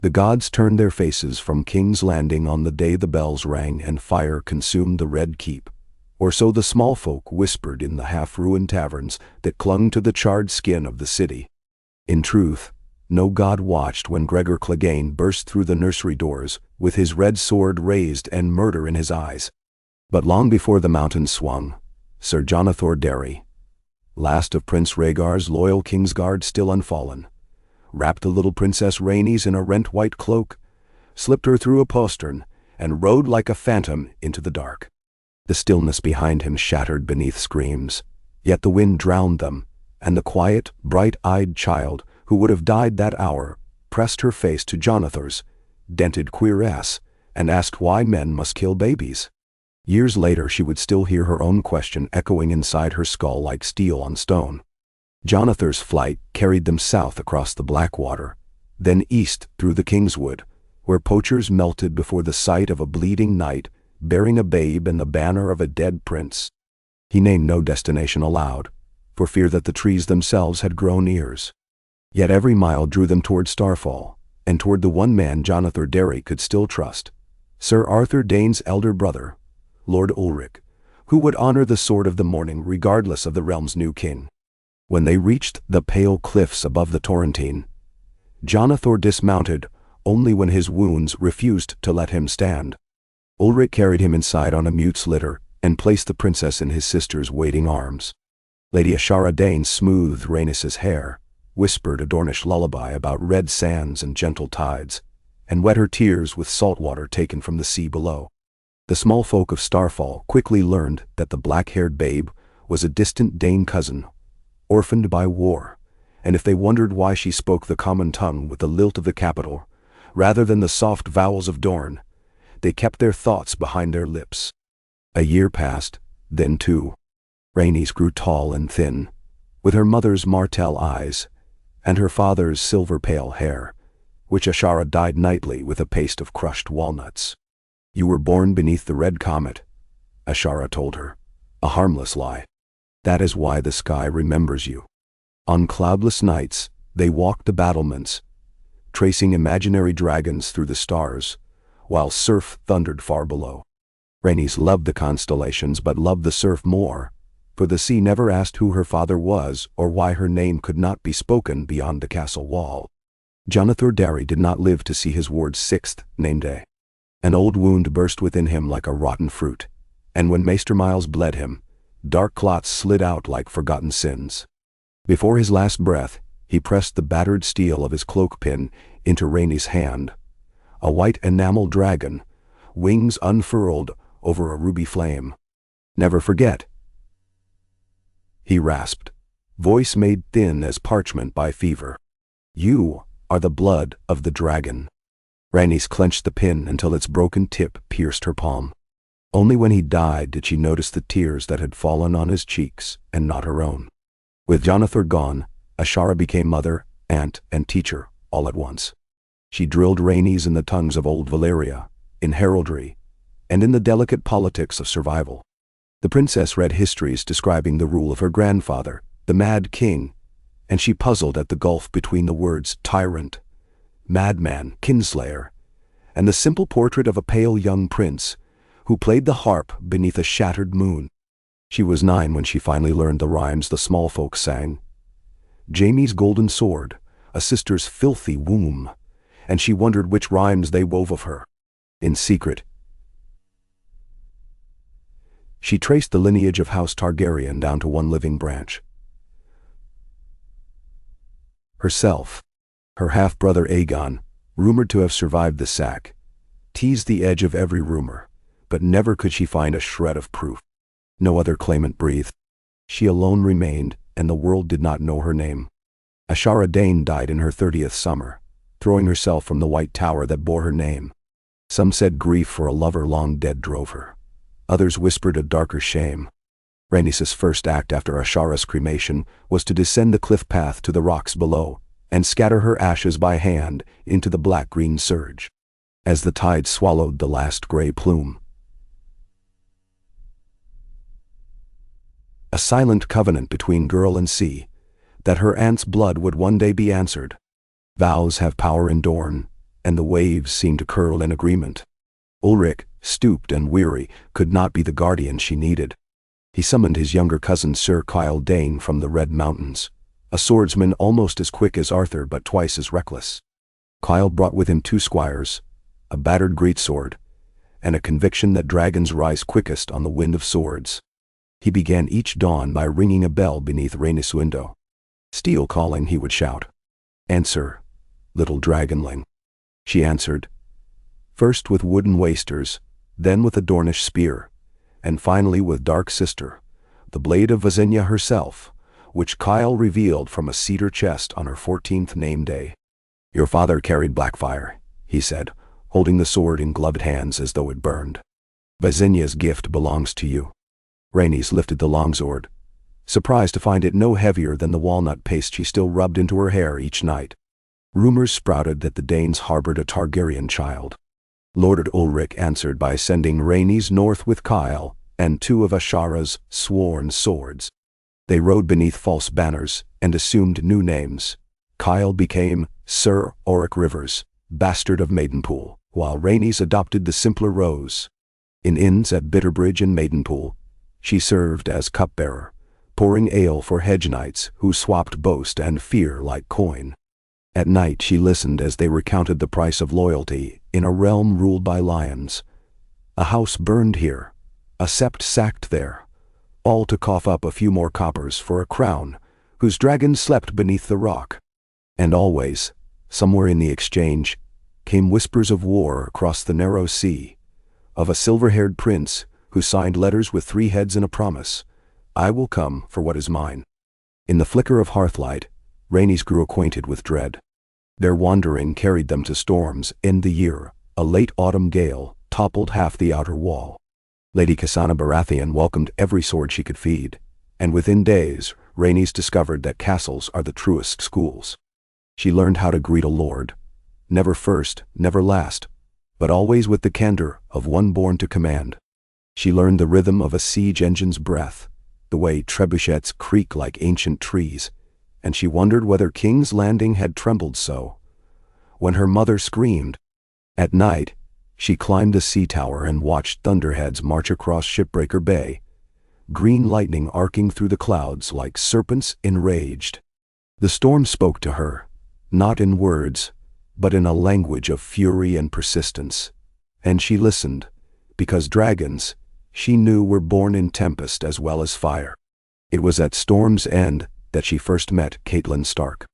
The gods turned their faces from King's Landing on the day the bells rang and fire consumed the Red Keep, or so the small folk whispered in the half-ruined taverns that clung to the charred skin of the city. In truth, no god watched when Gregor Clegane burst through the nursery doors, with his red sword raised and murder in his eyes. But long before the mountain swung, Sir Jonathor Derry, last of Prince Rhaegar's loyal Kingsguard still unfallen, wrapped the little Princess Rhaenys in a rent-white cloak, slipped her through a postern, and rode like a phantom into the dark. The stillness behind him shattered beneath screams, yet the wind drowned them, and the quiet, bright-eyed child who would have died that hour pressed her face to Jonathor's dented cuirass and asked why men must kill babies. Years later she would still hear her own question echoing inside her skull like steel on stone. Jonathor's flight carried them south across the Blackwater, then east through the Kingswood, where poachers melted before the sight of a bleeding knight bearing a babe and the banner of a dead prince. He named no destination aloud, for fear that the trees themselves had grown ears. Yet every mile drew them toward Starfall, and toward the one man Jonathor Derry could still trust, Sir Arthur Dayne's elder brother, Lord Ulrich, who would honor the sword of the morning regardless of the realm's new king. When they reached the pale cliffs above the Torrentine, Jonathor dismounted only when his wounds refused to let him stand. Ulrich carried him inside on a mute's litter and placed the princess in his sister's waiting arms. Lady Ashara Dayne smoothed Rhaenys' hair, whispered a Dornish lullaby about red sands and gentle tides, and wet her tears with salt water taken from the sea below. The small folk of Starfall quickly learned that the black-haired babe was a distant Dane cousin, orphaned by war, and if they wondered why she spoke the common tongue with the lilt of the capital, rather than the soft vowels of Dorne, they kept their thoughts behind their lips. A year passed, then two. Rhaenys grew tall and thin, with her mother's martel eyes, and her father's silver-pale hair, which Ashara dyed nightly with a paste of crushed walnuts. "You were born beneath the red comet," Ashara told her, a harmless lie. "That is why the sky remembers you." On cloudless nights, they walked the battlements, tracing imaginary dragons through the stars, while surf thundered far below. Rhaenys loved the constellations but loved the surf more, for the sea never asked who her father was or why her name could not be spoken beyond the castle wall. Jonathor Derry did not live to see his ward's 6th name-day. An old wound burst within him like a rotten fruit, and when Maester Miles bled him, dark clots slid out like forgotten sins. Before his last breath, he pressed the battered steel of his cloak-pin into Rhaenys' hand, a white enamel dragon, wings unfurled over a ruby flame. "Never forget," he rasped, voice made thin as parchment by fever. "You are the blood of the dragon." Rhaenys clenched the pin until its broken tip pierced her palm. Only when he died did she notice the tears that had fallen on his cheeks and not her own. With Jonathor gone, Ashara became mother, aunt, and teacher all at once. She drilled Rhaenys in the tongues of old Valyria, in heraldry, and in the delicate politics of survival. The princess read histories describing the rule of her grandfather, the Mad King, and she puzzled at the gulf between the words tyrant, madman, kinslayer, and the simple portrait of a pale young prince who played the harp beneath a shattered moon. She was 9 when she finally learned the rhymes the small folk sang. Jaime's golden sword, a sister's filthy womb, and she wondered which rhymes they wove of her. In secret, she traced the lineage of House Targaryen down to one living branch. Herself, her half-brother Aegon, rumored to have survived the sack, teased the edge of every rumor, but never could she find a shred of proof. No other claimant breathed. She alone remained, and the world did not know her name. Ashara Dayne died in her 30th summer, throwing herself from the white tower that bore her name. Some said grief for a lover long dead drove her. Others whispered a darker shame. Rhaenys' first act after Ashara's cremation was to descend the cliff path to the rocks below and scatter her ashes by hand into the black-green surge. As the tide swallowed the last gray plume, a silent covenant between girl and sea, that her aunt's blood would one day be answered. Vows have power in Dorne, and the waves seemed to curl in agreement. Ulrich, stooped and weary, could not be the guardian she needed. He summoned his younger cousin Sir Kyle Dane from the Red Mountains, a swordsman almost as quick as Arthur but twice as reckless. Kyle brought with him 2 squires, a battered greatsword, and a conviction that dragons rise quickest on the wind of swords. He began each dawn by ringing a bell beneath Rhaenys' window. "Steel calling," he would shout. "Answer, little dragonling." She answered, first with wooden wasters, then with a Dornish spear, and finally with Dark Sister, the blade of Visenya herself, which Kyle revealed from a cedar chest on her 14th name day. "Your father carried Blackfire," he said, holding the sword in gloved hands as though it burned. "Visenya's gift belongs to you." Rhaenys lifted the longsword, surprised to find it no heavier than the walnut paste she still rubbed into her hair each night. Rumors sprouted that the Danes harbored a Targaryen child. Lord Ulrich answered by sending Rhaenys north with Kyle and 2 of Ashara's sworn swords. They rode beneath false banners and assumed new names. Kyle became Sir Auric Rivers, bastard of Maidenpool, while Rhaenys adopted the simpler Rose. In inns at Bitterbridge and Maidenpool, she served as cupbearer, pouring ale for hedge knights who swapped boast and fear like coin. At night she listened as they recounted the price of loyalty in a realm ruled by lions. A house burned here, a sept sacked there, all to cough up a few more coppers for a crown whose dragon slept beneath the rock. And always, somewhere in the exchange, came whispers of war across the narrow sea, of a silver-haired prince who signed letters with 3 heads and a promise, "I will come for what is mine." In the flicker of hearthlight, Rhaenys grew acquainted with dread. Their wandering carried them to Storm's End the year. A late autumn gale toppled half the outer wall. Lady Cassana Baratheon welcomed every sword she could feed, and within days Rhaenys discovered that castles are the truest schools. She learned how to greet a lord, never first, never last, but always with the candor of one born to command. She learned the rhythm of a siege engine's breath, the way trebuchets creak like ancient trees, and she wondered whether King's Landing had trembled so when her mother screamed. At night, she climbed the sea tower and watched thunderheads march across Shipbreaker Bay, green lightning arcing through the clouds like serpents enraged. The storm spoke to her, not in words, but in a language of fury and persistence. And she listened, because dragons, she knew, were born in tempest as well as fire. It was at Storm's End that she first met Catelyn Stark.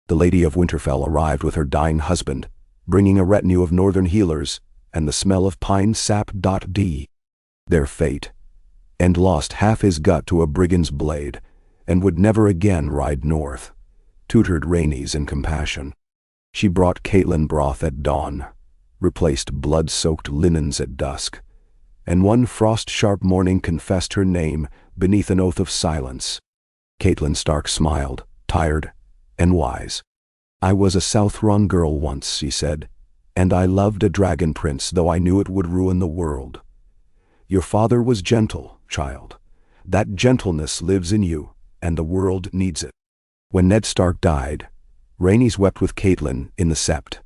The Lady of Winterfell arrived with her dying husband, bringing a retinue of northern healers and the smell of pine sap. Their fate, and lost half his gut to a brigand's blade, and would never again ride north, tutored Rhaenys in compassion. She brought Catelyn broth at dawn, replaced blood-soaked linens at dusk, and one frost-sharp morning confessed her name beneath an oath of silence. Catelyn Stark smiled, tired and wise. "I was a Southron girl once," she said, "and I loved a dragon prince, though I knew it would ruin the world. Your father was gentle, child. That gentleness lives in you, and the world needs it." When Ned Stark died, Rhaenys wept with Catelyn in the sept,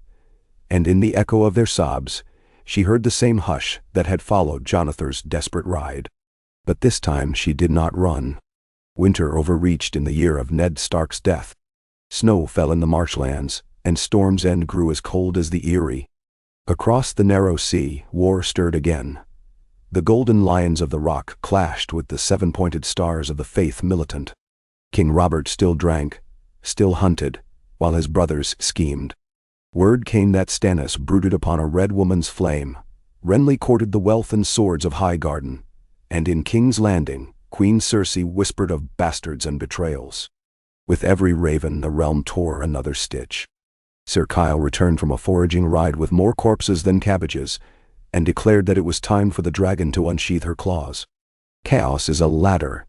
and in the echo of their sobs, she heard the same hush that had followed Jonathar's desperate ride. But this time she did not run. Winter overreached in the year of Ned Stark's death. Snow fell in the marshlands, and Storm's End grew as cold as the Eyrie. Across the narrow sea, war stirred again. The golden lions of the rock clashed with the 7-pointed stars of the faith militant. King Robert still drank, still hunted, while his brothers schemed. Word came that Stannis brooded upon a red woman's flame. Renly courted the wealth and swords of Highgarden, and in King's Landing, Queen Cersei whispered of bastards and betrayals. With every raven the realm tore another stitch. Sir Kyle returned from a foraging ride with more corpses than cabbages, and declared that it was time for the dragon to unsheath her claws. "Chaos is a ladder,"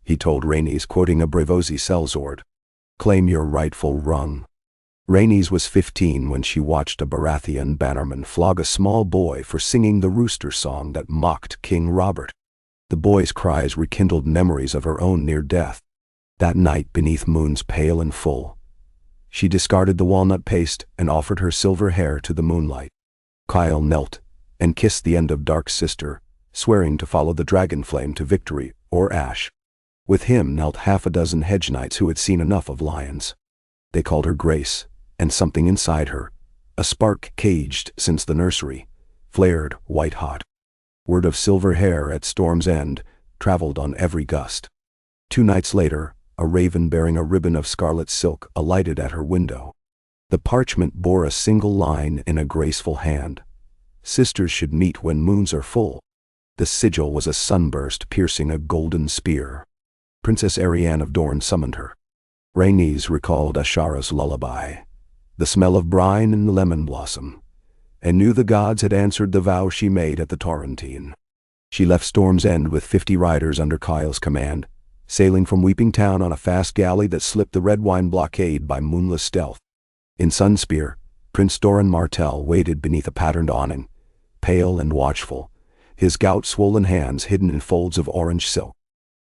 he told Rhaenys, quoting a Braavosi sellsword. "Claim your rightful rung." Rhaenys was 15 when she watched a Baratheon bannerman flog a small boy for singing the rooster song that mocked King Robert. The boy's cries rekindled memories of her own near death. That night beneath moons pale and full, She discarded the walnut paste and offered her silver hair to the moonlight. Kyle knelt and kissed the end of Dark's sister, swearing to follow the dragon flame to victory or ash. With him knelt half a dozen hedge knights who had seen enough of lions. They called her Grace, and something inside her, a spark caged since the nursery, flared white-hot. Word of silver hair at Storm's End traveled on every gust. 2 nights later, a raven bearing a ribbon of scarlet silk alighted at her window. The parchment bore a single line in a graceful hand. Sisters should meet when moons are full. The sigil was a sunburst piercing a golden spear. Princess Arianne of Dorne summoned her. Rhaenys recalled Ashara's lullaby, the smell of brine and lemon blossom, and knew the gods had answered the vow she made at the Torrentine. She left Storm's End with 50 riders under Kyle's command, sailing from Weeping Town on a fast galley that slipped the red wine blockade by moonless stealth. In Sunspear, Prince Doran Martell waited beneath a patterned awning, pale and watchful, his gout-swollen hands hidden in folds of orange silk.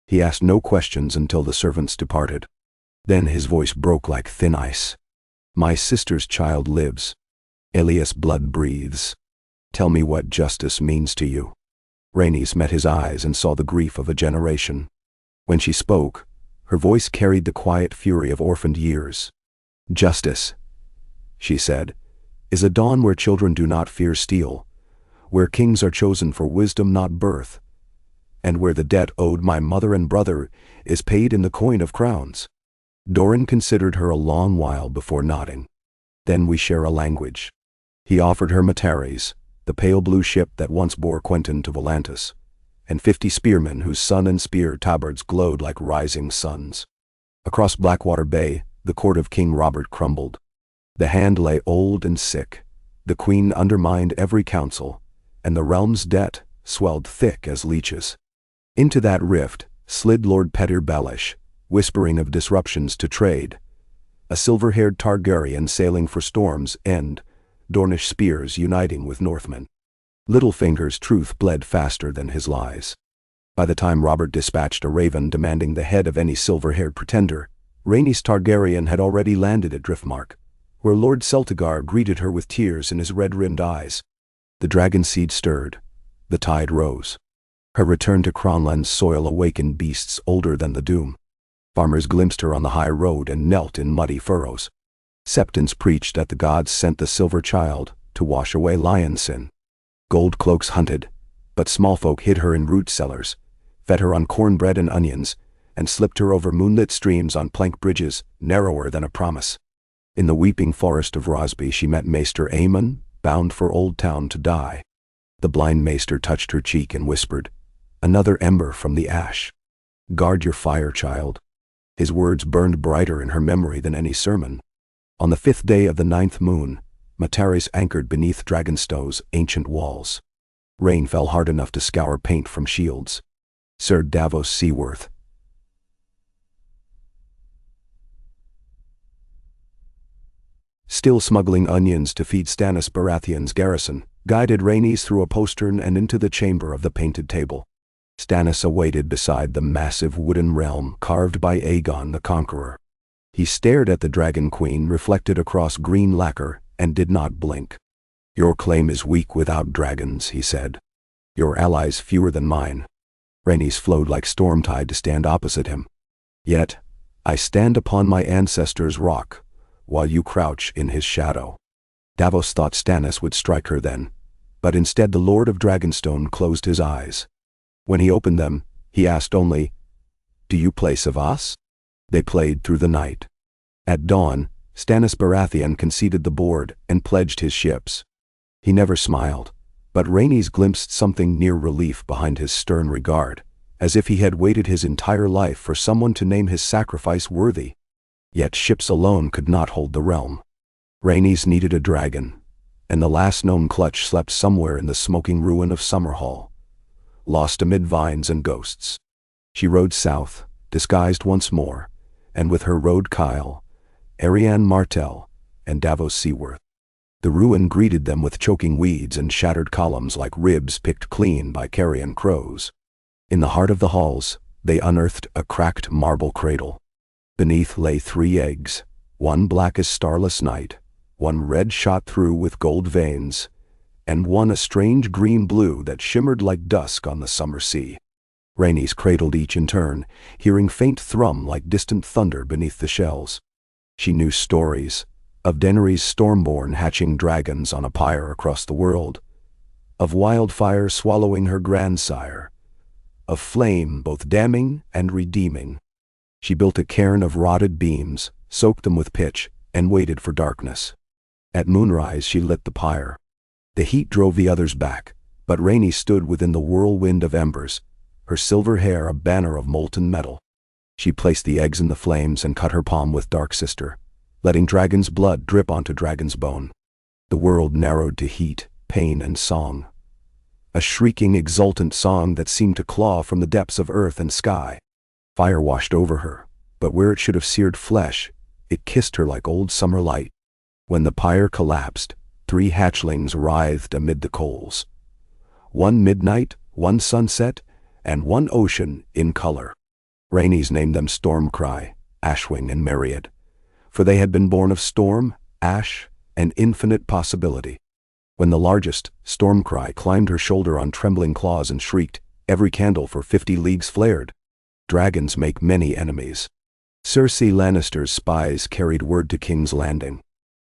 He asked no questions until the servants departed. Then his voice broke like thin ice. "My sister's child lives. Elias' blood breathes. Tell me what justice means to you." Rhaenys met his eyes and saw the grief of a generation. When she spoke, her voice carried the quiet fury of orphaned years. "Justice," she said, "is a dawn where children do not fear steel, where kings are chosen for wisdom not birth, and where the debt owed my mother and brother is paid in the coin of crowns." Doran considered her a long while before nodding. "Then we share a language." He offered her Matares, the pale blue ship that once bore Quentyn to Volantis, and 50 spearmen whose sun and spear tabards glowed like rising suns. Across Blackwater Bay, the court of King Robert crumbled. The hand lay old and sick, the queen undermined every counsel, and the realm's debt swelled thick as leeches. Into that rift slid Lord Petyr Baelish, whispering of disruptions to trade, a silver-haired Targaryen sailing for Storm's End, Dornish spears uniting with Northmen. Littlefinger's truth bled faster than his lies. By the time Robert dispatched a raven demanding the head of any silver-haired pretender, Rhaenys Targaryen had already landed at Driftmark, where Lord Celtigar greeted her with tears in his red-rimmed eyes. The dragon seed stirred. The tide rose. Her return to Cronland's soil awakened beasts older than the Doom. Farmers glimpsed her on the high road and knelt in muddy furrows. Septons preached that the gods sent the silver child to wash away lion sin. Gold cloaks hunted, but small folk hid her in root cellars, fed her on cornbread and onions, and slipped her over moonlit streams on plank bridges narrower than a promise. In the weeping forest of Rosby she met Maester Aemon, bound for Old Town to die. The blind maester touched her cheek and whispered, "Another ember from the ash. Guard your fire, child." His words burned brighter in her memory than any sermon. On the 5th day of the 9th moon, Matares anchored beneath Dragonstow's ancient walls. Rain fell hard enough to scour paint from shields. Sir Davos Seaworth, still smuggling onions to feed Stannis Baratheon's garrison, guided Rhaenys through a postern and into the chamber of the painted table. Stannis awaited beside the massive wooden realm carved by Aegon the Conqueror. He stared at the Dragon Queen reflected across green lacquer and did not blink. "Your claim is weak without dragons," he said. "Your allies fewer than mine." Rhaenys flowed like storm tide to stand opposite him. "Yet, I stand upon my ancestors' rock, while you crouch in his shadow." Davos thought Stannis would strike her then, but instead the Lord of Dragonstone closed his eyes. When he opened them, he asked only, "Do you play Savas?" They played through the night. At dawn, Stannis Baratheon conceded the board and pledged his ships. He never smiled, but Rhaenys glimpsed something near relief behind his stern regard, as if he had waited his entire life for someone to name his sacrifice worthy. Yet ships alone could not hold the realm. Rhaenys needed a dragon, and the last known clutch slept somewhere in the smoking ruin of Summerhall, lost amid vines and ghosts. She rode south, disguised once more, and with her rode Kyle, Arianne Martell, and Davos Seaworth. The ruin greeted them with choking weeds and shattered columns like ribs picked clean by carrion crows. In the heart of the halls, they unearthed a cracked marble cradle. Beneath lay 3 eggs, One black as starless night, one red shot through with gold veins, and one a strange green-blue that shimmered like dusk on the summer sea. Rhaenys cradled each in turn, hearing faint thrum like distant thunder beneath the shells. She knew stories of Daenerys stormborn hatching dragons on a pyre across the world, of wildfire swallowing her grandsire, of flame both damning and redeeming. She built a cairn of rotted beams, soaked them with pitch, and waited for darkness. At moonrise she lit the pyre. The heat drove the others back, but Rhaenys stood within the whirlwind of embers, her silver hair a banner of molten metal. She placed the eggs in the flames and cut her palm with Dark Sister, letting dragon's blood drip onto dragon's bone. The world narrowed to heat, pain, and song. A shrieking, exultant song that seemed to claw from the depths of earth and sky. Fire washed over her, but where it should have seared flesh, it kissed her like old summer light. When the pyre collapsed, 3 hatchlings writhed amid the coals. One midnight, one sunset, and one ocean in color. Rhaenys named them Stormcry, Ashwing, and Myriad, for they had been born of storm, ash, and infinite possibility. When the largest, Stormcry, climbed her shoulder on trembling claws and shrieked, every candle for 50 leagues flared. Dragons make many enemies. Cersei Lannister's spies carried word to King's Landing.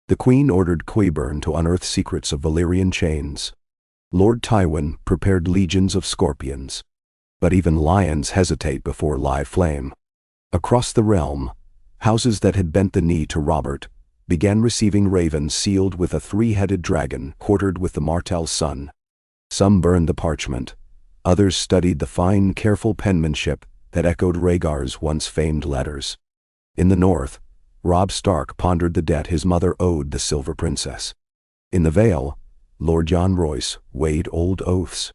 The Queen ordered Qyburn to unearth secrets of Valyrian chains. Lord Tywin prepared legions of scorpions. But even lions hesitate before live flame. Across the realm, houses that had bent the knee to Robert began receiving ravens sealed with a 3-headed dragon quartered with the Martell's son. Some burned the parchment. Others studied the fine, careful penmanship that echoed Rhaegar's once famed letters. In the north, Robb Stark pondered the debt his mother owed the Silver Princess. In the Vale, Lord Jon Royce weighed old oaths.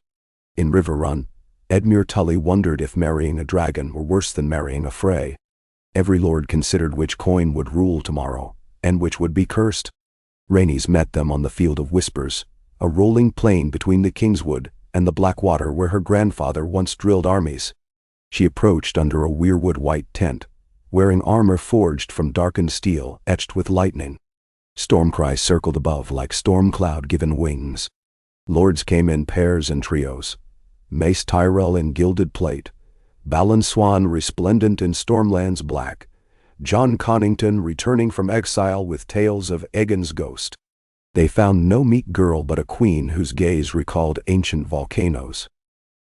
In Riverrun, Edmure Tully wondered if marrying a dragon were worse than marrying a Frey. Every lord considered which coin would rule tomorrow, and which would be cursed. Rhaenys met them on the Field of Whispers, a rolling plain between the Kingswood and the Blackwater where her grandfather once drilled armies. She approached under a weirwood white tent, wearing armor forged from darkened steel etched with lightning. Stormcry circled above like storm cloud given wings. Lords came in pairs and trios. Mace Tyrell in gilded plate, Balon Swan resplendent in Stormland's black, John Connington returning from exile with tales of Aegon's ghost. They found no meek girl but a queen whose gaze recalled ancient volcanoes.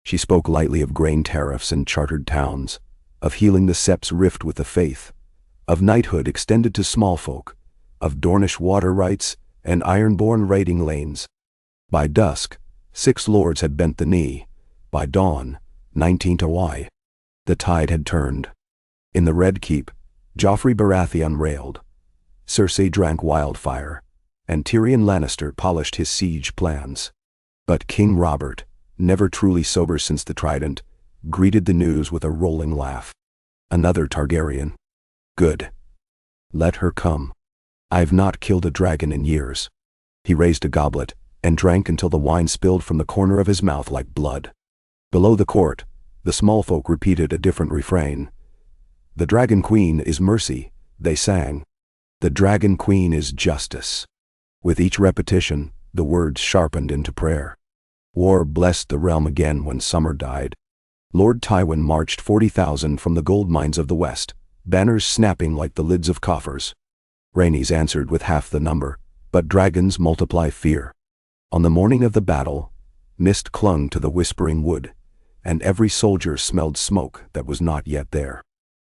She spoke lightly of grain tariffs and chartered towns, of healing the Sept's rift with the faith, of knighthood extended to small folk, of Dornish water rights and ironborn raiding lanes. By dusk, 6 lords had bent the knee. By dawn, 19 to why. The tide had turned. In the Red Keep, Joffrey Baratheon railed. Cersei drank wildfire, and Tyrion Lannister polished his siege plans. But King Robert, never truly sober since the Trident, greeted the news with a rolling laugh. Another Targaryen. Good. Let her come. I've not killed a dragon in years. He raised a goblet and drank until the wine spilled from the corner of his mouth like blood. Below the court, the small folk repeated a different refrain. The Dragon Queen is mercy, they sang. The Dragon Queen is justice. With each repetition, the words sharpened into prayer. War blessed the realm again when summer died. Lord Tywin marched 40,000 from the gold mines of the west, banners snapping like the lids of coffers. Rhaenys answered with half the number, but dragons multiply fear. On the morning of the battle, mist clung to the whispering wood, and every soldier smelled smoke that was not yet there.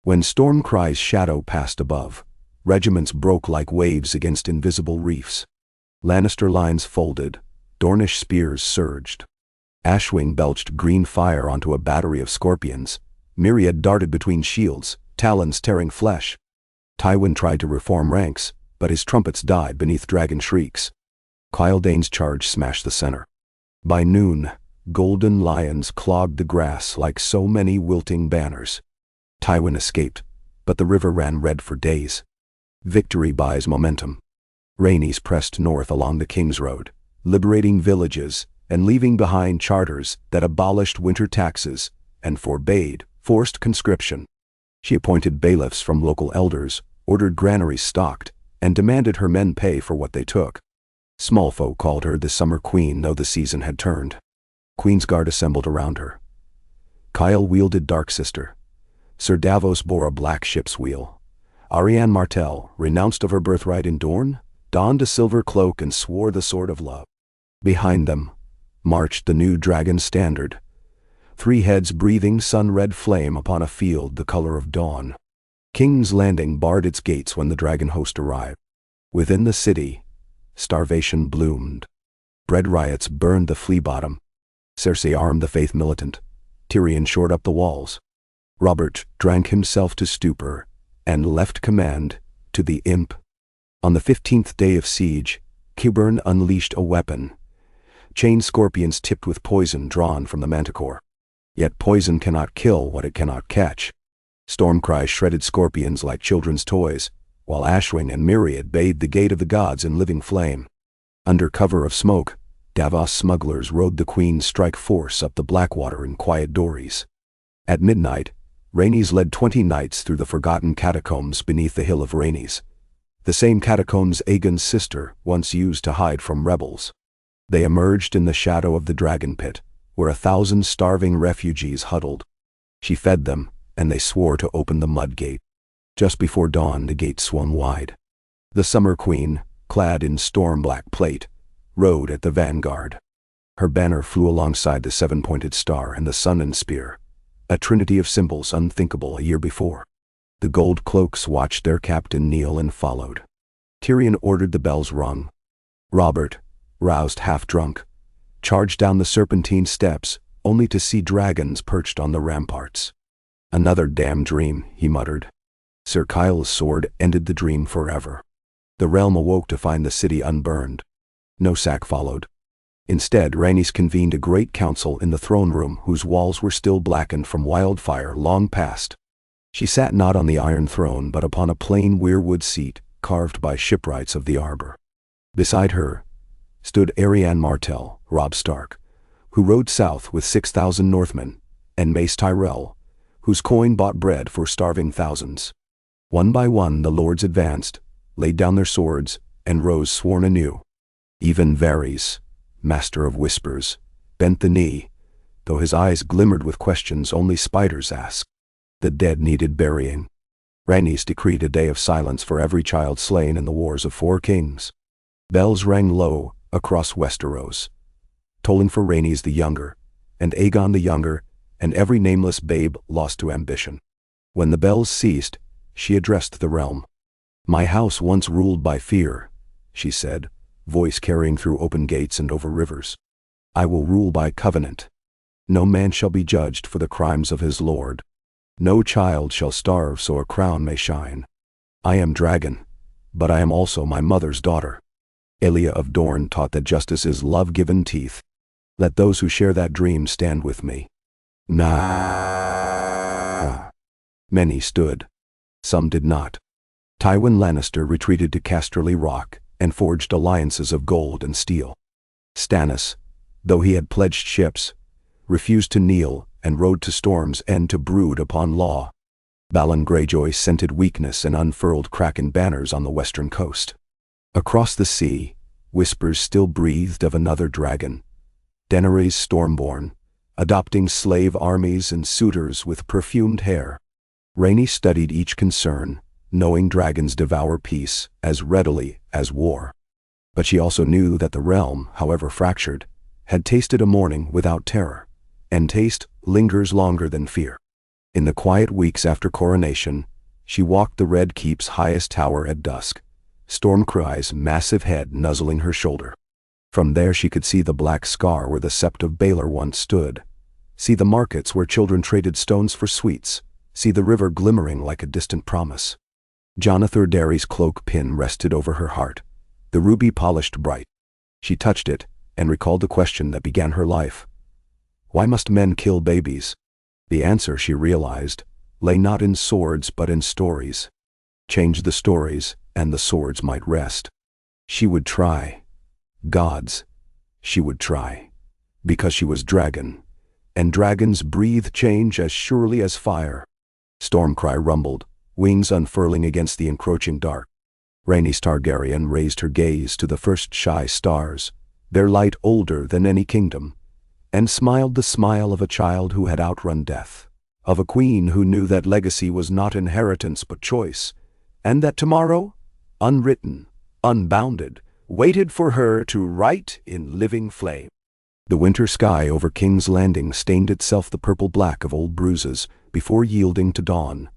When Stormcry's shadow passed above, regiments broke like waves against invisible reefs. Lannister lines folded, Dornish spears surged. Ashwing belched green fire onto a battery of scorpions. Myriad darted between shields, talons tearing flesh. Tywin tried to reform ranks, but his trumpets died beneath dragon shrieks. Kyledane's charge smashed the center. By noon, golden lions clogged the grass like so many wilting banners. Tywin escaped, but the river ran red for days. Victory buys momentum. Rhaenys pressed north along the King's Road, liberating villages and leaving behind charters that abolished winter taxes and forbade forced conscription. She appointed bailiffs from local elders, ordered granaries stocked, and demanded her men pay for what they took. Small folk called her the Summer Queen, though the season had turned. Queen's Guard assembled around her. Kyle wielded Dark Sister. Sir Davos bore a black ship's wheel. Arianne Martell, renounced of her birthright in Dorne, donned a silver cloak and swore the sword of love. Behind them marched the new dragon standard, 3 heads breathing sun-red flame upon a field the color of dawn. King's Landing barred its gates when the dragon host arrived. Within the city, starvation bloomed. Bread riots burned the flea bottom. Cersei armed the faith militant. Tyrion shored up the walls. Robert drank himself to stupor and left command to the imp. On the 15th day of siege, Qyburn unleashed a weapon. Chained scorpions tipped with poison drawn from the manticore. Yet poison cannot kill what it cannot catch. Stormcry shredded scorpions like children's toys, while Ashwing and Myriad bathed the gate of the gods in living flame. Under cover of smoke, Davos smugglers rode the Queen's strike force up the Blackwater in quiet dories. At midnight, Rhaenys led 20 knights through the forgotten catacombs beneath the hill of Rhaenys, the same catacombs Aegon's sister once used to hide from rebels. They emerged in the shadow of the dragon pit, where 1,000 starving refugees huddled. She fed them, and they swore to open the mud gate. Just before dawn, the gate swung wide. The Summer Queen, clad in storm-black plate, rode at the vanguard. Her banner flew alongside the 7-pointed star and the sun and spear, a trinity of symbols unthinkable a year before. The gold cloaks watched their captain kneel and followed. Tyrion ordered the bells rung. Robert, roused half-drunk, charged down the serpentine steps, only to see dragons perched on the ramparts. "Another damn dream," he muttered. Sir Kyle's sword ended the dream forever. The realm awoke to find the city unburned. No sack followed. Instead, Rhaenys convened a great council in the throne room whose walls were still blackened from wildfire long past. She sat not on the iron throne but upon a plain weirwood seat carved by shipwrights of the arbor. Beside her stood Arianne Martell, Robb Stark, who rode south with 6,000 Northmen, and Mace Tyrell, whose coin bought bread for starving thousands. One by one the lords advanced, laid down their swords, and rose sworn anew. Even Varys, master of whispers, bent the knee, though his eyes glimmered with questions only spiders ask. The dead needed burying. Rhaenys decreed a day of silence for every child slain in the wars of 4 kings. Bells rang low across Westeros, tolling for Rhaenys the younger, and Aegon the younger, and every nameless babe lost to ambition. When the bells ceased, she addressed the realm. "My house once ruled by fear," she said, voice carrying through open gates and over rivers. "I will rule by covenant. No man shall be judged for the crimes of his lord. No child shall starve so a crown may shine. I am dragon, but I am also my mother's daughter. Elia of Dorne taught that justice is love-given teeth. Let those who share that dream stand with me." Nah. Many stood. Some did not. Tywin Lannister retreated to Casterly Rock and forged alliances of gold and steel. Stannis, though he had pledged ships, refused to kneel and rode to Storm's End to brood upon law. Balon Greyjoy scented weakness and unfurled Kraken banners on the western coast. Across the sea, whispers still breathed of another dragon, Daenerys Stormborn, adopting slave armies and suitors with perfumed hair. Rhaenys studied each concern, knowing dragons devour peace as readily as war. But she also knew that the realm, however fractured, had tasted a morning without terror, and taste lingers longer than fear. In the quiet weeks after coronation, she walked the Red Keep's highest tower at dusk, Stormcry's massive head nuzzling her shoulder. From there she could see the black scar where the Sept of Baelor once stood, see the markets where children traded stones for sweets, see the river glimmering like a distant promise. Jonathan Derry's cloak pin rested over her heart, the ruby polished bright. She touched it and recalled the question that began her life. Why must men kill babies? The answer, she realized, lay not in swords but in stories. Change the stories, and the swords might rest. She would try. Gods, she would try. Because she was dragon, and dragons breathe change as surely as fire. Stormcry rumbled, wings unfurling against the encroaching dark. Rhaenys Targaryen raised her gaze to the first shy stars, their light older than any kingdom, and smiled the smile of a child who had outrun death, of a queen who knew that legacy was not inheritance but choice, and that tomorrow, unwritten, unbounded, waited for her to write in living flame. The winter sky over King's Landing stained itself the purple black of old bruises before yielding to dawn,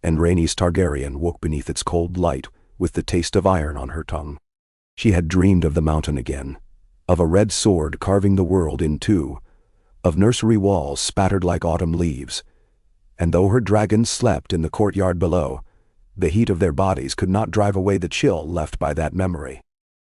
and Rhaenys Targaryen woke beneath its cold light with the taste of iron on her tongue. She had dreamed of the mountain again, of a red sword carving the world in two, of nursery walls spattered like autumn leaves, and though her dragons slept in the courtyard below, the heat of their bodies could not drive away the chill left by that memory.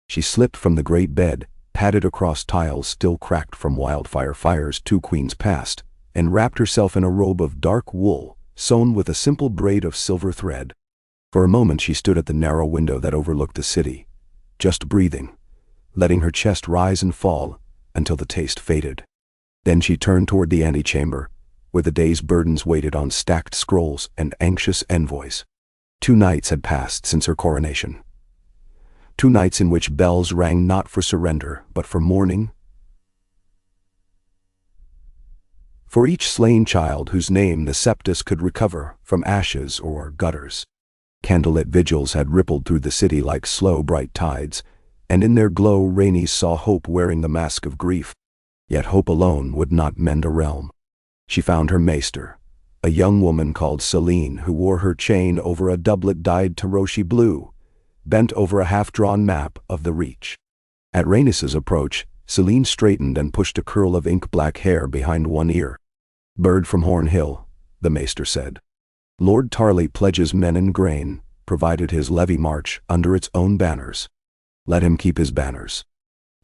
She slipped from the great bed, padded across tiles still cracked from wildfire fires 2 queens past, and wrapped herself in a robe of dark wool sewn with a simple braid of silver thread. For a moment she stood at the narrow window that overlooked the city, just breathing, letting her chest rise and fall until the taste faded. Then she turned toward the antechamber, where the day's burdens waited on stacked scrolls and anxious envoys. 2 nights had passed since her coronation. 2 nights in which bells rang not for surrender, but for mourning. For each slain child whose name the Septus could recover from ashes or gutters. Candlelit vigils had rippled through the city like slow, bright tides, and in their glow Rhaenys saw hope wearing the mask of grief. Yet hope alone would not mend a realm. She found her maester, a young woman called Selene, who wore her chain over a doublet dyed Taroshi blue, bent over a half-drawn map of the Reach. At Rhaenys's approach, Selene straightened and pushed a curl of ink-black hair behind one ear. "Bird from Horn Hill," the maester said. "Lord Tarly pledges men and grain, provided his levy march under its own banners. Let him keep his banners."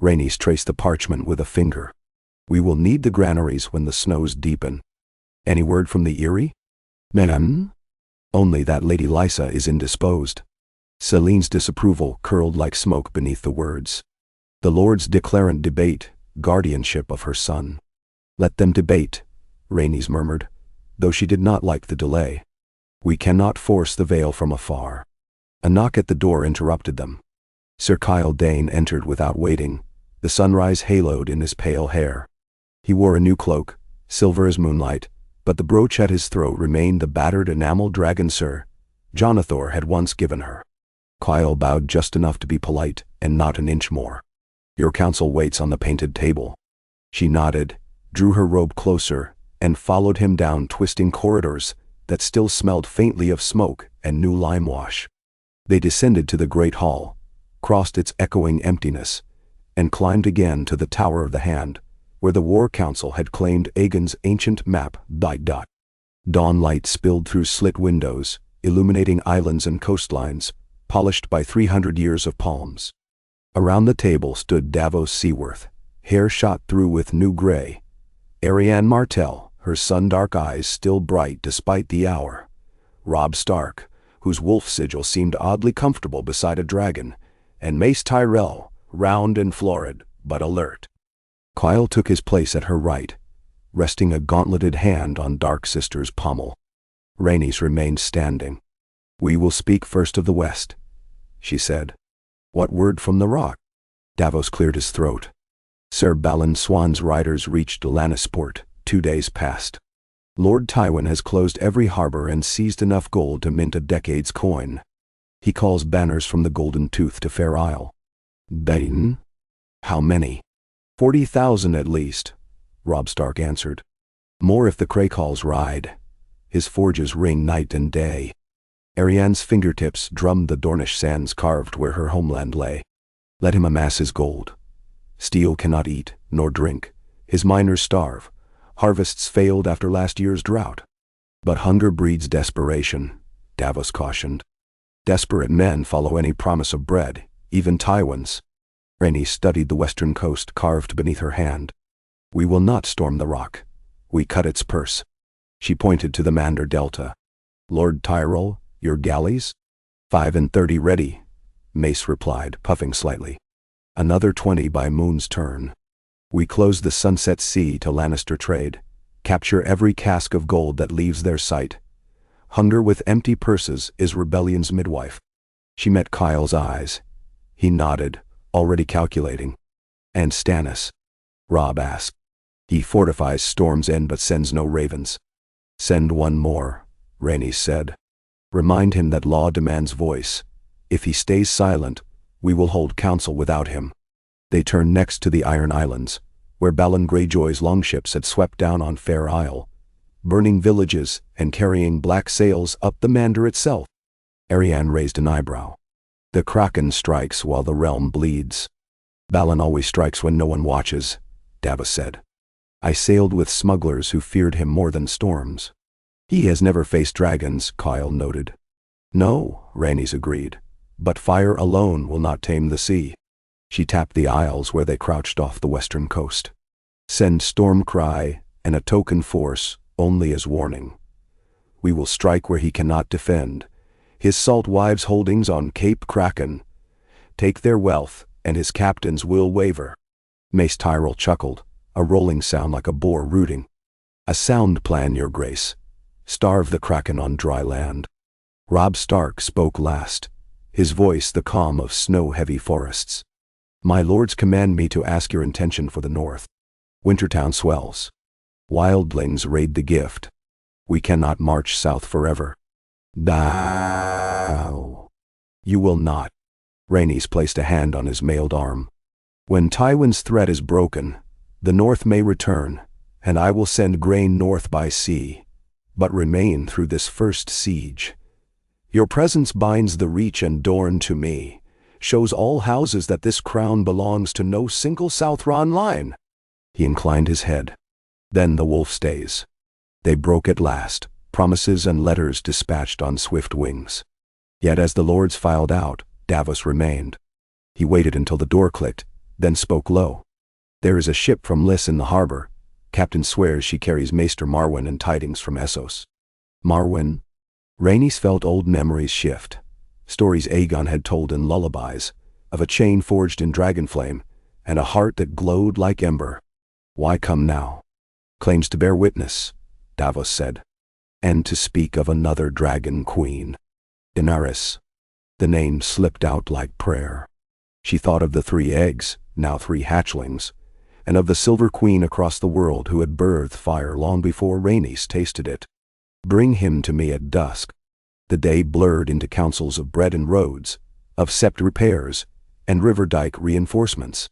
Rhaenys traced the parchment with a finger. "We will need the granaries when the snows deepen. Any word from the Eyrie?" "None. Only that Lady Lysa is indisposed." Selene's disapproval curled like smoke beneath the words. "The lords declarant debate guardianship of her son." "Let them debate," Rhaenys murmured, though she did not like the delay. "We cannot force the veil from afar." A knock at the door interrupted them. Sir Kyle Dane entered without waiting, the sunrise haloed in his pale hair. He wore a new cloak, silver as moonlight, but the brooch at his throat remained the battered enamel dragon Sir Jonathor had once given her. Kyle bowed just enough to be polite, and not an inch more. "Your counsel waits on the painted table." She nodded, drew her robe closer, and followed him down twisting corridors that still smelled faintly of smoke and new lime wash. They descended to the great hall, crossed its echoing emptiness, and climbed again to the Tower of the Hand, where the War Council had claimed Aegon's ancient map. Dawn light spilled through slit windows, illuminating islands and coastlines, polished by 300 years of palms. Around the table stood Davos Seaworth, hair shot through with new gray. Arianne Martell, her sun-dark eyes still bright despite the hour. Robb Stark, whose wolf sigil seemed oddly comfortable beside a dragon, and Mace Tyrell, round and florid, but alert. Kyle took his place at her right, resting a gauntleted hand on Dark Sister's pommel. Rhaenys remained standing. "We will speak first of the West," she said. "What word from the Rock?" Davos cleared his throat. "Sir Balon Swan's riders reached Lannisport 2 days past. Lord Tywin has closed every harbor and seized enough gold to mint a decade's coin. He calls banners from the Golden Tooth to Fair Isle." "Dane? How many?" 40,000 at least," Robb Stark answered. "More if the Craycalls ride. His forges ring night and day." Arianne's fingertips drummed the Dornish sands carved where her homeland lay. "Let him amass his gold. Steel cannot eat, nor drink. His miners starve. Harvests failed after last year's drought." "But hunger breeds desperation," Davos cautioned. "Desperate men follow any promise of bread, even Tywin's." Rhaenys studied the western coast carved beneath her hand. "We will not storm the Rock. We cut its purse." She pointed to the Mander Delta. "Lord Tyrell, your galleys?" 35 ready," Mace replied, puffing slightly. "Another 20 by Moon's turn. We close the Sunset Sea to Lannister trade, capture every cask of gold that leaves their sight. Hunger with empty purses is rebellion's midwife." She met Kyle's eyes. He nodded, already calculating. And Stannis? Robb asked. He fortifies Storm's End but sends no ravens. Send one more, Rhaenys said. Remind him that law demands voice. If he stays silent, we will hold council without him. They turned next to the Iron Islands, where Balon Greyjoy's longships had swept down on Fair Isle, burning villages and carrying black sails up the Mander itself. Arianne raised an eyebrow. The Kraken strikes while the realm bleeds. Balon always strikes when no one watches, Davos said. I sailed with smugglers who feared him more than storms. He has never faced dragons, Kyle noted. No, Rhaenys agreed, but fire alone will not tame the sea. She tapped the isles where they crouched off the western coast. Send Stormcry and a token force only as warning. We will strike where he cannot defend. His salt wives' holdings on Cape Kraken. Take their wealth, and his captains will waver. Mace Tyrell chuckled, a rolling sound like a boar rooting. A sound plan, your grace. Starve the Kraken on dry land. Robb Stark spoke last, his voice the calm of snow-heavy forests. My lords command me to ask your intention for the north. Wintertown swells. Wildlings raid the gift. We cannot march south forever. Thou. You will not. Rhaenys placed a hand on his mailed arm. When Tywin's threat is broken, the north may return, and I will send grain north by sea, but remain through this first siege. Your presence binds the Reach and Dorne to me, shows all houses that this crown belongs to no single Southron line. He inclined his head. Then the wolf stays. They broke at last, promises and letters dispatched on swift wings. Yet as the lords filed out, Davos remained. He waited until the door clicked, then spoke low. There is a ship from Lys in the harbor. Captain swears she carries Maester Marwyn and tidings from Essos. Marwyn? Rhaenys felt old memories shift. Stories Aegon had told in lullabies, of a chain forged in dragonflame, and a heart that glowed like ember. Why come now? Claims to bear witness, Davos said. And to speak of another dragon queen. Daenerys. The name slipped out like prayer. She thought of the 3 eggs, now 3 hatchlings, and of the Silver Queen across the world who had birthed fire long before Rhaenys tasted it. Bring him to me at dusk. The day blurred into councils of bread and roads, of sept repairs, and river dike reinforcements.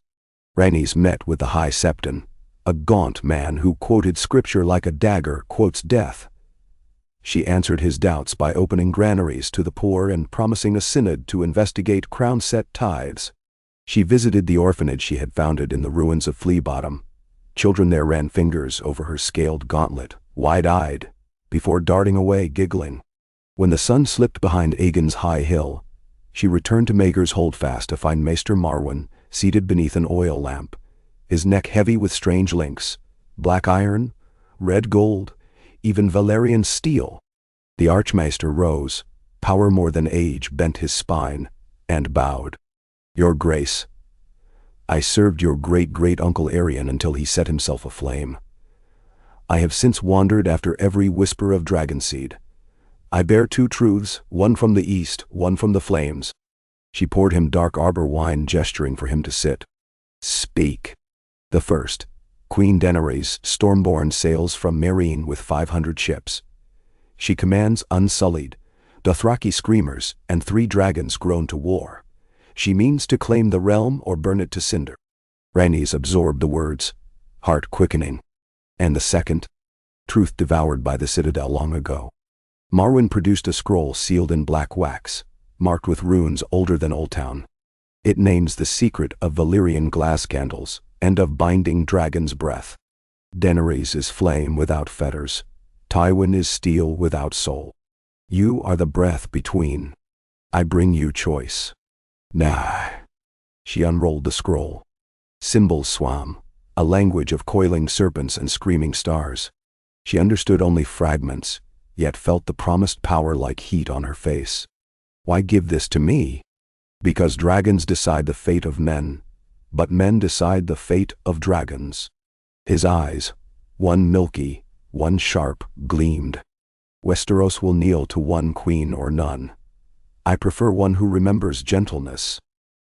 Rhaenys met with the High Septon, a gaunt man who quoted scripture like a dagger quotes death. She answered his doubts by opening granaries to the poor and promising a synod to investigate crown-set tithes. She visited the orphanage she had founded in the ruins of Flea Bottom. Children there ran fingers over her scaled gauntlet, wide-eyed, before darting away giggling. When the sun slipped behind Aegon's high hill, she returned to Maegor's Holdfast to find Maester Marwyn seated beneath an oil lamp, his neck heavy with strange links, black iron, red gold, even Valyrian steel. The Archmaester rose, power more than age bent his spine, and bowed. Your Grace, I served your great-great-uncle Aerion until he set himself aflame. I have since wandered after every whisper of dragonseed. I bear 2 truths, one from the east, one from the flames. She poured him dark arbor wine, gesturing for him to sit. Speak. The first, Queen Daenerys, Stormborn, sails from Meereen with 500 ships. She commands unsullied, Dothraki screamers, and 3 dragons grown to war. She means to claim the realm or burn it to cinder. Rhaenys absorbed the words, heart quickening. And the second, truth devoured by the Citadel long ago. Marwyn produced a scroll sealed in black wax, marked with runes older than Oldtown. It names the secret of Valyrian glass candles and of binding dragon's breath. Daenerys is flame without fetters. Tywin is steel without soul. You are the breath between. I bring you choice. Nah. She unrolled the scroll. Symbols swam, a language of coiling serpents and screaming stars. She understood only fragments, yet felt the promised power like heat on her face. Why give this to me? Because dragons decide the fate of men, but men decide the fate of dragons. His eyes, one milky, one sharp, gleamed. Westeros will kneel to one queen or none. I prefer one who remembers gentleness."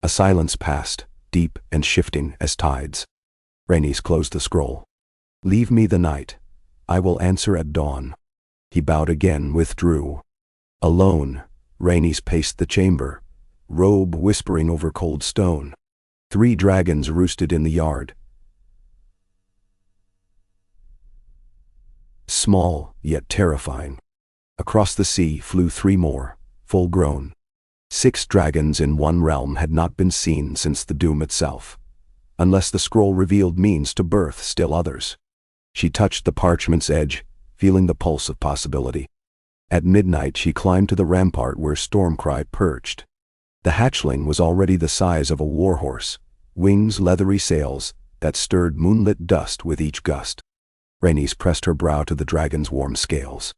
A silence passed, deep and shifting as tides. Rhaenys closed the scroll. "Leave me the night. I will answer at dawn." He bowed again, withdrew. Alone, Rhaenys paced the chamber, robe whispering over cold stone. 3 dragons roosted in the yard. Small, yet terrifying. Across the sea flew 3 more, full-grown. 6 dragons in one realm had not been seen since the doom itself. Unless the scroll revealed means to birth still others. She touched the parchment's edge, feeling the pulse of possibility. At midnight she climbed to the rampart where Stormcry perched. The hatchling was already the size of a warhorse, wings leathery sails that stirred moonlit dust with each gust. Rhaenys pressed her brow to the dragon's warm scales.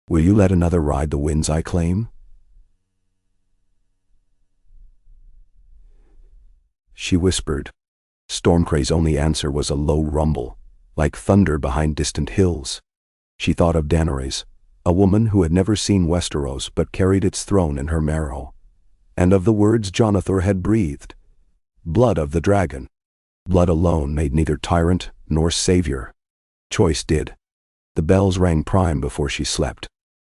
"Will you let another ride the winds I claim?" She whispered. Stormcray's only answer was a low rumble, like thunder behind distant hills. She thought of Daenerys, a woman who had never seen Westeros but carried its throne in her marrow, and of the words Jonathan had breathed. Blood of the dragon. Blood alone made neither tyrant nor savior. Choice did. The bells rang prime before she slept.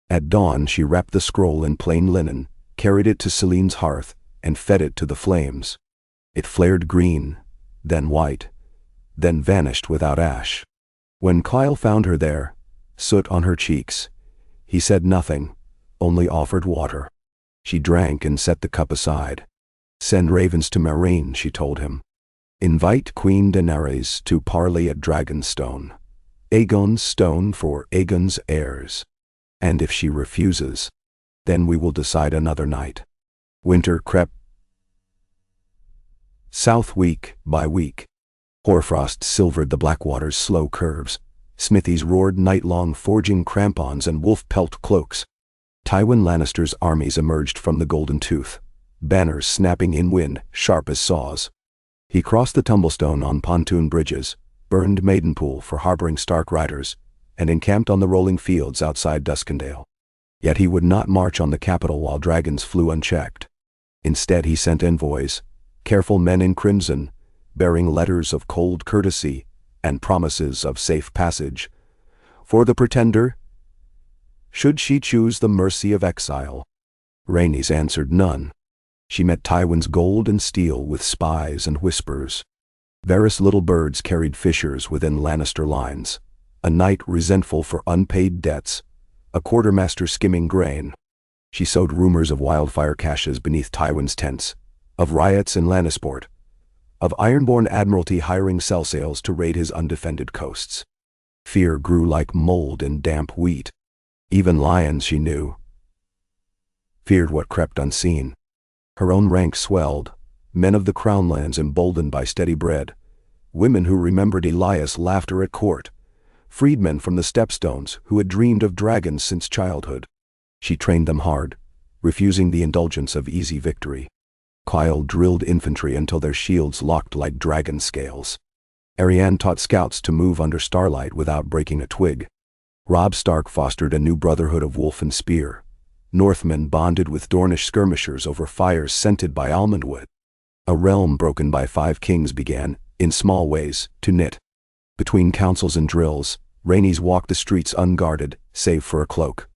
At dawn she wrapped the scroll in plain linen, carried it to Celene's hearth, and fed it to the flames. It flared green, then white, then vanished without ash. When Kyle found her there, soot on her cheeks, he said nothing, only offered water. She drank and set the cup aside. "Send ravens to Meereen," she told him. "Invite Queen Daenerys to parley at Dragonstone. Aegon's stone for Aegon's heirs. And if she refuses, then we will decide another night." Winter crept south week by week. Hoarfrost silvered the Blackwater's slow curves. Smithies roared night-long, forging crampons and wolf-pelt cloaks. Tywin Lannister's armies emerged from the Golden Tooth, banners snapping in wind, sharp as saws. He crossed the Tumblestone on pontoon bridges, burned Maidenpool for harboring Stark riders, and encamped on the rolling fields outside Duskendale. Yet he would not march on the capital while dragons flew unchecked. Instead he sent envoys, careful men in crimson, bearing letters of cold courtesy and promises of safe passage. For the Pretender, should she choose the mercy of exile. Rhaenys answered none. She met Tywin's gold and steel with spies and whispers. Varys' little birds carried fishers within Lannister lines, a knight resentful for unpaid debts, a quartermaster skimming grain. She sowed rumors of wildfire caches beneath Tywin's tents, of riots in Lannisport, of Ironborn Admiralty hiring cell sails to raid his undefended coasts. Fear grew like mold in damp wheat. Even lions, she knew, feared what crept unseen. Her own ranks swelled, men of the Crownlands emboldened by steady bread, women who remembered Elias' laughter at court, freedmen from the Stepstones who had dreamed of dragons since childhood. She trained them hard, refusing the indulgence of easy victory. Kyle drilled infantry until their shields locked like dragon scales. Arianne taught scouts to move under starlight without breaking a twig. Robb Stark fostered a new brotherhood of wolf and spear. Northmen bonded with Dornish skirmishers over fires scented by almondwood. A realm broken by 5 kings began, in small ways, to knit. Between councils and drills, Rhaenys walked the streets unguarded, save for a cloak.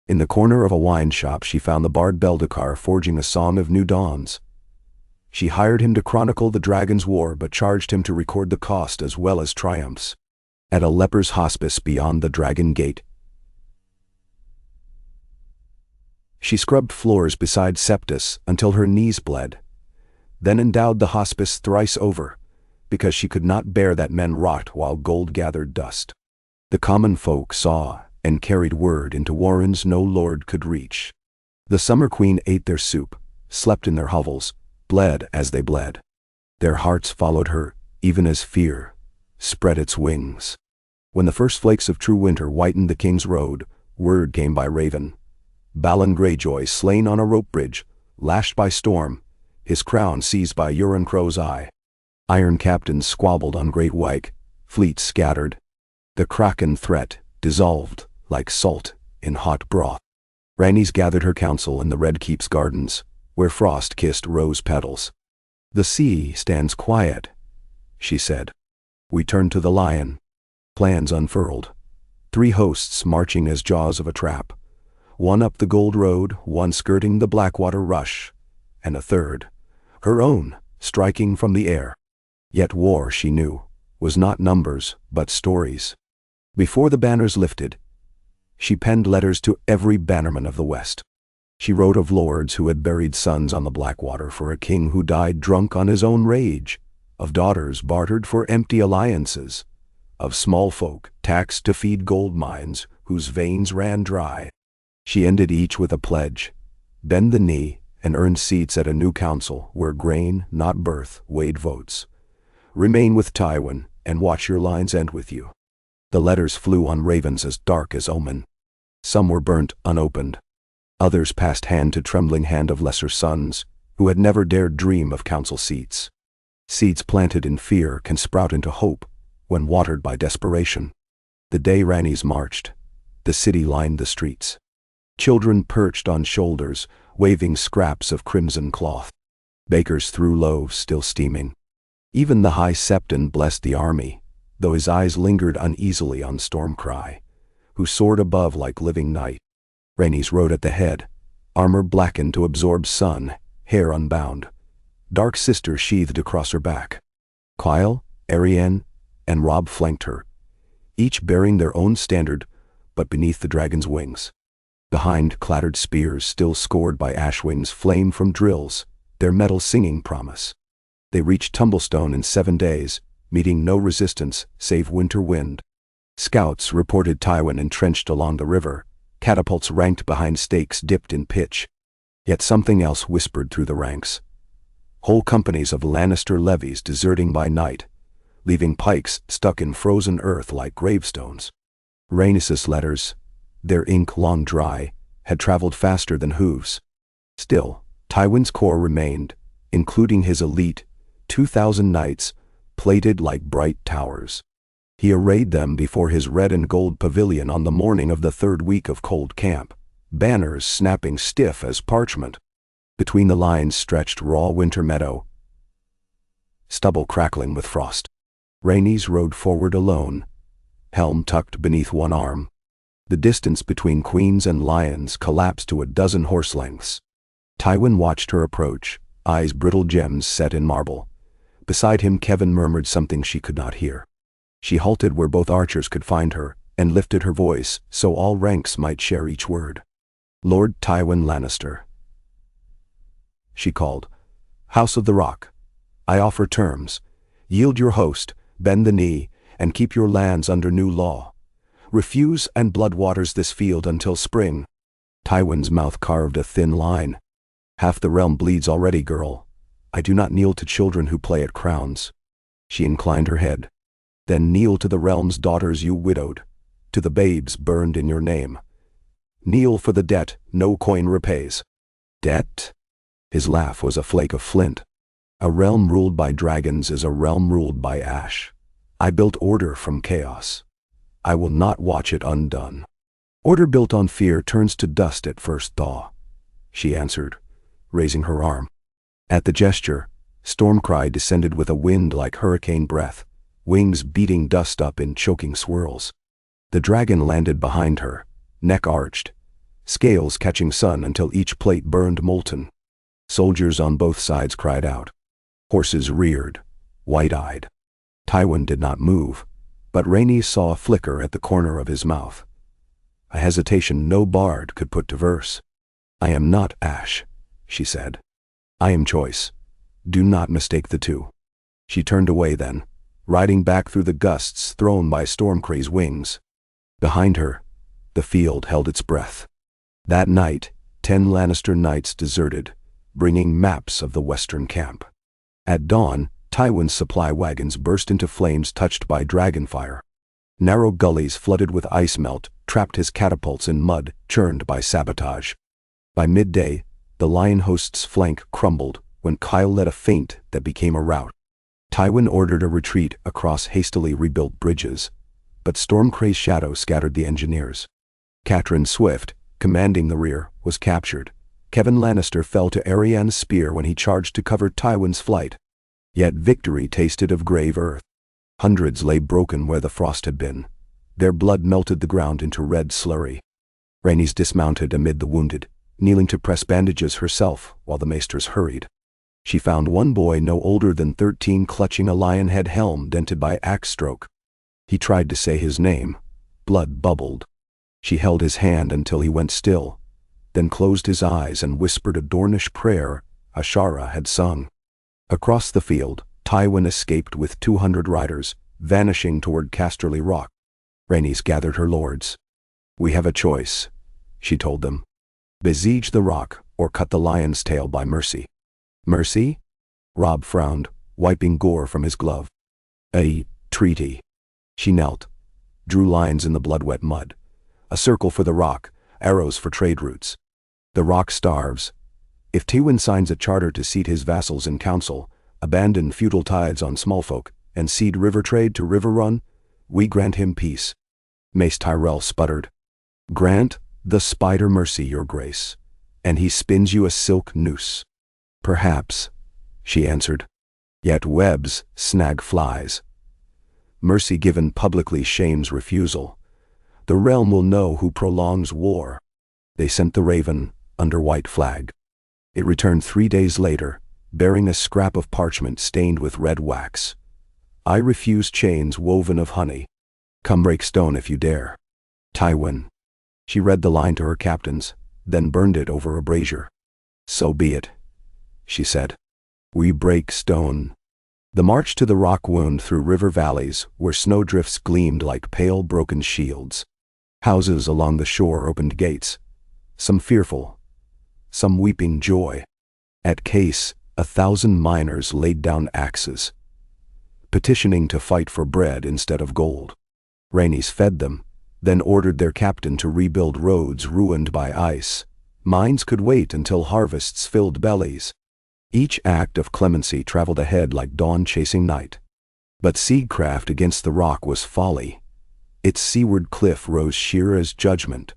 In the corner of a wine shop she found the bard Beldekar forging a song of new dawns. She hired him to chronicle the Dragon's War but charged him to record the cost as well as triumphs. At a leper's hospice beyond the Dragon Gate, she scrubbed floors beside Septus until her knees bled, then endowed the hospice thrice over, because she could not bear that men rot while gold gathered dust. The common folk saw and carried word into warrens no lord could reach. The Summer Queen ate their soup, slept in their hovels, bled as they bled. Their hearts followed her, even as fear spread its wings. When the first flakes of true winter whitened the king's road, word came by raven. Balon Greyjoy slain on a rope bridge, lashed by storm, his crown seized by Euron Crow's eye. Iron captains squabbled on Great Wyke, fleets scattered. The Kraken threat dissolved like salt in hot broth. Rhaenys gathered her council in the Red Keep's gardens, where frost kissed rose petals. "The sea stands quiet," she said. We turned to the Lion. Plans unfurled. 3 hosts marching as jaws of a trap. One up the Gold Road, one skirting the Blackwater Rush, and a third, her own, striking from the air. Yet war, she knew, was not numbers, but stories. Before the banners lifted, she penned letters to every bannerman of the West. She wrote of lords who had buried sons on the Blackwater for a king who died drunk on his own rage, of daughters bartered for empty alliances, of small folk taxed to feed gold mines whose veins ran dry. She ended each with a pledge: bend the knee and earn seats at a new council where grain, not birth, weighed votes. Remain with Tywin and watch your lines end with you. The letters flew on ravens as dark as omen. Some were burnt unopened. Others passed hand to trembling hand of lesser sons who had never dared dream of council seats. Seeds planted in fear can sprout into hope when watered by desperation. The day Rhaenys marched, the city lined the streets. Children perched on shoulders, waving scraps of crimson cloth. Bakers threw loaves still steaming. Even the High Septon blessed the army, though his eyes lingered uneasily on Stormcry, who soared above like living night. Rhaenys rode at the head, armor blackened to absorb sun, hair unbound. Dark sister sheathed across her back. Kyle, Arianne, and Robb flanked her, each bearing their own standard, but beneath the dragon's wings. Behind clattered spears still scored by ashwings flame from drills, their metal singing promise. They reached Tumblestone in 7 days, meeting no resistance save winter wind. Scouts reported Tywin entrenched along the river, catapults ranked behind stakes dipped in pitch. Yet something else whispered through the ranks. Whole companies of Lannister levies deserting by night, leaving pikes stuck in frozen earth like gravestones. Rhaenys' letters, their ink long dry, had traveled faster than hooves. Still, Tywin's core remained, including his elite, 2,000 knights, plated like bright towers. He arrayed them before his red and gold pavilion on the morning of the 3rd week of Cold Camp, banners snapping stiff as parchment. Between the lines stretched raw winter meadow, stubble crackling with frost. Rhaenys rode forward alone, helm tucked beneath one arm. The distance between queens and lions collapsed to a dozen horse lengths. Tywin watched her approach, eyes brittle gems set in marble. Beside him Kevin murmured something she could not hear. She halted where both archers could find her, and lifted her voice so all ranks might share each word. "Lord Tywin Lannister," she called. "House of the Rock, I offer terms. Yield your host, bend the knee, and keep your lands under new law. Refuse and blood waters this field until spring." Tywin's mouth carved a thin line. "Half the realm bleeds already, girl. I do not kneel to children who play at crowns." She inclined her head. "Then kneel to the realm's daughters you widowed, to the babes burned in your name. Kneel for the debt no coin repays." "Debt?" His laugh was a flake of flint. "A realm ruled by dragons is a realm ruled by ash. I built order from chaos. I will not watch it undone. Order built on fear turns to dust at first thaw," she answered, raising her arm. At the gesture, Stormcry descended with a wind like hurricane breath, wings beating dust up in choking swirls. The dragon landed behind her, neck arched, scales catching sun until each plate burned molten. Soldiers on both sides cried out. Horses reared, white-eyed. Tywin did not move, but Rhaenys saw a flicker at the corner of his mouth. A hesitation no bard could put to verse. "I am not ash," she said. "I am choice. Do not mistake the two." She turned away then, riding back through the gusts thrown by Stormcry's wings. Behind her, the field held its breath. That night, 10 Lannister knights deserted, bringing maps of the western camp. At dawn, Tywin's supply wagons burst into flames touched by dragonfire. Narrow gullies flooded with ice melt trapped his catapults in mud churned by sabotage. By midday, the lion host's flank crumbled when Kyle led a feint that became a rout. Tywin ordered a retreat across hastily rebuilt bridges, but Stormcray's shadow scattered the engineers. Catelyn Swift, commanding the rear, was captured. Kevan Lannister fell to Arianne's spear when he charged to cover Tywin's flight. Yet victory tasted of grave earth. Hundreds lay broken where the frost had been. Their blood melted the ground into red slurry. Rhaenys dismounted amid the wounded, kneeling to press bandages herself while the maesters hurried. She found one boy no older than 13 clutching a lion head helm dented by axe stroke. He tried to say his name. Blood bubbled. She held his hand until he went still, then closed his eyes and whispered a Dornish prayer Ashara had sung. Across the field, Tywin escaped with 200 riders, vanishing toward Casterly Rock. Rhaenys gathered her lords. "We have a choice," she told them. "Besiege the rock, or cut the lion's tail by mercy." "Mercy?" Robb frowned, wiping gore from his glove. "A treaty." She knelt, drew lines in the blood-wet mud. A circle for the rock, arrows for trade routes. "The rock starves. If Tywin signs a charter to seat his vassals in council, abandon feudal tithes on smallfolk, and cede river trade to River Run, we grant him peace." Mace Tyrell sputtered. "Grant the spider mercy, your grace, and he spins you a silk noose." "Perhaps," she answered. "Yet webs snag flies. Mercy given publicly shames refusal. The realm will know who prolongs war." They sent the raven under white flag. It returned 3 days later, bearing a scrap of parchment stained with red wax. "I refuse chains woven of honey. Come break stone if you dare. Tywin." She read the line to her captains, then burned it over a brazier. "So be it," she said. "We break stone." The march to the rock wound through river valleys, where snowdrifts gleamed like pale broken shields. Houses along the shore opened gates, some fearful, some weeping joy. At Case, 1,000 miners laid down axes, petitioning to fight for bread instead of gold. Rhaenys fed them, then ordered their captain to rebuild roads ruined by ice. Mines could wait until harvests filled bellies. Each act of clemency traveled ahead like dawn chasing night. But siegecraft against the rock was folly. Its seaward cliff rose sheer as judgment.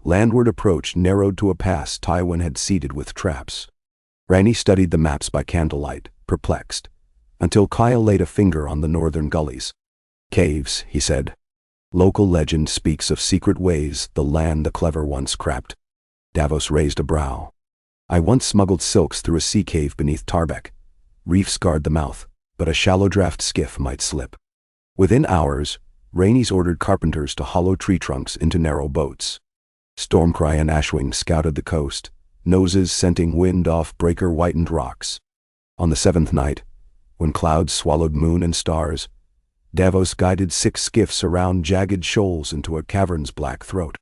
Landward approach narrowed to a pass Tywin had seeded with traps. Rhaenys studied the maps by candlelight, perplexed, until Kyle laid a finger on the northern gullies. "Caves," he said. "Local legend speaks of secret ways the land the clever once crept." Davos raised a brow. "I once smuggled silks through a sea cave beneath Tarbeck. Reefs guard the mouth, but a shallow draft skiff might slip." Within hours, Rhaenys ordered carpenters to hollow tree trunks into narrow boats. Stormcry and Ashwing scouted the coast, noses scenting wind off breaker-whitened rocks. On the 7th night, when clouds swallowed moon and stars, Davos guided 6 skiffs around jagged shoals into a cavern's black throat.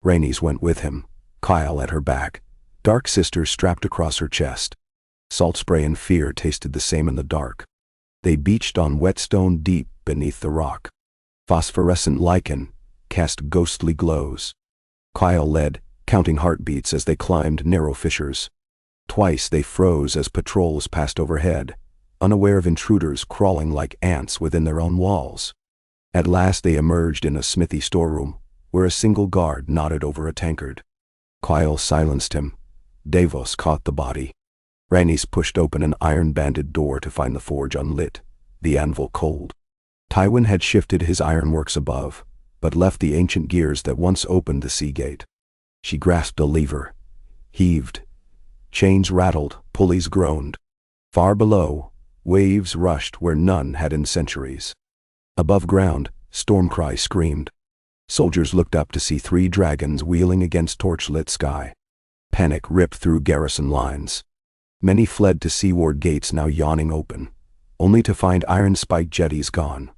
Rhaenys went with him, Kyle at her back, Dark Sister strapped across her chest. Salt spray and fear tasted the same in the dark. They beached on whetstone deep beneath the rock. Phosphorescent lichen cast ghostly glows. Kyle led, counting heartbeats as they climbed narrow fissures. Twice they froze as patrols passed overhead, unaware of intruders crawling like ants within their own walls. At last they emerged in a smithy storeroom, where a single guard nodded over a tankard. Kyle silenced him. Davos caught the body. Rhaenys pushed open an iron-banded door to find the forge unlit, the anvil cold. Tywin had shifted his ironworks above, but left the ancient gears that once opened the sea gate. She grasped a lever, heaved. Chains rattled, pulleys groaned. Far below, waves rushed where none had in centuries. Above ground, Stormcry screamed. Soldiers looked up to see 3 dragons wheeling against torch-lit sky. Panic ripped through garrison lines. Many fled to seaward gates now yawning open, only to find iron-spiked jetties gone,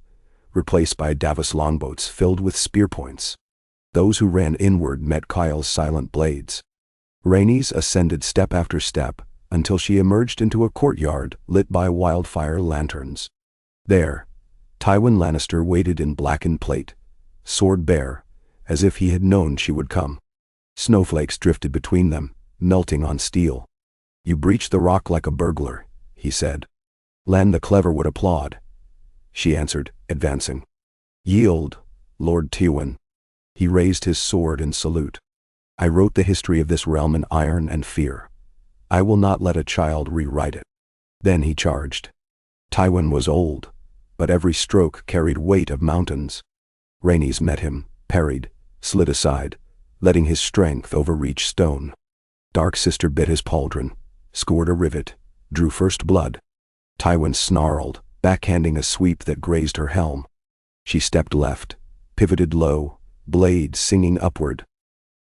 replaced by Davos longboats filled with spear points. Those who ran inward met Kyle's silent blades. Rhaenys ascended step after step until she emerged into a courtyard lit by wildfire lanterns. There, Tywin Lannister waited in blackened plate, sword bare, as if he had known she would come. Snowflakes drifted between them, melting on steel. "You breached the rock like a burglar," he said. "Lan the Clever would applaud," she answered, advancing. "Yield, Lord Tywin." He raised his sword in salute. I wrote the history of this realm in iron and fear. I will not let a child rewrite it." Then he charged. Tywin was old, but every stroke carried weight of mountains. Rhaenys met him, parried, slid aside, letting his strength overreach stone. Dark Sister bit his pauldron, scored a rivet, drew first blood. Tywin snarled, backhanding a sweep that grazed her helm. She stepped left, pivoted low, blade singing upward.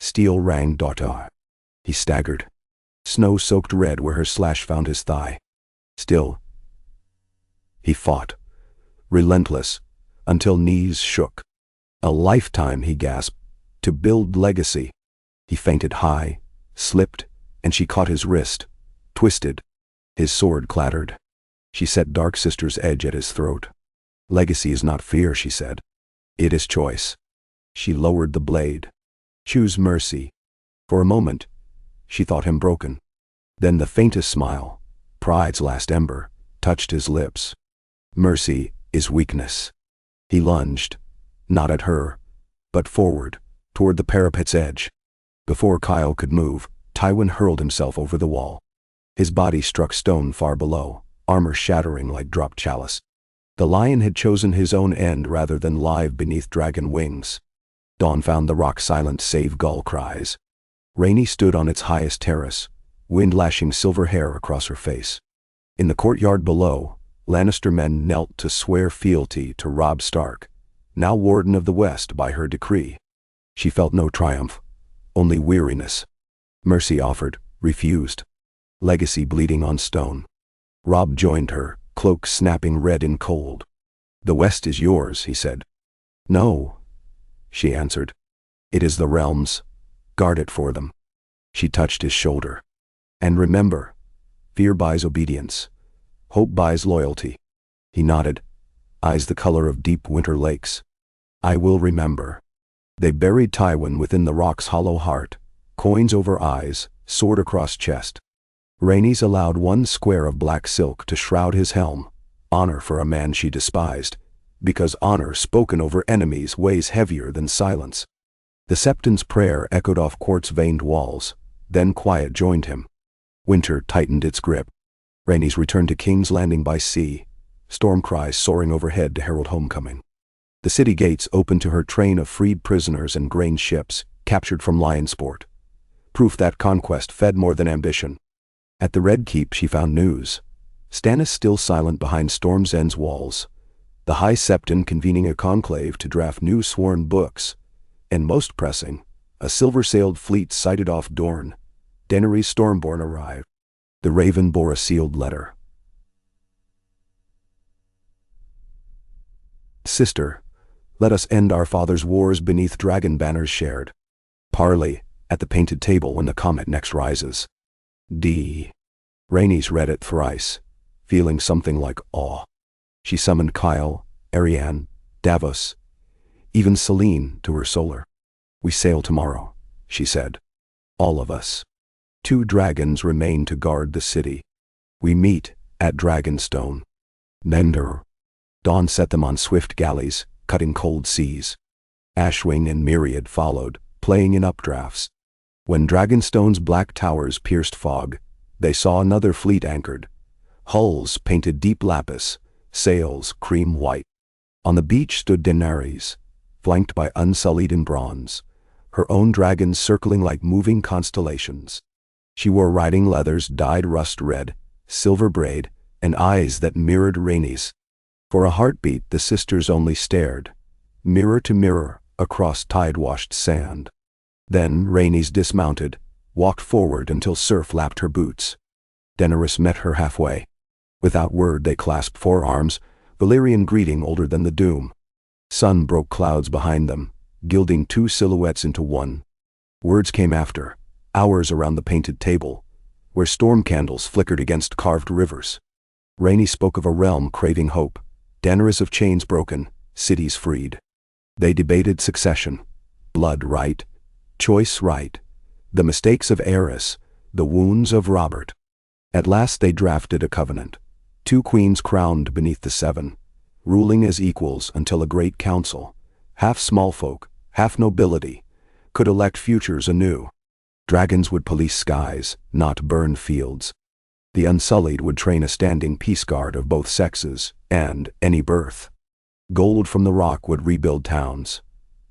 Steel rang daughter. He staggered. Snow soaked red where her slash found his thigh. Still, he fought, relentless, until knees shook. A lifetime, he gasped, to build legacy. He fainted high, slipped, and she caught his wrist, twisted. His sword clattered. She set Dark Sister's edge at his throat. "Legacy is not fear," she said. "It is choice." She lowered the blade. "Choose mercy." For a moment, she thought him broken. Then the faintest smile, pride's last ember, touched his lips. "Mercy is weakness." He lunged, not at her, but forward, toward the parapet's edge. Before Kyle could move, Tywin hurled himself over the wall. His body struck stone far below, armor shattering like dropped chalice. The lion had chosen his own end rather than live beneath dragon wings. Dawn found the rock silent save gull cries. Rhaenys stood on its highest terrace, wind lashing silver hair across her face. In the courtyard below, Lannister men knelt to swear fealty to Robb Stark, now Warden of the West by her decree. She felt no triumph, only weariness. Mercy offered, refused. Legacy bleeding on stone. Robb joined her, cloak snapping red in cold. "The West is yours," he said. "No," she answered. "It is the realm's. Guard it for them." She touched his shoulder. "And remember, fear buys obedience. Hope buys loyalty." He nodded, eyes the color of deep winter lakes. "I will remember." They buried Tywin within the rock's hollow heart, coins over eyes, sword across chest. Rhaenys allowed one square of black silk to shroud his helm, honor for a man she despised, because honor spoken over enemies weighs heavier than silence. The Septon's prayer echoed off quartz-veined walls, then quiet joined him. Winter tightened its grip. Rhaenys returned to King's Landing by sea, storm cries soaring overhead to herald homecoming. The city gates opened to her train of freed prisoners and grain ships, captured from Lionsport. Proof that conquest fed more than ambition. At the Red Keep she found news. Stannis still silent behind Storm's End's walls. The High Septon convening a conclave to draft new sworn books. And most pressing, a silver-sailed fleet sighted off Dorne. Daenerys Stormborn arrived. The Raven bore a sealed letter. "Sister, let us end our father's wars beneath dragon banners shared. Parley at the painted table when the comet next rises. D." Rhaenys read it thrice, feeling something like awe. She summoned Kyle, Arianne, Davos, even Selene to her solar. "We sail tomorrow," she said. "All of us. 2 dragons remain to guard the city. We meet at Dragonstone. Nender." Dawn set them on swift galleys, cutting cold seas. Ashwing and Myriad followed, playing in updrafts. When Dragonstone's black towers pierced fog, they saw another fleet anchored. Hulls painted deep lapis, sails cream white. On the beach stood Daenerys, flanked by unsullied in bronze, her own dragons circling like moving constellations. She wore riding leathers dyed rust red, silver braid, and eyes that mirrored Rhaenys. For a heartbeat the sisters only stared, mirror to mirror, across tide-washed sand. Then Rhaenys dismounted, walked forward until surf lapped her boots. Daenerys met her halfway. Without word they clasped forearms, Valyrian greeting older than the doom. Sun broke clouds behind them, gilding 2 silhouettes into one. Words came after, hours around the painted table, where storm candles flickered against carved rivers. Rhaenys spoke of a realm craving hope, Daenerys of chains broken, cities freed. They debated succession, blood right, choice right, the mistakes of Aerys, the wounds of Robert. At last they drafted a covenant, 2 queens crowned beneath the 7, ruling as equals until a great council, half small folk, half nobility, could elect futures anew. Dragons would police skies, not burn fields. The Unsullied would train a standing peace guard of both sexes, and any birth. Gold from the rock would rebuild towns.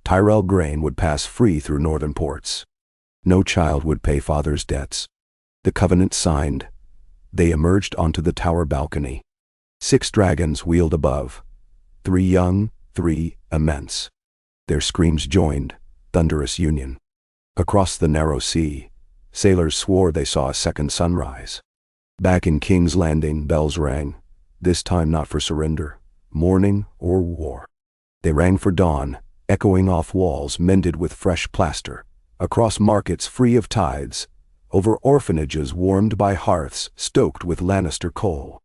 Tyrell grain would pass free through northern ports. No child would pay father's debts. The covenant signed, they emerged onto the tower balcony. 6 dragons wheeled above. 3 young, 3 immense. Their screams joined, thunderous union. Across the narrow sea, sailors swore they saw a second sunrise. Back in King's Landing, bells rang, this time not for surrender, mourning, or war. They rang for dawn, echoing off walls mended with fresh plaster, across markets free of tides, over orphanages warmed by hearths stoked with Lannister coal.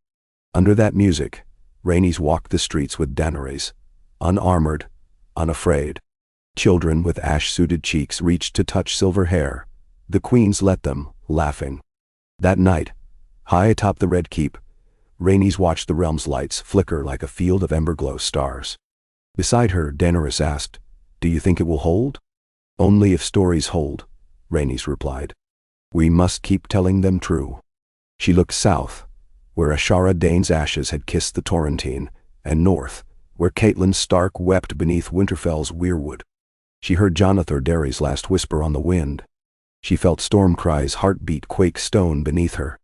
Under that music, Rhaenys walked the streets with Daenerys, unarmored, unafraid. Children with ash-suited cheeks reached to touch silver hair. The queens let them, laughing. That night, high atop the Red Keep, Rhaenys watched the realm's lights flicker like a field of emberglow stars. Beside her, Daenerys asked, "Do you think it will hold?" "Only if stories hold," Rhaenys replied. "We must keep telling them true." She looked south, where Ashara Dane's ashes had kissed the Torrentine, and north, where Catelyn Stark wept beneath Winterfell's weirwood. She heard Jonathan Darry's last whisper on the wind. She felt Stormcry's heartbeat quake stone beneath her.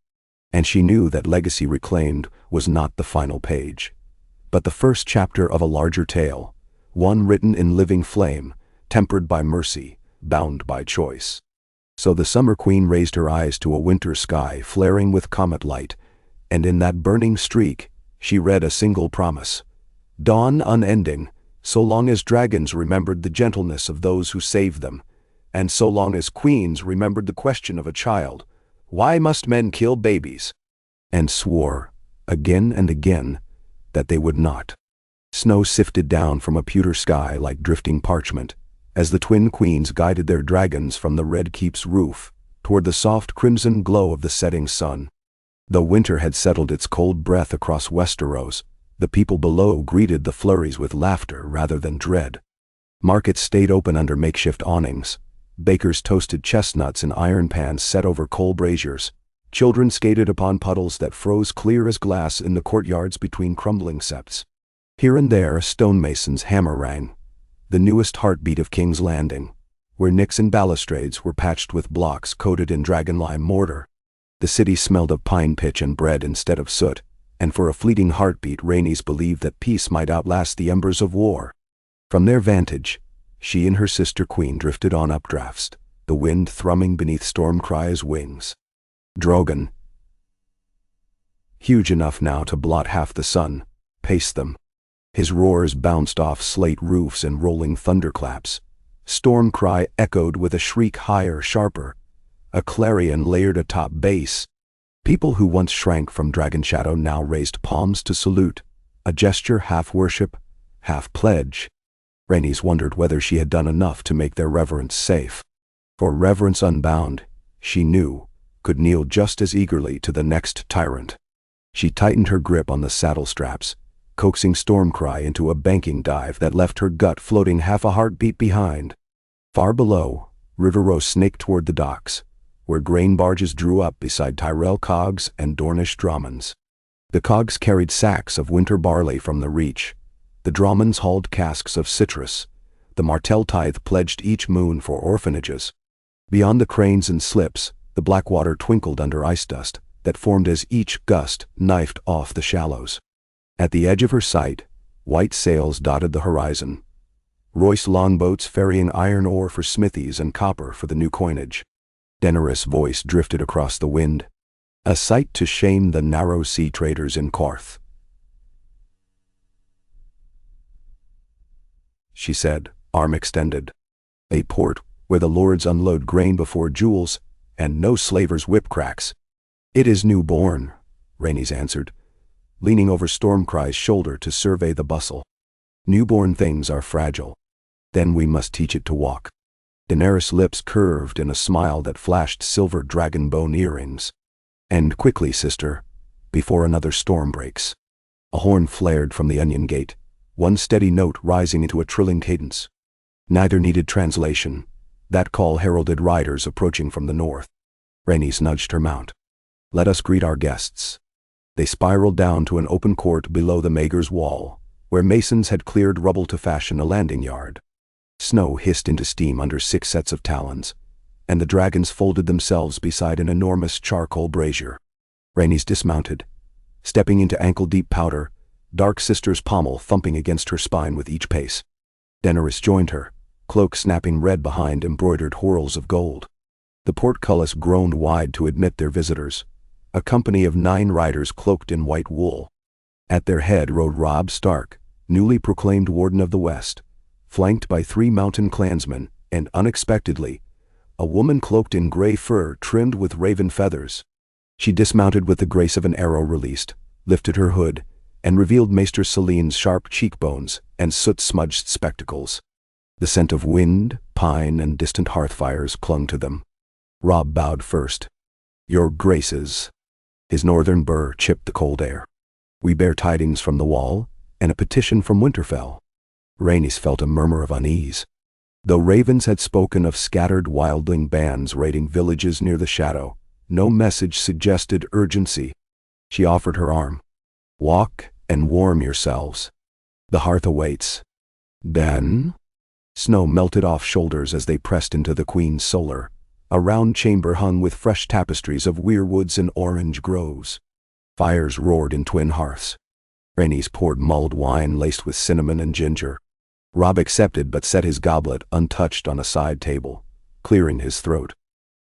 And she knew that legacy reclaimed was not the final page, but the first chapter of a larger tale, one written in living flame, tempered by mercy, bound by choice. So the Summer Queen raised her eyes to a winter sky flaring with comet light, and in that burning streak, she read a single promise. Dawn unending, so long as dragons remembered the gentleness of those who saved them, and so long as queens remembered the question of a child, why must men kill babies? And swore, again and again, that they would not. Snow sifted down from a pewter sky like drifting parchment, as the twin queens guided their dragons from the Red Keep's roof, toward the soft crimson glow of the setting sun. Though winter had settled its cold breath across Westeros, the people below greeted the flurries with laughter rather than dread. Markets stayed open under makeshift awnings. Bakers toasted chestnuts in iron pans set over coal braziers. Children skated upon puddles that froze clear as glass in the courtyards between crumbling septs. Here and there a stonemason's hammer rang, the newest heartbeat of King's Landing, where nicks and balustrades were patched with blocks coated in dragonlime mortar. The city smelled of pine pitch and bread instead of soot, and for a fleeting heartbeat Rhaenys believed that peace might outlast the embers of war. From their vantage, she and her sister queen drifted on updrafts, the wind thrumming beneath Stormcry's wings. Drogon, huge enough now to blot half the sun, paced them. His roars bounced off slate roofs in rolling thunderclaps. Stormcry echoed with a shriek higher, sharper, a clarion layered atop bass. People who once shrank from Dragon Shadow now raised palms to salute, a gesture half worship, half pledge. Rhaenys wondered whether she had done enough to make their reverence safe. For reverence unbound, she knew, could kneel just as eagerly to the next tyrant. She tightened her grip on the saddle straps, coaxing Stormcry into a banking dive that left her gut floating half a heartbeat behind. Far below, River Rose snaked toward the docks, where grain barges drew up beside Tyrell cogs and Dornish dromons. The cogs carried sacks of winter barley from the reach. The dromons hauled casks of citrus. The Martell tithe pledged each moon for orphanages. Beyond the cranes and slips, the black water twinkled under ice dust that formed as each gust knifed off the shallows. At the edge of her sight, white sails dotted the horizon. Royce longboats ferrying iron ore for smithies and copper for the new coinage. Daenerys' voice drifted across the wind. A sight to shame the narrow sea traders in Qarth, she said, arm extended. A port where the lords unload grain before jewels, and no slavers whip cracks. It is newborn, Rhaenys answered, leaning over Stormcry's shoulder to survey the bustle. Newborn things are fragile. Then we must teach it to walk. Daenerys' lips curved in a smile that flashed silver dragon bone earrings. And quickly, sister, before another storm breaks. A horn flared from the onion gate, one steady note rising into a trilling cadence. Neither needed translation. That call heralded riders approaching from the north. Rhaenys nudged her mount. "Let us greet our guests." They spiraled down to an open court below the Maegor's wall, where masons had cleared rubble to fashion a landing yard. Snow hissed into steam under 6 sets of talons, and the dragons folded themselves beside an enormous charcoal brazier. Rhaenys dismounted, stepping into ankle-deep powder, Dark Sister's pommel thumping against her spine with each pace. Daenerys joined her, cloak snapping red behind embroidered whorls of gold. The portcullis groaned wide to admit their visitors, a company of 9 riders cloaked in white wool. At their head rode Robb Stark, newly proclaimed Warden of the West, flanked by 3 mountain clansmen, and unexpectedly, a woman cloaked in gray fur trimmed with raven feathers. She dismounted with the grace of an arrow released, lifted her hood, and revealed Maester Selene's sharp cheekbones and soot-smudged spectacles. The scent of wind, pine, and distant hearth fires clung to them. Robb bowed first. "Your graces." His northern burr chipped the cold air. "We bear tidings from the wall, and a petition from Winterfell." Rhaenys felt a murmur of unease. Though ravens had spoken of scattered wildling bands raiding villages near the shadow, no message suggested urgency. She offered her arm. "Walk and warm yourselves. The hearth awaits." Then, snow melted off shoulders as they pressed into the Queen's solar, a round chamber hung with fresh tapestries of weirwoods and orange groves. Fires roared in twin hearths. Rhaenys poured mulled wine laced with cinnamon and ginger. Robb accepted but set his goblet untouched on a side table, clearing his throat.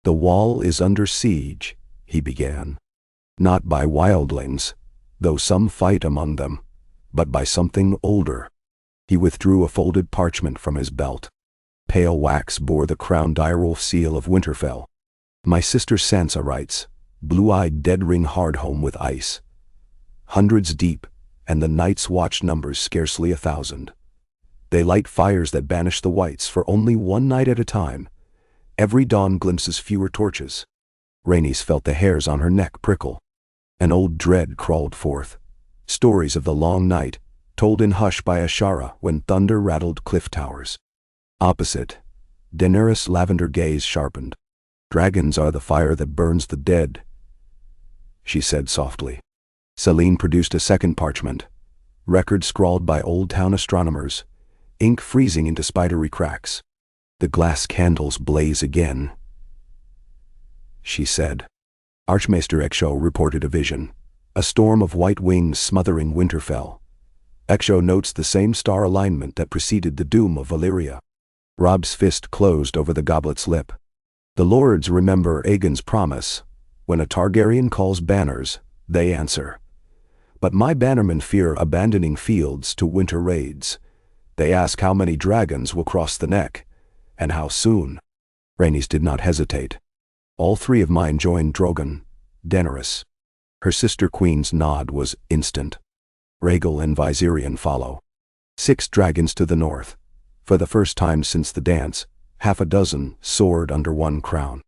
"The wall is under siege," he began. "Not by wildlings, though some fight among them, but by something older." He withdrew a folded parchment from his belt. Pale wax bore the crown direwolf seal of Winterfell. "My sister Sansa writes, blue-eyed dead ring Hardhome with ice. Hundreds deep, and the Night's Watch numbers scarcely 1,000. They light fires that banish the whites for only one night at a time. Every dawn glimpses fewer torches." Rhaenys felt the hairs on her neck prickle. An old dread crawled forth. Stories of the long night, told in hush by Ashara when thunder rattled cliff towers. Opposite, Daenerys' lavender gaze sharpened. "Dragons are the fire that burns the dead," she said softly. Selene produced a second parchment, record scrawled by Old Town astronomers, ink freezing into spidery cracks. "The glass candles blaze again," she said. Archmaester Exo reported a vision, a storm of white wings smothering Winterfell. Exo notes the same star alignment that preceded the doom of Valyria. Robb's fist closed over the goblet's lip. "The lords remember Aegon's promise. When a Targaryen calls banners, they answer. But my bannermen fear abandoning fields to winter raids. They ask how many dragons will cross the neck, and how soon." Rhaenys did not hesitate. "All 3 of mine joined Drogon, Daenerys." Her sister Queen's nod was instant. "Rhaegal and Viserion follow. 6 dragons to the north. For the first time since the dance, 6 soared under one crown.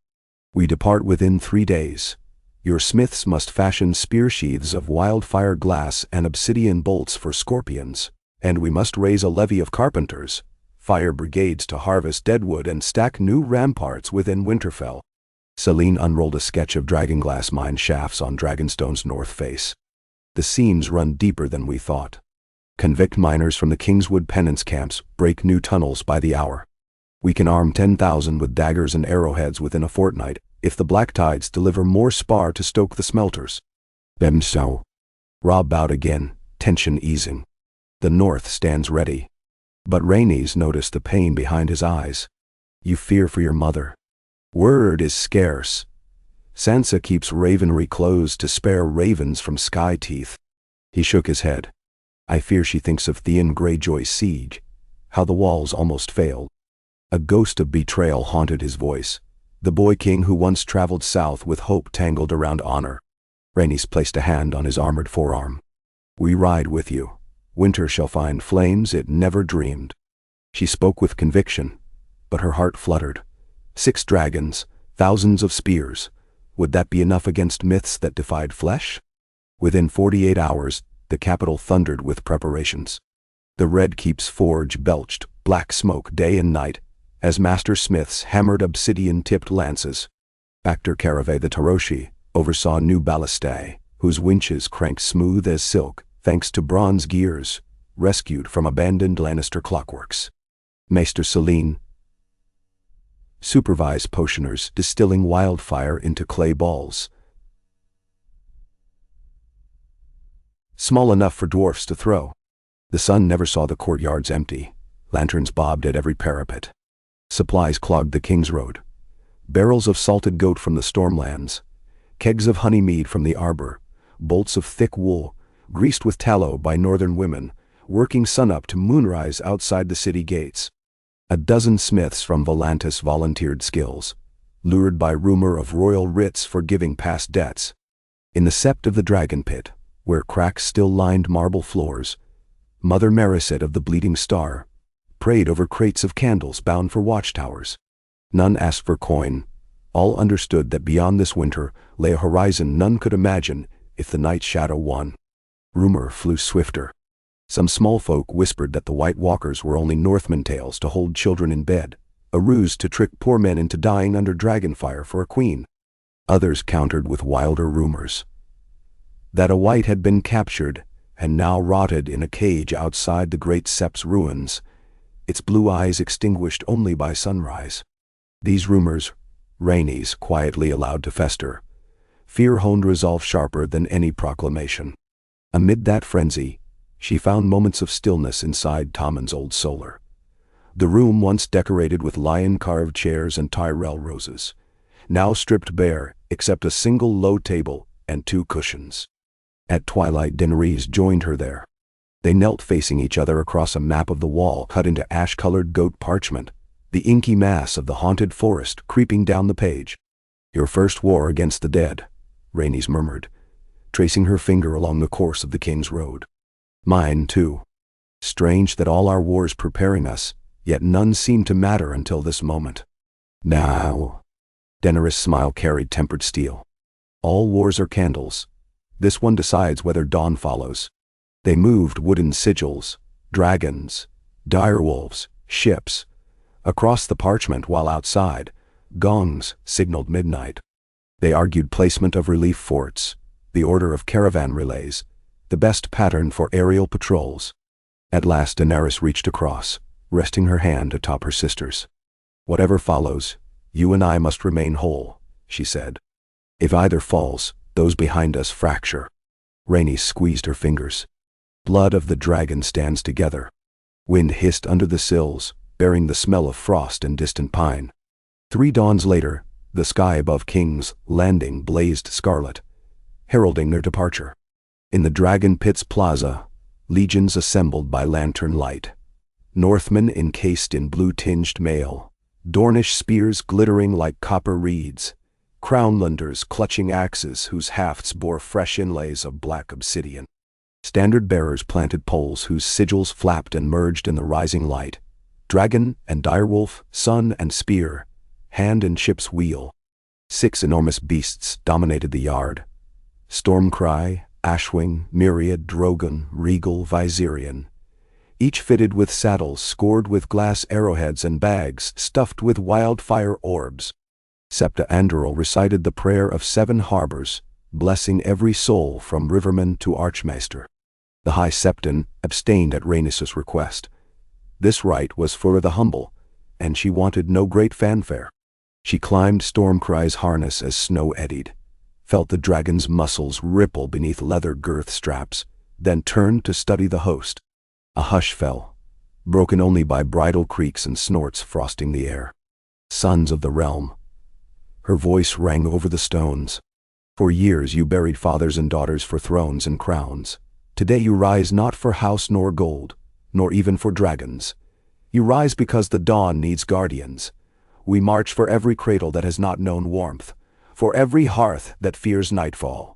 We depart within 3 days. Your smiths must fashion spear sheaths of wildfire glass and obsidian bolts for scorpions, and we must raise a levy of carpenters, fire brigades to harvest deadwood and stack new ramparts within Winterfell." Selene unrolled a sketch of dragonglass mine shafts on Dragonstone's north face. "The seams run deeper than we thought. Convict miners from the Kingswood penance camps break new tunnels by the hour. We can arm 10,000 with daggers and arrowheads within a fortnight if the Black Tides deliver more spar to stoke the smelters." "Them so." Robb bowed again, tension easing. "The north stands ready." But Rhaenys noticed the pain behind his eyes. "You fear for your mother." "Word is scarce. Sansa keeps ravenry closed to spare ravens from sky teeth." He shook his head. "I fear she thinks of Theon Greyjoy's siege, how the walls almost failed." A ghost of betrayal haunted his voice, the boy king who once traveled south with hope tangled around honor. Rhaenys placed a hand on his armored forearm. "We ride with you. Winter shall find flames it never dreamed." She spoke with conviction, but her heart fluttered. 6 dragons, thousands of spears. Would that be enough against myths that defied flesh? Within 48 hours, the capital thundered with preparations. The Red Keep's forge belched black smoke day and night, as master smiths hammered obsidian-tipped lances. Actor Carave the Taroshi oversaw new ballistae, whose winches cranked smooth as silk thanks to bronze gears, rescued from abandoned Lannister clockworks. Maester Celine supervised potioners distilling wildfire into clay balls, small enough for dwarfs to throw. The sun never saw the courtyards empty. Lanterns bobbed at every parapet. Supplies clogged the King's Road. Barrels of salted goat from the Stormlands, kegs of honey mead from the arbor, bolts of thick wool, greased with tallow by northern women, working sunup to moonrise outside the city gates. A dozen smiths from Volantis volunteered skills, lured by rumor of royal writs forgiving past debts. In the sept of the Dragon Pit, where cracks still lined marble floors, Mother Mariset of the Bleeding Star prayed over crates of candles bound for watchtowers. None asked for coin. All understood that beyond this winter lay a horizon none could imagine if the Night Shadow won. Rumor flew swifter. Some small folk whispered that the White Walkers were only Northman tales to hold children in bed, a ruse to trick poor men into dying under dragonfire for a queen. Others countered with wilder rumors that a White had been captured and now rotted in a cage outside the great Sept's ruins, its blue eyes extinguished only by sunrise. These rumors, Rhaenys quietly allowed to fester. Fear honed resolve sharper than any proclamation. Amid that frenzy, she found moments of stillness inside Tommen's old solar. The room once decorated with lion-carved chairs and Tyrell roses, now stripped bare except a single low table and 2 cushions. At twilight, Daenerys joined her there. They knelt facing each other across a map of the wall cut into ash-colored goat parchment, the inky mass of the haunted forest creeping down the page. "Your first war against the dead," Rhaenys murmured, tracing her finger along the course of the King's Road. "Mine, too. Strange that all our wars preparing us, yet none seemed to matter until this moment. Now." Daenerys' smile carried tempered steel. "All wars are candles. This one decides whether dawn follows." They moved wooden sigils, dragons, direwolves, ships, across the parchment while outside, gongs signaled midnight. They argued placement of relief forts, the order of caravan relays, the best pattern for aerial patrols. At last Daenerys reached across, resting her hand atop her sister's. "Whatever follows, you and I must remain whole," she said. "If either falls, those behind us fracture." Rhaenys squeezed her fingers. Blood of the dragon stands together. Wind hissed under the sills, bearing the smell of frost and distant pine. 3 dawns later, the sky above King's Landing blazed scarlet, heralding their departure. In the Dragon Pit's plaza, legions assembled by lantern light. Northmen encased in blue-tinged mail, Dornish spears glittering like copper reeds, Crownlanders clutching axes whose hafts bore fresh inlays of black obsidian. Standard-bearers planted poles whose sigils flapped and merged in the rising light. Dragon and direwolf, sun and spear, hand and ship's wheel. 6 enormous beasts dominated the yard. Stormcry, Ashwing, Myriad, Drogon, Regal, Viserion. Each fitted with saddles scored with glass arrowheads and bags stuffed with wildfire orbs. Septa Andoril recited the prayer of 7 harbors, blessing every soul from riverman to archmaester. The High Septon abstained at Rhaenys' request. This rite was for the humble, and she wanted no great fanfare. She climbed Stormcry's harness as snow eddied, felt the dragon's muscles ripple beneath leather girth straps, then turned to study the host. A hush fell, broken only by bridle creaks and snorts frosting the air. "Sons of the realm." Her voice rang over the stones. "For years you buried fathers and daughters for thrones and crowns. Today you rise not for house nor gold, nor even for dragons. You rise because the dawn needs guardians. We march for every cradle that has not known warmth, for every hearth that fears nightfall.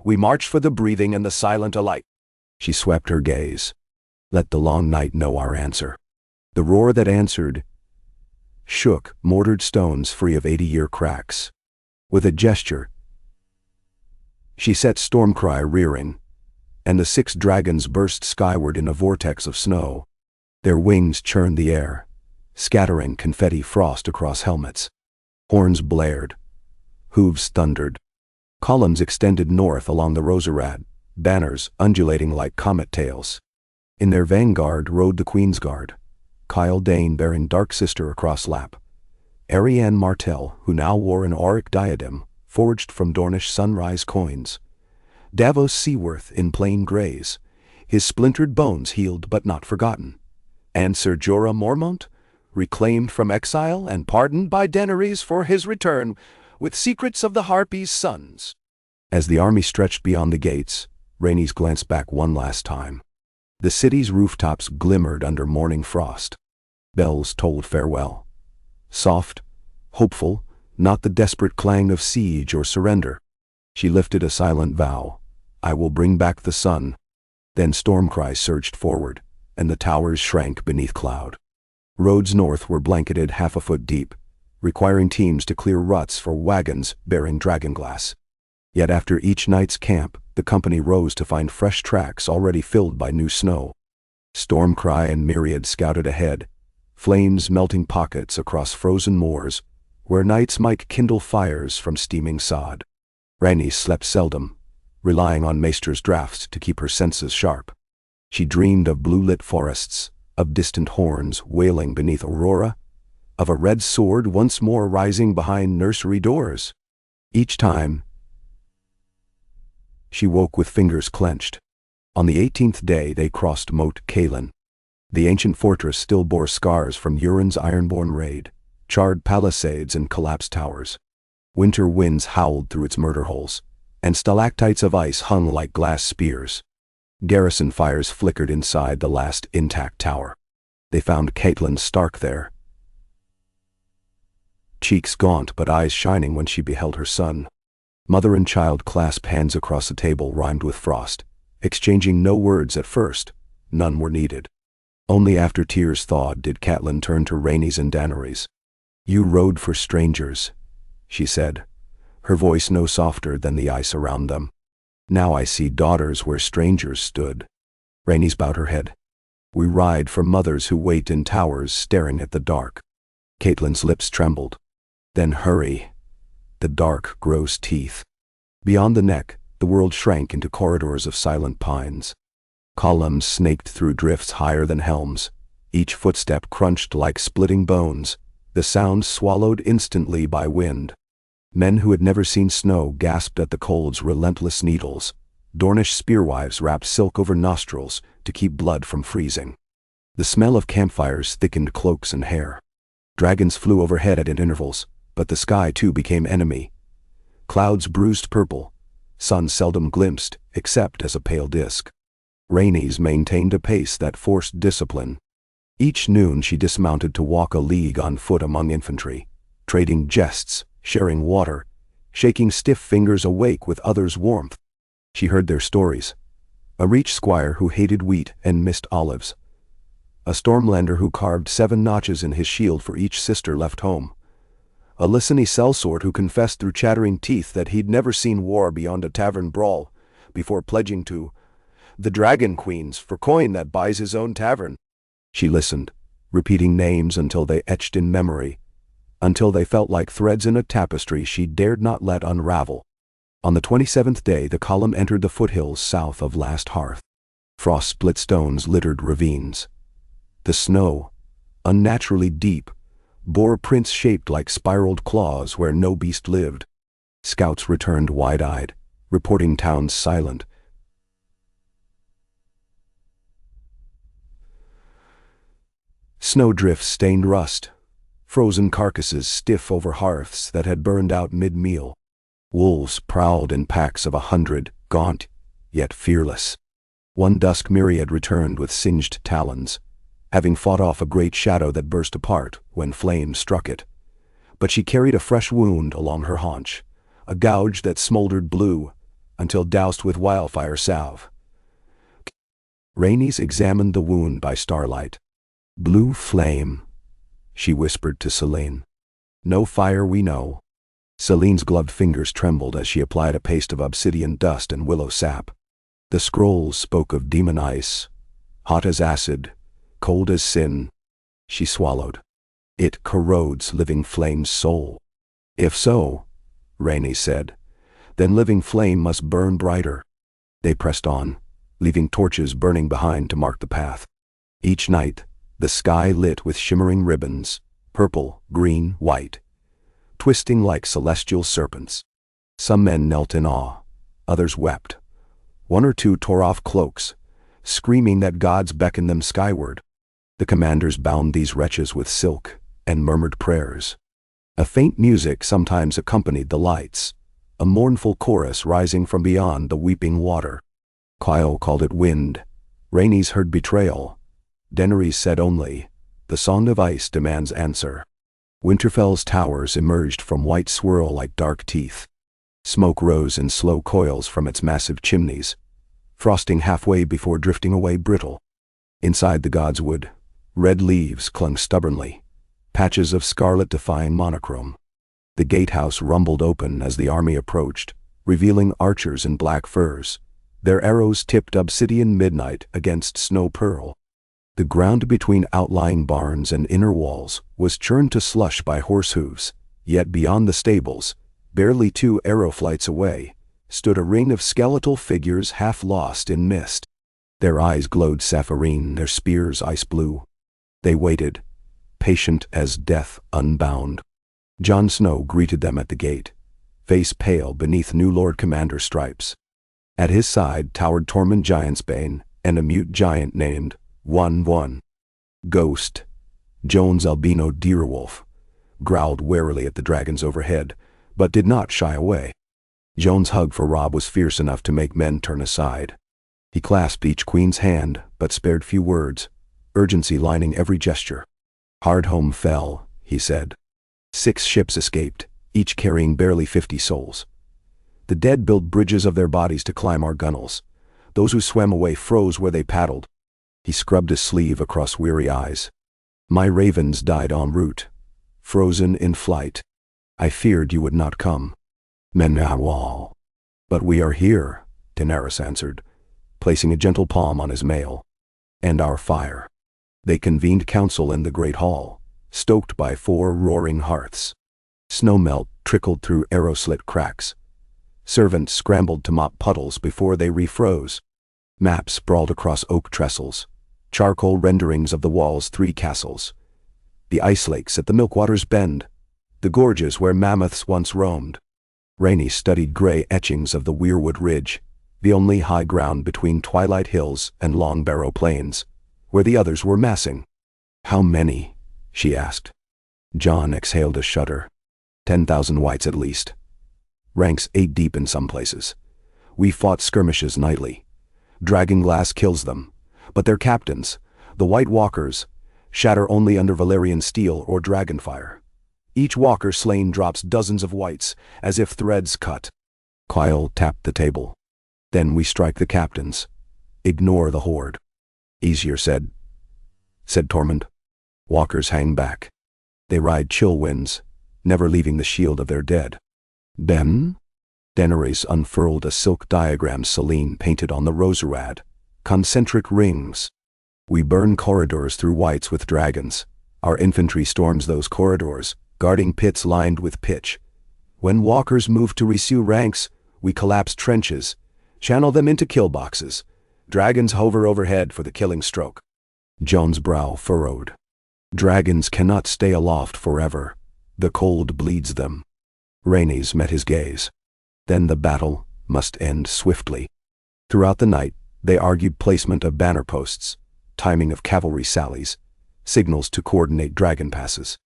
We march for the breathing and the silent alike." She swept her gaze. "Let the long night know our answer." The roar that answered shook mortared stones free of 80-year cracks. With a gesture, she set Stormcry rearing, and the 6 dragons burst skyward in a vortex of snow. Their wings churned the air, scattering confetti frost across helmets. Horns blared. Hooves thundered. Columns extended north along the Roserad, banners undulating like comet tails. In their vanguard rode the Queen's Guard, Kyle Dane bearing Dark Sister across lap. Arianne Martell, who now wore an auric diadem, forged from Dornish sunrise coins. Davos Seaworth in plain greys, his splintered bones healed but not forgotten. And Ser Jorah Mormont, reclaimed from exile and pardoned by Daenerys for his return, with secrets of the Harpies' sons. As the army stretched beyond the gates, Rhaenys glanced back one last time. The city's rooftops glimmered under morning frost. Bells tolled farewell. Soft, hopeful, not the desperate clang of siege or surrender. She lifted a silent vow. I will bring back the sun. Then storm cries surged forward, and the towers shrank beneath cloud. Roads north were blanketed half a foot deep, requiring teams to clear ruts for wagons bearing dragonglass. Yet after each night's camp, the company rose to find fresh tracks already filled by new snow. Stormcry and Myriad scouted ahead, flames melting pockets across frozen moors, where knights might kindle fires from steaming sod. Rhaenys slept seldom, relying on Maester's drafts to keep her senses sharp. She dreamed of blue-lit forests, of distant horns wailing beneath Aurora, of a red sword once more rising behind nursery doors. Each time, she woke with fingers clenched. On the 18th day they crossed Moat Cailin. The ancient fortress still bore scars from Euron's ironborn raid, charred palisades and collapsed towers. Winter winds howled through its murder holes, and stalactites of ice hung like glass spears. Garrison fires flickered inside the last intact tower. They found Catelyn Stark there, cheeks gaunt but eyes shining when she beheld her son. Mother and child clasped hands across the table rimed with frost, exchanging no words at first. None were needed. Only after tears thawed did Catelyn turn to Rhaenys and Daenerys. You rode for strangers, she said, her voice no softer than the ice around them. Now I see daughters where strangers stood. Rhaenys bowed her head. We ride for mothers who wait in towers staring at the dark. Catelyn's lips trembled. Then hurry. The dark grows teeth. Beyond the neck, the world shrank into corridors of silent pines. Columns snaked through drifts higher than helms. Each footstep crunched like splitting bones, the sound swallowed instantly by wind. Men who had never seen snow gasped at the cold's relentless needles. Dornish spearwives wrapped silk over nostrils to keep blood from freezing. The smell of campfires thickened cloaks and hair. Dragons flew overhead at intervals, but the sky too became enemy. Clouds bruised purple, sun seldom glimpsed except as a pale disk. Rhaenys maintained a pace that forced discipline. Each noon she dismounted to walk a league on foot among infantry, trading jests, sharing water, shaking stiff fingers awake with others' warmth. She heard their stories. A Reach squire who hated wheat and missed olives. A Stormlander who carved 7 notches in his shield for each sister left home. A Lyseni sellsword who confessed through chattering teeth that he'd never seen war beyond a tavern brawl, before pledging to the Dragon Queens for coin that buys his own tavern. She listened, repeating names until they etched in memory, until they felt like threads in a tapestry she dared not let unravel. On the 27th day the column entered the foothills south of Last Hearth. Frost-split stones littered ravines. The snow, unnaturally deep, bore prints shaped like spiraled claws where no beast lived. Scouts returned wide-eyed, reporting towns silent. Snowdrifts stained rust, frozen carcasses stiff over hearths that had burned out mid-meal. Wolves prowled in packs of 100, gaunt, yet fearless. One dusk myriad returned with singed talons, having fought off a great shadow that burst apart when flame struck it. But she carried a fresh wound along her haunch, a gouge that smoldered blue, until doused with wildfire salve. Rhaenys examined the wound by starlight. Blue flame, she whispered to Selene. No fire we know. Selene's gloved fingers trembled as she applied a paste of obsidian dust and willow sap. The scrolls spoke of demon ice, hot as acid, cold as sin. She swallowed. It corrodes living flame's soul. If so, Rhaenys said, then living flame must burn brighter. They pressed on, leaving torches burning behind to mark the path. Each night, the sky lit with shimmering ribbons, purple, green, white, twisting like celestial serpents. Some men knelt in awe, others wept. One or two tore off cloaks, screaming that gods beckoned them skyward. The commanders bound these wretches with silk and murmured prayers. A faint music sometimes accompanied the lights, a mournful chorus rising from beyond the weeping water. Quail called it wind. Rhaenys heard betrayal. Daenerys said only, "The Song of Ice demands answer." Winterfell's towers emerged from white swirl like dark teeth. Smoke rose in slow coils from its massive chimneys, frosting halfway before drifting away brittle. Inside the gods' wood, red leaves clung stubbornly, patches of scarlet defying monochrome. The gatehouse rumbled open as the army approached, revealing archers in black furs. Their arrows tipped obsidian midnight against snow pearl. The ground between outlying barns and inner walls was churned to slush by horse hooves, yet beyond the stables, barely 2 arrow flights away, stood a ring of skeletal figures half lost in mist. Their eyes glowed sapphirine, their spears ice blue. They waited, patient as death unbound. Jon Snow greeted them at the gate, face pale beneath new Lord Commander stripes. At his side towered Tormund Giantsbane and a mute giant named One. Ghost, Jones albino deerwolf, growled warily at the dragons overhead, but did not shy away. Jones' hug for Robb was fierce enough to make men turn aside. He clasped each queen's hand, but spared few words, urgency lining every gesture. Hardhome fell, he said. 6 ships escaped, each carrying barely 50 souls. The dead built bridges of their bodies to climb our gunwales. Those who swam away froze where they paddled. He scrubbed his sleeve across weary eyes. My ravens died en route, frozen in flight. I feared you would not come. Menawal. But we are here, Daenerys answered, placing a gentle palm on his mail. And our fire. They convened council in the great hall, stoked by 4 roaring hearths. Snowmelt trickled through arrow-slit cracks. Servants scrambled to mop puddles before they refroze. Maps sprawled across oak trestles, charcoal renderings of the wall's 3 castles. The ice lakes at the Milkwater's Bend, the gorges where mammoths once roamed. Rhaenys studied gray etchings of the Weirwood Ridge, the only high ground between Twilight Hills and Long Barrow Plains, where the others were massing. How many? She asked. Jon exhaled a shudder. 10,000 whites at least. Ranks 8 deep in some places. We fought skirmishes nightly. Dragonglass kills them, but their captains, the White Walkers, shatter only under Valyrian steel or dragonfire. Each walker slain drops dozens of whites, as if threads cut. Quail tapped the table. Then we strike the captains. Ignore the horde. Easier said Tormund. Walkers hang back. They ride chill winds, never leaving the shield of their dead. Then? Daenerys unfurled a silk diagram Selene painted on the roserad, concentric rings. We burn corridors through whites with dragons. Our infantry storms those corridors, guarding pits lined with pitch. When walkers move to resume ranks, we collapse trenches, channel them into kill boxes. Dragons hover overhead for the killing stroke. Jon's brow furrowed. Dragons cannot stay aloft forever. The cold bleeds them. Rhaenys met his gaze. Then the battle must end swiftly. Throughout the night, they argued placement of banner posts, timing of cavalry sallies, signals to coordinate dragon passes.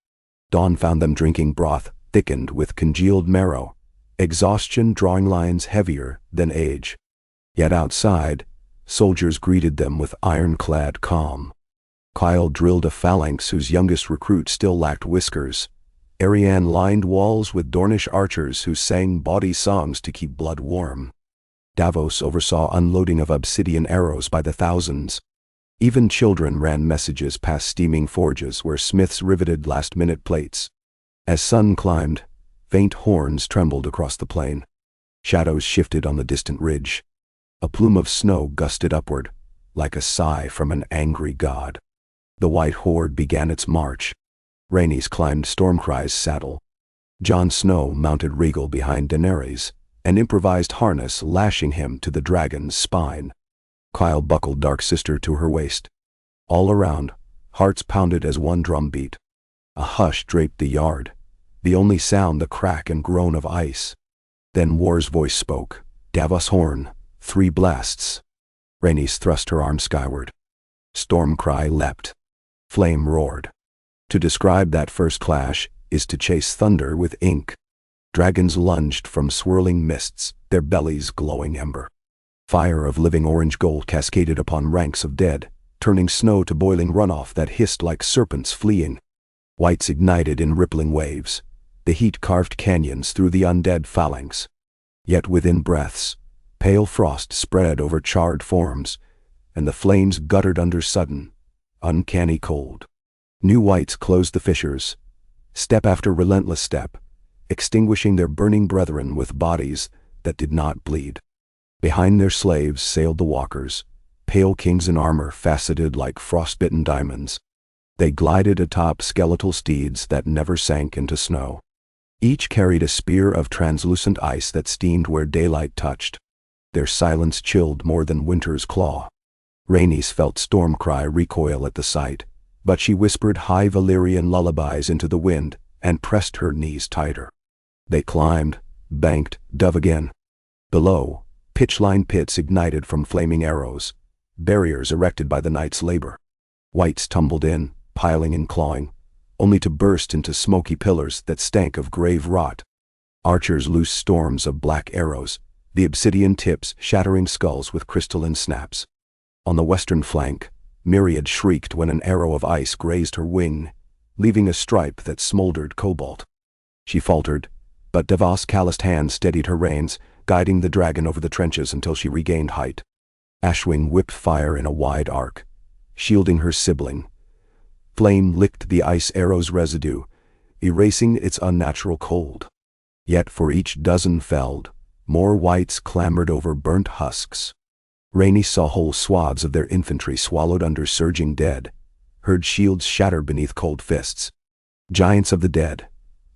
Dawn found them drinking broth thickened with congealed marrow, exhaustion drawing lines heavier than age. Yet outside, soldiers greeted them with ironclad calm. Kyle drilled a phalanx whose youngest recruit still lacked whiskers. Arianne lined walls with Dornish archers who sang bawdy songs to keep blood warm. Davos oversaw unloading of obsidian arrows by the thousands. Even children ran messages past steaming forges where smiths riveted last-minute plates. As sun climbed, faint horns trembled across the plain. Shadows shifted on the distant ridge. A plume of snow gusted upward, like a sigh from an angry god. The white horde began its march. Rhaenys climbed Stormcry's saddle. Jon Snow mounted regal behind Daenerys, an improvised harness lashing him to the dragon's spine. Kyle buckled Dark Sister to her waist. All around, hearts pounded as one drum beat. A hush draped the yard, the only sound the crack and groan of ice. Then War's voice spoke. Davos horn, 3 blasts. Rhaenys thrust her arm skyward. Stormcry leapt. Flame roared. To describe that first clash is to chase thunder with ink. Dragons lunged from swirling mists, their bellies glowing ember. Fire of living orange gold cascaded upon ranks of dead, turning snow to boiling runoff that hissed like serpents fleeing. Whites ignited in rippling waves. The heat carved canyons through the undead phalanx. Yet within breaths, pale frost spread over charred forms, and the flames guttered under sudden, uncanny cold. New whites closed the fissures, step after relentless step, extinguishing their burning brethren with bodies that did not bleed. Behind their slaves sailed the walkers, pale kings in armor faceted like frostbitten diamonds. They glided atop skeletal steeds that never sank into snow. Each carried a spear of translucent ice that steamed where daylight touched. Their silence chilled more than winter's claw. Rhaenys felt Stormcry recoil at the sight, but she whispered high Valyrian lullabies into the wind and pressed her knees tighter. They climbed, banked, dove again. Below, pitch-lined pits ignited from flaming arrows, barriers erected by the night's labor. Whites tumbled in, piling and clawing, only to burst into smoky pillars that stank of grave rot. Archers loosed storms of black arrows, the obsidian tips shattering skulls with crystalline snaps. On the western flank, Myriad shrieked when an arrow of ice grazed her wing, leaving a stripe that smoldered cobalt. She faltered, but Davos' calloused hands steadied her reins, guiding the dragon over the trenches until she regained height. Ashwing whipped fire in a wide arc, shielding her sibling. Flame licked the ice arrow's residue, erasing its unnatural cold. Yet for each dozen felled, more whites clambered over burnt husks. Rhaenys saw whole swaths of their infantry swallowed under surging dead, heard shields shatter beneath cold fists. Giants of the dead,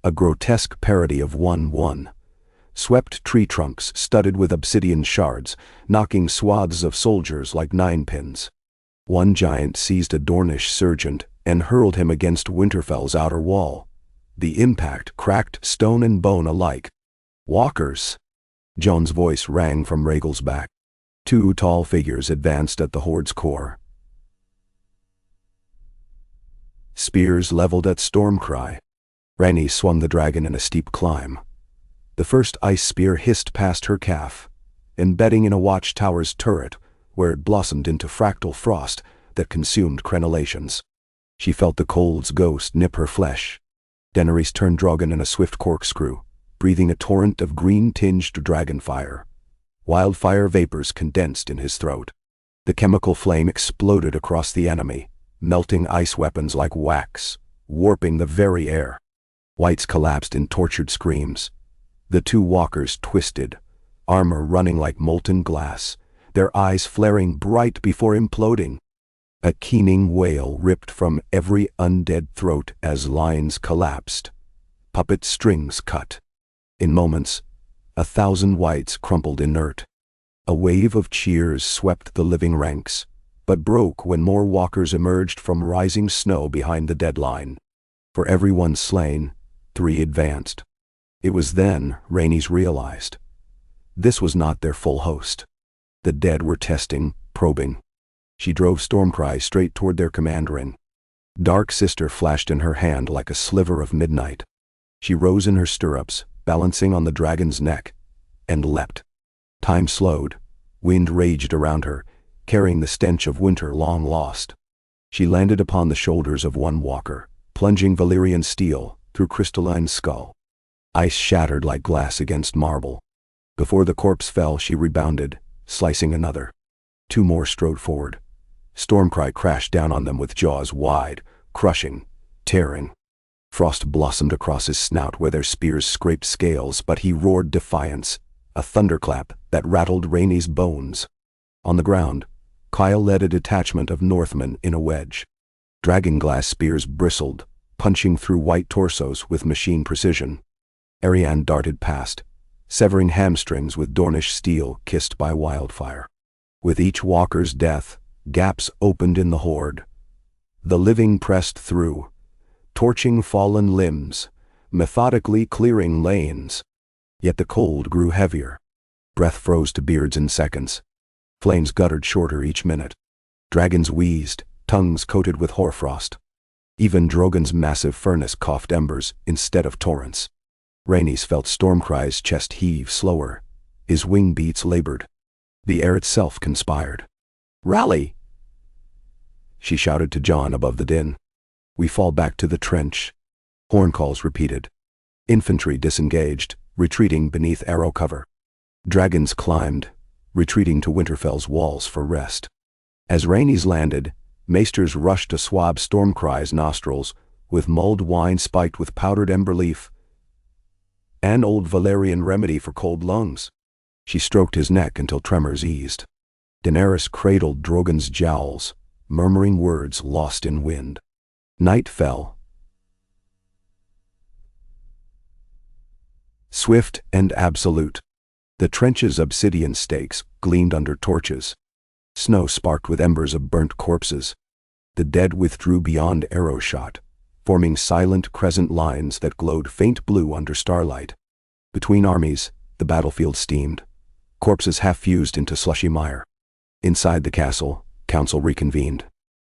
a grotesque parody of 1-1, swept tree trunks studded with obsidian shards, knocking swaths of soldiers like ninepins. One giant seized a Dornish sergeant and hurled him against Winterfell's outer wall. The impact cracked stone and bone alike. "Walkers!" Jon's voice rang from Rhaegal's back. 2 tall figures advanced at the horde's core. Spears leveled at Stormcry. Rhaenys swung the dragon in a steep climb. The first ice spear hissed past her calf, embedding in a watchtower's turret, where it blossomed into fractal frost that consumed crenellations. She felt the cold's ghost nip her flesh. Daenerys turned Drogon in a swift corkscrew, breathing a torrent of green-tinged dragon fire. Wildfire vapors condensed in his throat. The chemical flame exploded across the enemy, melting ice weapons like wax, warping the very air. Whites collapsed in tortured screams. The 2 walkers twisted, armor running like molten glass, their eyes flaring bright before imploding. A keening wail ripped from every undead throat as lines collapsed. Puppet strings cut. In moments, 1,000 whites crumpled inert. A wave of cheers swept the living ranks, but broke when more walkers emerged from rising snow behind the deadline. For every one slain, 3 advanced. It was then Rhaenys realized. This was not their full host. The dead were testing, probing. She drove Stormcry straight toward their command ring. Dark Sister flashed in her hand like a sliver of midnight. She rose in her stirrups, balancing on the dragon's neck, and leapt. Time slowed. Wind raged around her, carrying the stench of winter long lost. She landed upon the shoulders of one walker, plunging Valyrian steel through crystalline skull. Ice shattered like glass against marble. Before the corpse fell, she rebounded, slicing another. 2 more strode forward. Stormcry crashed down on them with jaws wide, crushing, tearing. Frost blossomed across his snout where their spears scraped scales, but he roared defiance, a thunderclap that rattled Rhaenys' bones. On the ground, Kyle led a detachment of Northmen in a wedge. Dragonglass spears bristled, punching through white torsos with machine precision. Arianne darted past, severing hamstrings with Dornish steel kissed by wildfire. With each walker's death, gaps opened in the horde. The living pressed through, torching fallen limbs, methodically clearing lanes. Yet the cold grew heavier. Breath froze to beards in seconds. Flames guttered shorter each minute. Dragons wheezed, tongues coated with hoarfrost. Even Drogon's massive furnace coughed embers instead of torrents. Rhaenys felt Stormcry's chest heave slower. His wing beats labored. The air itself conspired. "Rally!" she shouted to Jon above the din. "We fall back to the trench." Horn calls repeated. Infantry disengaged, retreating beneath arrow cover. Dragons climbed, retreating to Winterfell's walls for rest. As Rhaenys landed, maesters rushed to swab Stormcry's nostrils with mulled wine spiked with powdered ember leaf, an old Valerian remedy for cold lungs. She stroked his neck until tremors eased. Daenerys cradled Drogon's jowls, murmuring words lost in wind. Night fell. Swift and absolute. The trench's obsidian stakes gleamed under torches. Snow sparked with embers of burnt corpses. The dead withdrew beyond arrow shot, forming silent crescent lines that glowed faint blue under starlight. Between armies, the battlefield steamed, corpses half-fused into slushy mire. Inside the castle, council reconvened.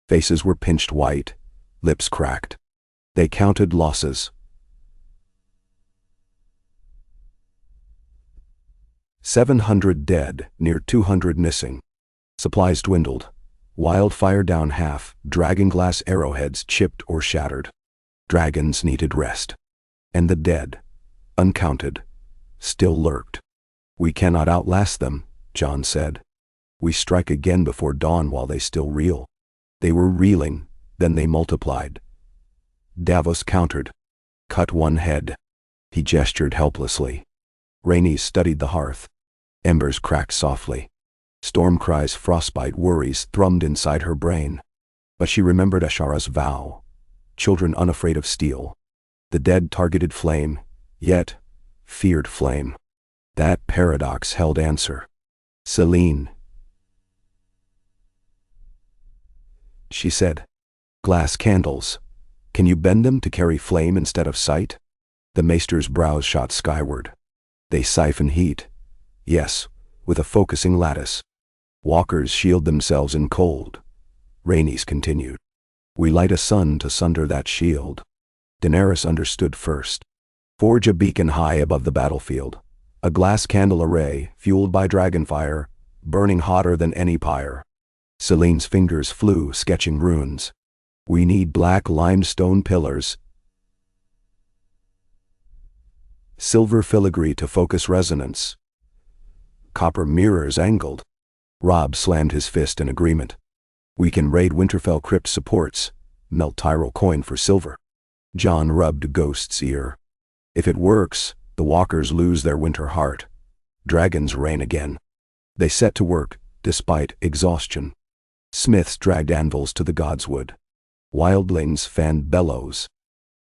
Faces were pinched white, lips cracked. They counted losses. 700 dead, near 200 missing. Supplies dwindled. Wildfire down half, dragonglass arrowheads chipped or shattered. Dragons needed rest. And the dead, uncounted, still lurked. "We cannot outlast them," Jon said. "We strike again before dawn while they still reel." They were reeling, then they multiplied. Davos countered. "Cut one head." He gestured helplessly. Rhaenys studied the hearth. Embers cracked softly. Stormcry's frostbite worries thrummed inside her brain. But she remembered Ashara's vow. Children unafraid of steel. The dead targeted flame, yet feared flame. That paradox held answer. "Selene," she said. "Glass candles. Can you bend them to carry flame instead of sight?" The maester's brows shot skyward. "They siphon heat. Yes, with a focusing lattice. Walkers shield themselves in cold." Rhaenys continued. "We light a sun to sunder that shield." Daenerys understood first. Forge a beacon high above the battlefield. A glass candle array, fueled by dragonfire, burning hotter than any pyre. Selene's fingers flew, sketching runes. "We need black limestone pillars, silver filigree to focus resonance, copper mirrors angled." Robb slammed his fist in agreement. "We can raid Winterfell crypt supports, melt Tyrell coin for silver." Jon rubbed Ghost's ear. "If it works, the walkers lose their winter heart. Dragons reign again." They set to work, despite exhaustion. Smiths dragged anvils to the godswood. Wildlings fanned bellows.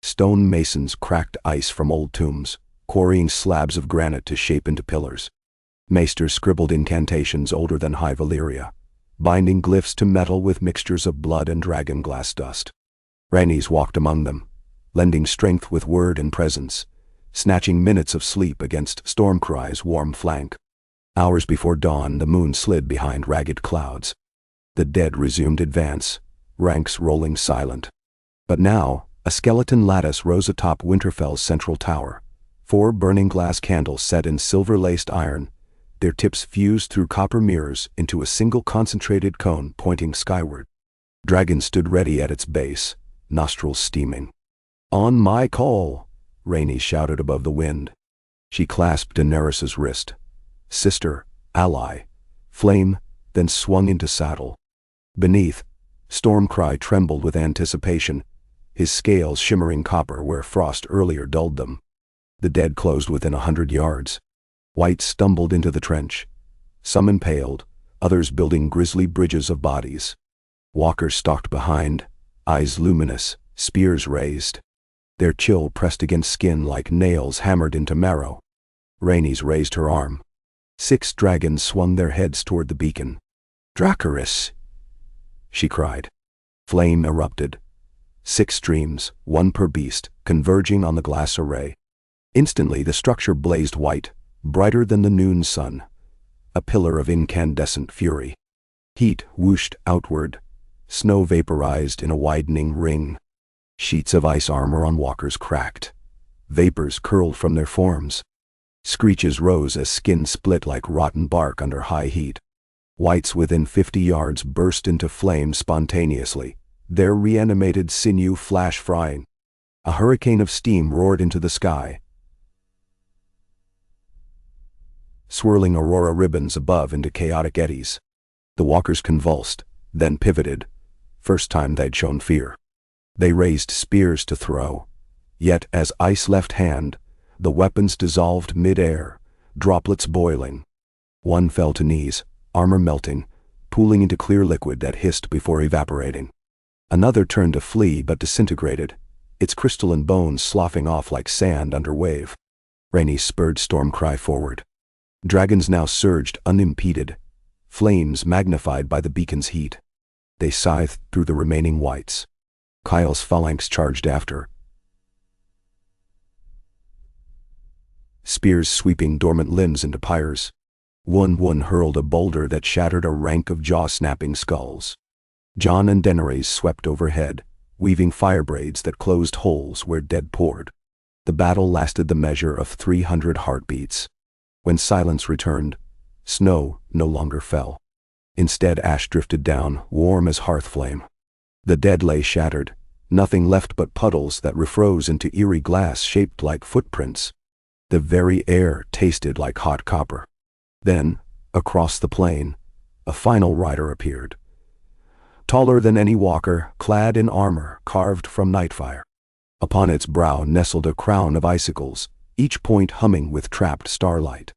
Stone masons cracked ice from old tombs, quarrying slabs of granite to shape into pillars. Maesters scribbled incantations older than High Valyria, binding glyphs to metal with mixtures of blood and dragonglass dust. Rhaenys walked among them, lending strength with word and presence, snatching minutes of sleep against Stormcry's warm flank. Hours before dawn, the moon slid behind ragged clouds. The dead resumed advance, ranks rolling silent. But now, a skeleton lattice rose atop Winterfell's central tower. 4 burning glass candles set in silver-laced iron, their tips fused through copper mirrors into a single concentrated cone pointing skyward. Dragon stood ready at its base, nostrils steaming. "On my call," Rhaenys shouted above the wind. She clasped Daenerys' wrist. "Sister, ally, flame," then swung into saddle. Beneath, Stormcry trembled with anticipation, his scales shimmering copper where frost earlier dulled them. The dead closed within 100 yards. White stumbled into the trench, some impaled, others building grisly bridges of bodies. Walkers stalked behind, eyes luminous, spears raised. their chill pressed against skin like nails hammered into marrow. Rhaenys raised her arm. 6 dragons swung their heads toward the beacon. "Dracarys!" she cried. Flame erupted. 6 streams, 1 per beast, converging on the glass array. Instantly the structure blazed white, brighter than the noon sun, a pillar of incandescent fury. Heat whooshed outward, snow vaporized in a widening ring. Sheets of ice armor on walkers cracked. Vapors curled from their forms. Screeches rose as skin split like rotten bark under high heat. Whites within 50 yards burst into flame spontaneously, their reanimated sinew flash frying. A hurricane of steam roared into the sky, swirling aurora ribbons above into chaotic eddies. The walkers convulsed, then pivoted. First time they'd shown fear. They raised spears to throw. Yet as ice left hand, the weapons dissolved mid-air, droplets boiling. One fell to knees, armor melting, pooling into clear liquid that hissed before evaporating. Another turned to flee but disintegrated, its crystalline bones sloughing off like sand under wave. Rhaenys spurred Stormcry forward. Dragons now surged unimpeded, flames magnified by the beacon's heat. They scythed through the remaining whites. Kyle's phalanx charged after, spears sweeping dormant limbs into pyres. One hurled a boulder that shattered a rank of jaw-snapping skulls. Jon and Daenerys swept overhead, weaving fire braids that closed holes where dead poured. The battle lasted the measure of 300 heartbeats. When silence returned, snow no longer fell. Instead, ash drifted down, warm as hearth flame. The dead lay shattered, nothing left but puddles that refroze into eerie glass shaped like footprints. The very air tasted like hot copper. Then, across the plain, a final rider appeared. Taller than any walker, clad in armor carved from nightfire. Upon its brow nestled a crown of icicles, each point humming with trapped starlight.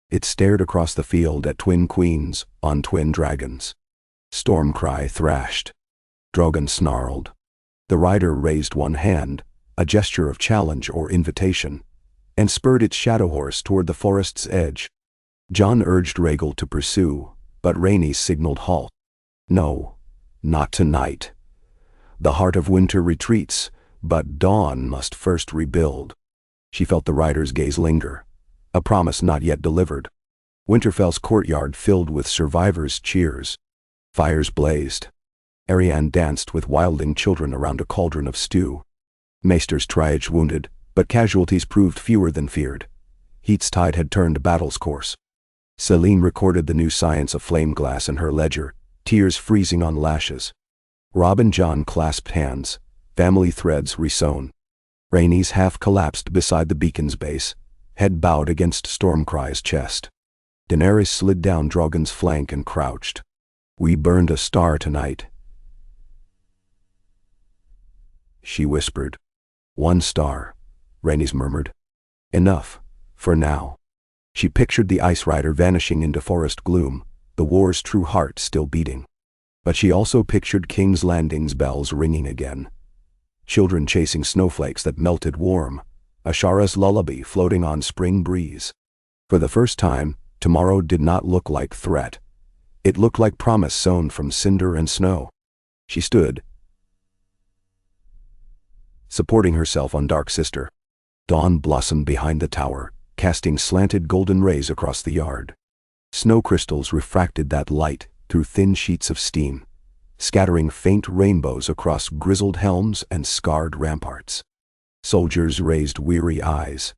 It stared across the field at twin queens on twin dragons. Stormcry thrashed. Drogon snarled. The rider raised one hand, a gesture of challenge or invitation, and spurred its shadow horse toward the forest's edge. Jon urged Rhaegal to pursue, but Rhaenys signaled halt. No, not tonight. The heart of winter retreats, but dawn must first rebuild. She felt the rider's gaze linger, a promise not yet delivered. Winterfell's courtyard filled with survivors' cheers. Fires blazed. Arianne danced with wildling children around a cauldron of stew. Maesters triaged wounded, but casualties proved fewer than feared. Heat's tide had turned battle's course. Selene recorded the new science of flame glass in her ledger, tears freezing on lashes. Robb and Jon clasped hands, family threads resewn. Rhaenys half collapsed beside the beacon's base, head bowed against Stormcry's chest. Daenerys slid down Drogon's flank and crouched. "We burned a star tonight," she whispered. "One star," Rhaenys murmured. "Enough, for now." She pictured the Ice Rider vanishing into forest gloom, the war's true heart still beating. But she also pictured King's Landing's bells ringing again. Children chasing snowflakes that melted warm, Ashara's lullaby floating on spring breeze. For the first time, tomorrow did not look like threat. It looked like promise sown from cinder and snow. She stood, supporting herself on Dark Sister. Dawn blossomed behind the tower, casting slanted golden rays across the yard. Snow crystals refracted that light through thin sheets of steam, scattering faint rainbows across grizzled helms and scarred ramparts. Soldiers raised weary eyes.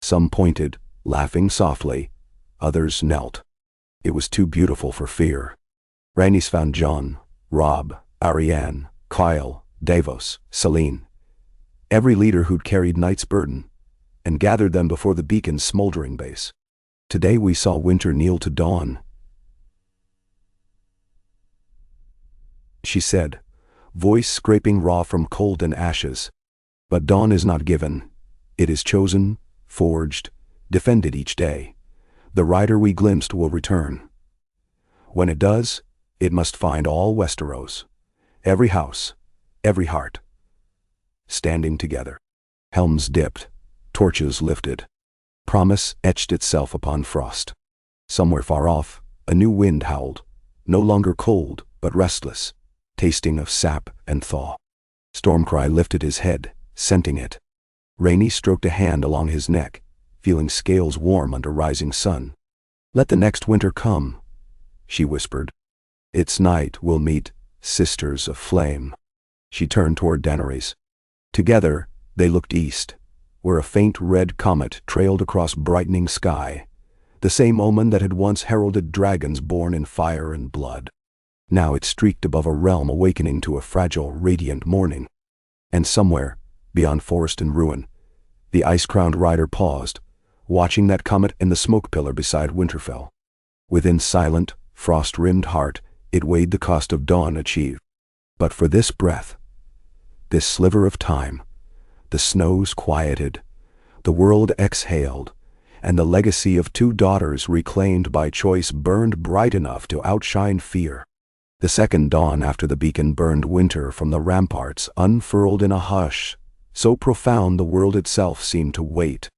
Some pointed, laughing softly, others knelt. It was too beautiful for fear. Rhaenys found Jon, Robb, Arianne, Kyle, Davos, Selene, every leader who'd carried Night's burden, and gathered them before the beacon's smoldering base. "Today we saw winter kneel to dawn," she said, voice scraping raw from cold and ashes. "But dawn is not given. It is chosen, forged, defended each day. The rider we glimpsed will return. When it does, it must find all Westeros, every house, every heart, standing together." Helms dipped, torches lifted. Promise etched itself upon frost. Somewhere far off, a new wind howled, no longer cold, but restless, tasting of sap and thaw. Stormcry lifted his head, scenting it. Rhaenys stroked a hand along his neck, feeling scales warm under rising sun. "Let the next winter come," she whispered. "Its night we'll meet, sisters of flame." She turned toward Daenerys. Together, they looked east, where a faint red comet trailed across brightening sky, the same omen that had once heralded dragons born in fire and blood. Now it streaked above a realm awakening to a fragile, radiant morning. And somewhere, beyond forest and ruin, the ice-crowned rider paused, watching that comet in the smoke pillar beside Winterfell. Within silent, frost-rimmed heart, it weighed the cost of dawn achieved. But for this breath, this sliver of time, the snows quieted, the world exhaled, and the legacy of 2 daughters reclaimed by choice burned bright enough to outshine fear. The second dawn after the beacon burned winter from the ramparts unfurled in a hush, so profound the world itself seemed to wait.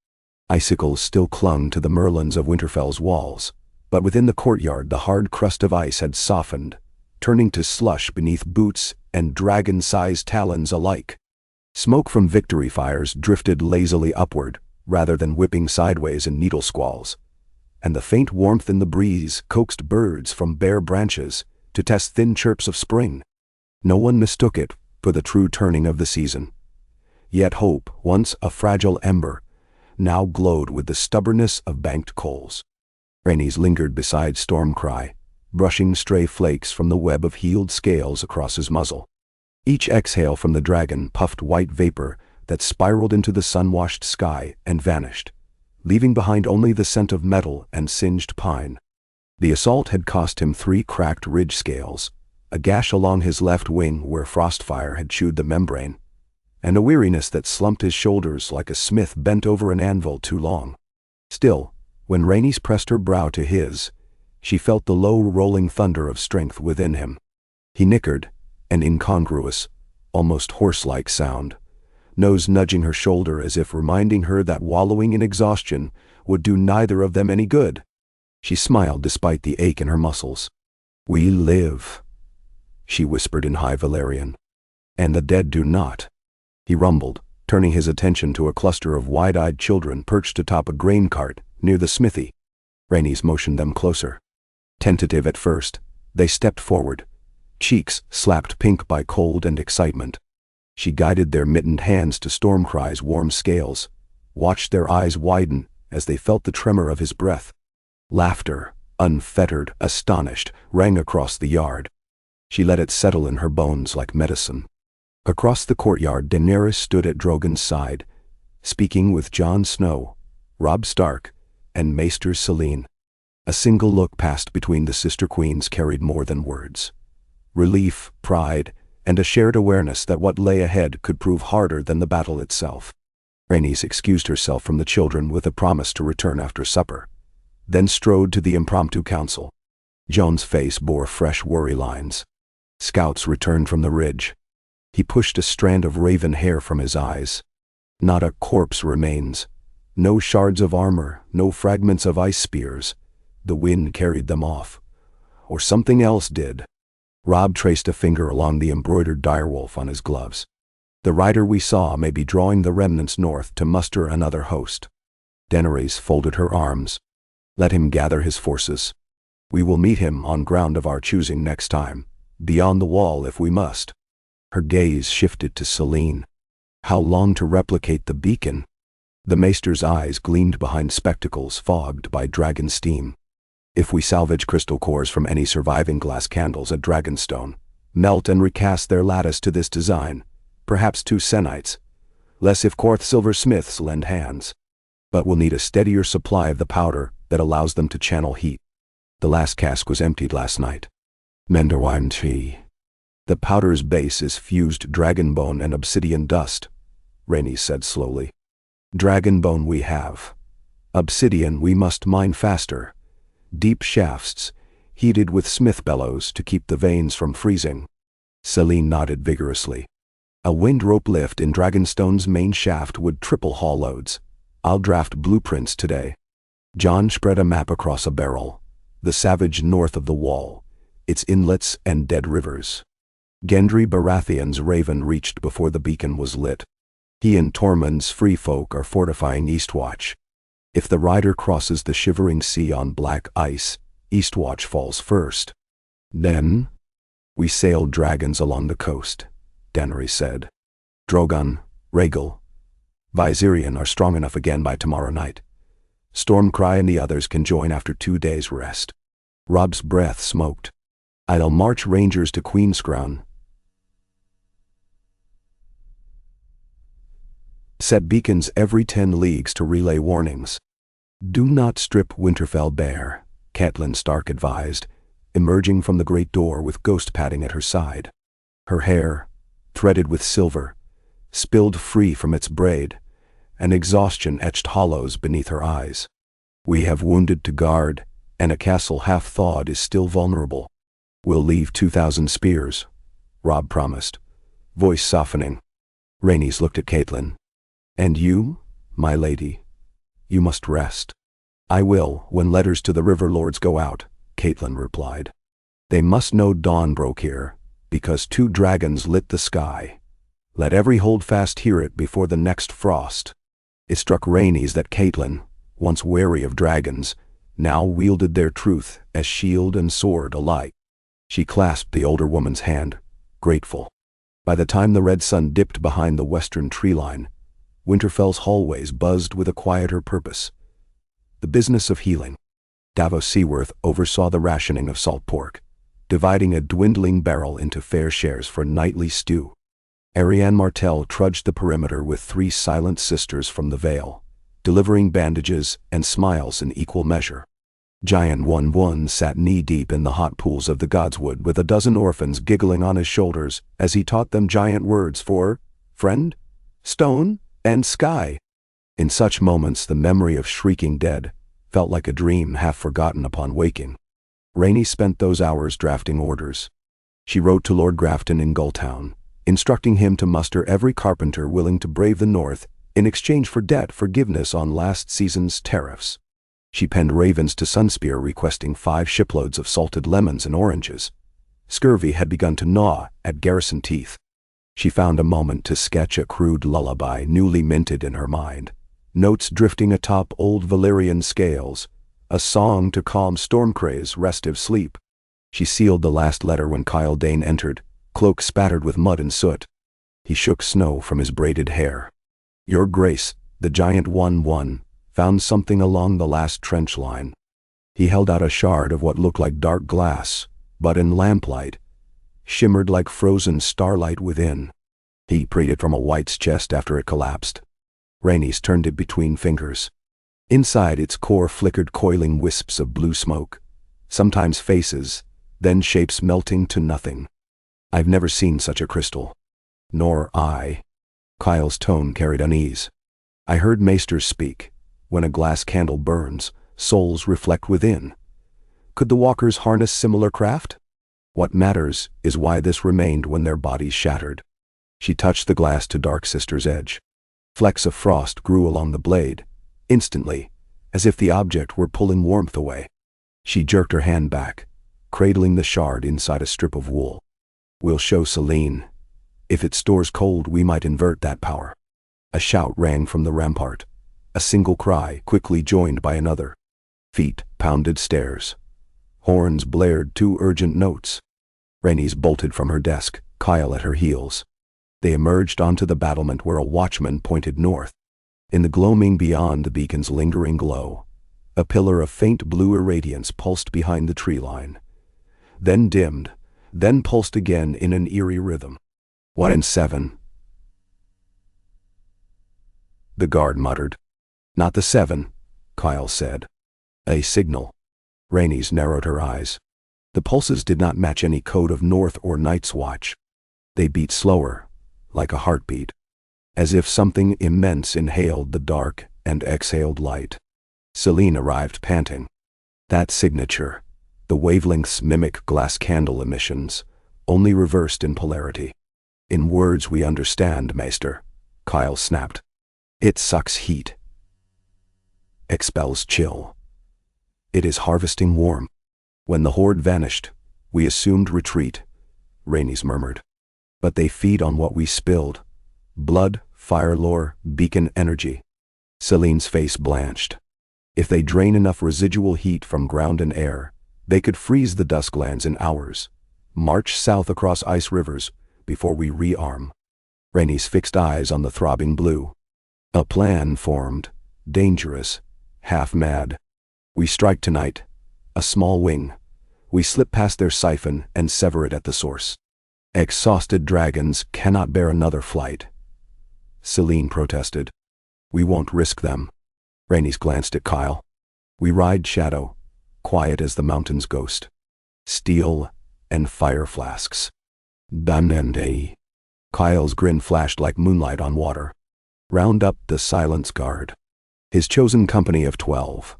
Icicles still clung to the merlons of Winterfell's walls, but within the courtyard the hard crust of ice had softened, turning to slush beneath boots and dragon-sized talons alike. Smoke from victory fires drifted lazily upward, rather than whipping sideways in needle squalls, and the faint warmth in the breeze coaxed birds from bare branches to test thin chirps of spring. No one mistook it for the true turning of the season. Yet hope, once a fragile ember, now glowed with the stubbornness of banked coals. Rhaenys lingered beside Stormcry, brushing stray flakes from the web of healed scales across his muzzle. Each exhale from the dragon puffed white vapor that spiraled into the sun-washed sky and vanished, leaving behind only the scent of metal and singed pine. The assault had cost him 3 cracked ridge scales, a gash along his left wing where frostfire had chewed the membrane, and a weariness that slumped his shoulders like a smith bent over an anvil too long. Still, when Rhaenys pressed her brow to his, she felt the low rolling thunder of strength within him. He nickered, an incongruous, almost horse-like sound, nose nudging her shoulder as if reminding her that wallowing in exhaustion would do neither of them any good. She smiled despite the ache in her muscles. "We live," she whispered in High Valyrian. "And the dead do not," he rumbled, turning his attention to a cluster of wide-eyed children perched atop a grain cart near the smithy. Rhaenys motioned them closer. Tentative at first, they stepped forward, cheeks slapped pink by cold and excitement. She guided their mittened hands to Stormcry's warm scales, watched their eyes widen as they felt the tremor of his breath. Laughter, unfettered, astonished, rang across the yard. She let it settle in her bones like medicine. Across the courtyard, Daenerys stood at Drogon's side, speaking with Jon Snow, Robb Stark, and Maester Selene. A single look passed between the sister queens carried more than words. Relief, pride, and a shared awareness that what lay ahead could prove harder than the battle itself. Rhaenys excused herself from the children with a promise to return after supper, then strode to the impromptu council. Jon's face bore fresh worry lines. Scouts returned from the ridge. He pushed a strand of raven hair from his eyes. Not a corpse remains. No shards of armor, no fragments of ice spears. The wind carried them off. Or something else did. Robb traced a finger along the embroidered direwolf on his gloves. "The rider we saw may be drawing the remnants north to muster another host." Daenerys folded her arms. "Let him gather his forces. We will meet him on ground of our choosing next time, beyond the wall if we must." Her gaze shifted to Selene. How long to replicate the beacon? The maester's eyes gleamed behind spectacles fogged by dragon steam. "If we salvage crystal cores from any surviving glass candles at Dragonstone, melt and recast their lattice to this design, perhaps 2 Senites, less if Korth silversmiths lend hands. But we'll need a steadier supply of the powder that allows them to channel heat. The last cask was emptied last night." "Menderwine tree. The powder's base is fused dragonbone and obsidian dust," Rhaenys said slowly. "Dragonbone we have. Obsidian we must mine faster. Deep shafts, heated with smith bellows to keep the veins from freezing." Selene nodded vigorously. A wind rope lift in Dragonstone's main shaft would triple haul loads. I'll draft blueprints today. John spread a map across a barrel. The savage north of the wall, its inlets and dead rivers. Gendry Baratheon's raven reached before the beacon was lit. He and Tormund's free folk are fortifying Eastwatch. If the rider crosses the shivering sea on black ice, Eastwatch falls first. Then, we sailed dragons along the coast, Daenerys said. Drogon, Rhaegal, Viserion are strong enough again by tomorrow night. Stormcry and the others can join after 2 days' rest. Robb's breath smoked. I'll march rangers to Queenscrown. Set beacons every 10 leagues to relay warnings. Do not strip Winterfell bare, Catelyn Stark advised, emerging from the great door with ghost padding at her side. Her hair, threaded with silver, spilled free from its braid, and exhaustion etched hollows beneath her eyes. We have wounded to guard, and a castle half thawed is still vulnerable. We'll leave 2,000 spears, Robb promised, voice softening. Rhaenys looked at Catelyn. And you, my lady, you must rest. I will, when letters to the river lords go out, Catelyn replied. They must know dawn broke here, because 2 dragons lit the sky. Let every holdfast hear it before the next frost. It struck Rhaenys that Catelyn, once wary of dragons, now wielded their truth as shield and sword alike. She clasped the older woman's hand, grateful. By the time the red sun dipped behind the western tree line, Winterfell's hallways buzzed with a quieter purpose. The business of healing. Davos Seaworth oversaw the rationing of salt pork, dividing a dwindling barrel into fair shares for nightly stew. Arianne Martell trudged the perimeter with 3 silent sisters from the Vale, delivering bandages and smiles in equal measure. Giant One sat knee-deep in the hot pools of the Godswood with a dozen orphans giggling on his shoulders as he taught them giant words for friend, stone, and sky. In such moments the memory of shrieking dead felt like a dream half forgotten upon waking. Rhaenys spent those hours drafting orders. She wrote to Lord Grafton in Gulltown, instructing him to muster every carpenter willing to brave the north in exchange for debt forgiveness on last season's tariffs. She penned ravens to Sunspear requesting 5 shiploads of salted lemons and oranges. Scurvy had begun to gnaw at garrison teeth. She found a moment to sketch a crude lullaby newly minted in her mind, notes drifting atop old Valyrian scales, a song to calm Stormcray's restive sleep. She sealed the last letter when Kyle Dane entered, cloak spattered with mud and soot. He shook snow from his braided hair. Your Grace, the giant One found something along the last trench line. He held out a shard of what looked like dark glass, but in lamplight, shimmered like frozen starlight within. He freed it from a white's chest after it collapsed. Rhaenys turned it between fingers. Inside its core flickered coiling wisps of blue smoke, sometimes faces, then shapes melting to nothing. I've never seen such a crystal. Nor I. Kyle's tone carried unease. I heard maesters speak. When a glass candle burns, souls reflect within. Could the walkers harness similar craft? What matters is why this remained when their bodies shattered. She touched the glass to Dark Sister's edge. Flecks of frost grew along the blade, instantly, as if the object were pulling warmth away. She jerked her hand back, cradling the shard inside a strip of wool. We'll show Selene. If it stores cold, we might invert that power. A shout rang from the rampart. A single cry, quickly joined by another. Feet pounded stairs. Horns blared 2 urgent notes. Rhaenys bolted from her desk, Kyle at her heels. They emerged onto the battlement where a watchman pointed north. In the gloaming beyond the beacon's lingering glow, a pillar of faint blue irradiance pulsed behind the tree line. Then dimmed, then pulsed again in an eerie rhythm. 1 and 7. The guard muttered. Not the 7, Kyle said. A signal. Rhaenys narrowed her eyes. The pulses did not match any code of North or Night's Watch. They beat slower, like a heartbeat, as if something immense inhaled the dark and exhaled light. Selene arrived panting. That signature, the wavelengths mimic glass candle emissions, only reversed in polarity. In words we understand, Maester, Kyle snapped. It sucks heat. Expels chill. It is harvesting warmth. When the horde vanished, we assumed retreat, Rhaenys murmured. But they feed on what we spilled. Blood, fire lore, beacon energy. Celene's face blanched. If they drain enough residual heat from ground and air, they could freeze the Dusklands in hours, march south across ice rivers before we rearm. Rhaenys fixed eyes on the throbbing blue. A plan formed, dangerous, half-mad. We strike tonight, a small wing. We slip past their siphon and sever it at the source. Exhausted dragons cannot bear another flight. Selene protested. We won't risk them. Rhaenys glanced at Kyle. We ride shadow, quiet as the mountain's ghost. Steel and fire flasks. Danende. Kyle's grin flashed like moonlight on water. Round up the Silence Guard. His chosen company of 12.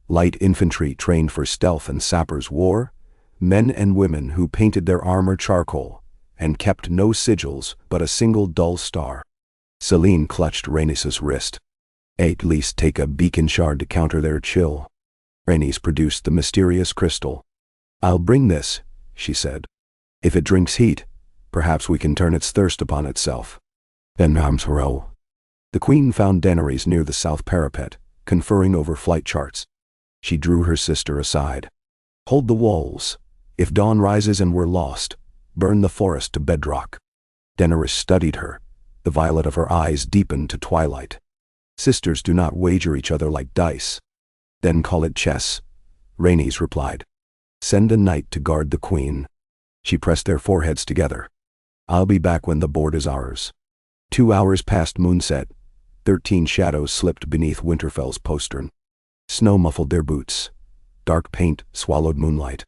Light infantry trained for stealth and sappers' war, men and women who painted their armor charcoal and kept no sigils but a single dull star. Selene clutched Rhaenys' wrist. At least take a beacon shard to counter their chill. Rhaenys produced the mysterious crystal. I'll bring this, she said. If it drinks heat, perhaps we can turn its thirst upon itself. Then Amsro. The queen found Daenerys near the south parapet, conferring over flight charts. She drew her sister aside. Hold the walls. If dawn rises and we're lost, burn the forest to bedrock. Daenerys studied her. The violet of her eyes deepened to twilight. Sisters do not wager each other like dice. Then call it chess, Rhaenys replied. Send a knight to guard the queen. She pressed their foreheads together. I'll be back when the board is ours. 2 hours past moonset, 13 shadows slipped beneath Winterfell's postern. Snow muffled their boots. Dark paint swallowed moonlight.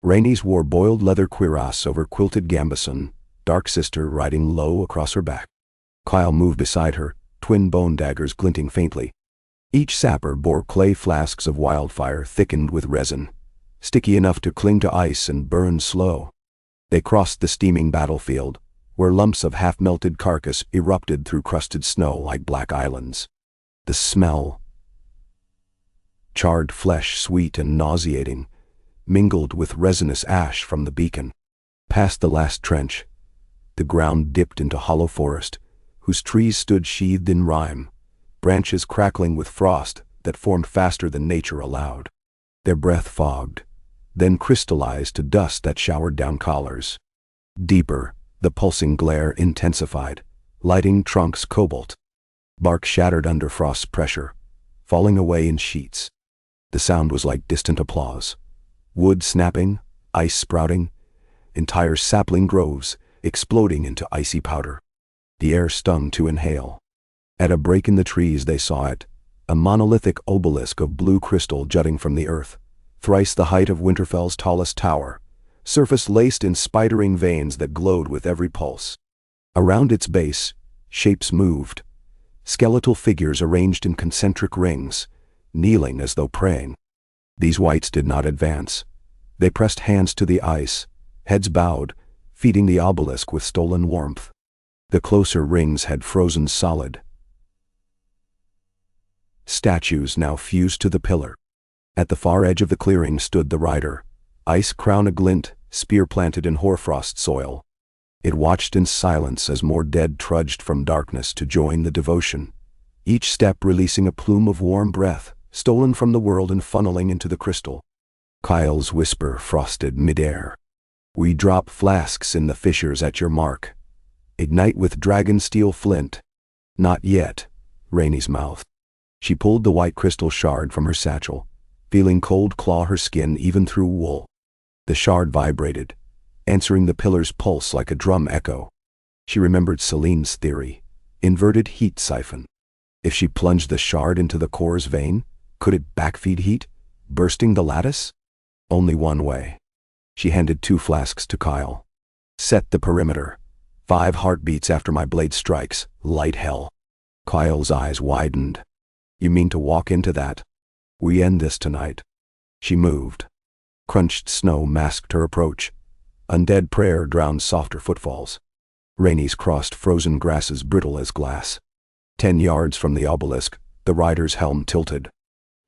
Rhaenys wore boiled leather cuirass over quilted gambeson, dark sister riding low across her back. Kyle moved beside her, twin bone daggers glinting faintly. Each sapper bore clay flasks of wildfire thickened with resin, sticky enough to cling to ice and burn slow. They crossed the steaming battlefield, where lumps of half-melted carcass erupted through crusted snow like black islands. The smell, charred flesh sweet and nauseating, mingled with resinous ash from the beacon. Past the last trench, the ground dipped into hollow forest, whose trees stood sheathed in rime, branches crackling with frost that formed faster than nature allowed. Their breath fogged, then crystallized to dust that showered down collars. Deeper, the pulsing glare intensified, lighting trunks cobalt. Bark shattered under frost's pressure, falling away in sheets. The sound was like distant applause. Wood snapping, ice sprouting, entire sapling groves exploding into icy powder. The air stung to inhale. At a break in the trees they saw it, a monolithic obelisk of blue crystal jutting from the earth, thrice the height of Winterfell's tallest tower, surface laced in spidering veins that glowed with every pulse. Around its base, shapes moved, skeletal figures arranged in concentric rings, kneeling as though praying. These wights did not advance. They pressed hands to the ice, heads bowed, feeding the obelisk with stolen warmth. The closer rings had frozen solid. Statues now fused to the pillar. At the far edge of the clearing stood the rider, ice crown aglint, spear planted in hoarfrost soil. It watched in silence as more dead trudged from darkness to join the devotion, each step releasing a plume of warm breath, stolen from the world and funneling into the crystal. Kyle's whisper frosted midair. We drop flasks in the fissures at your mark. Ignite with dragon steel flint. Not yet, Rhaenys mouthed. She pulled the white crystal shard from her satchel, feeling cold claw her skin even through wool. The shard vibrated, answering the pillar's pulse like a drum echo. She remembered Selene's theory, inverted heat siphon. If she plunged the shard into the core's vein, could it backfeed heat, bursting the lattice? Only one way. She handed 2 flasks to Kyle. Set the perimeter. 5 heartbeats after my blade strikes, light hell. Kyle's eyes widened. You mean to walk into that? We end this tonight. She moved. Crunched snow masked her approach. Undead prayer drowned softer footfalls. Rhaenys crossed frozen grasses brittle as glass. 10 yards from the obelisk, the rider's helm tilted.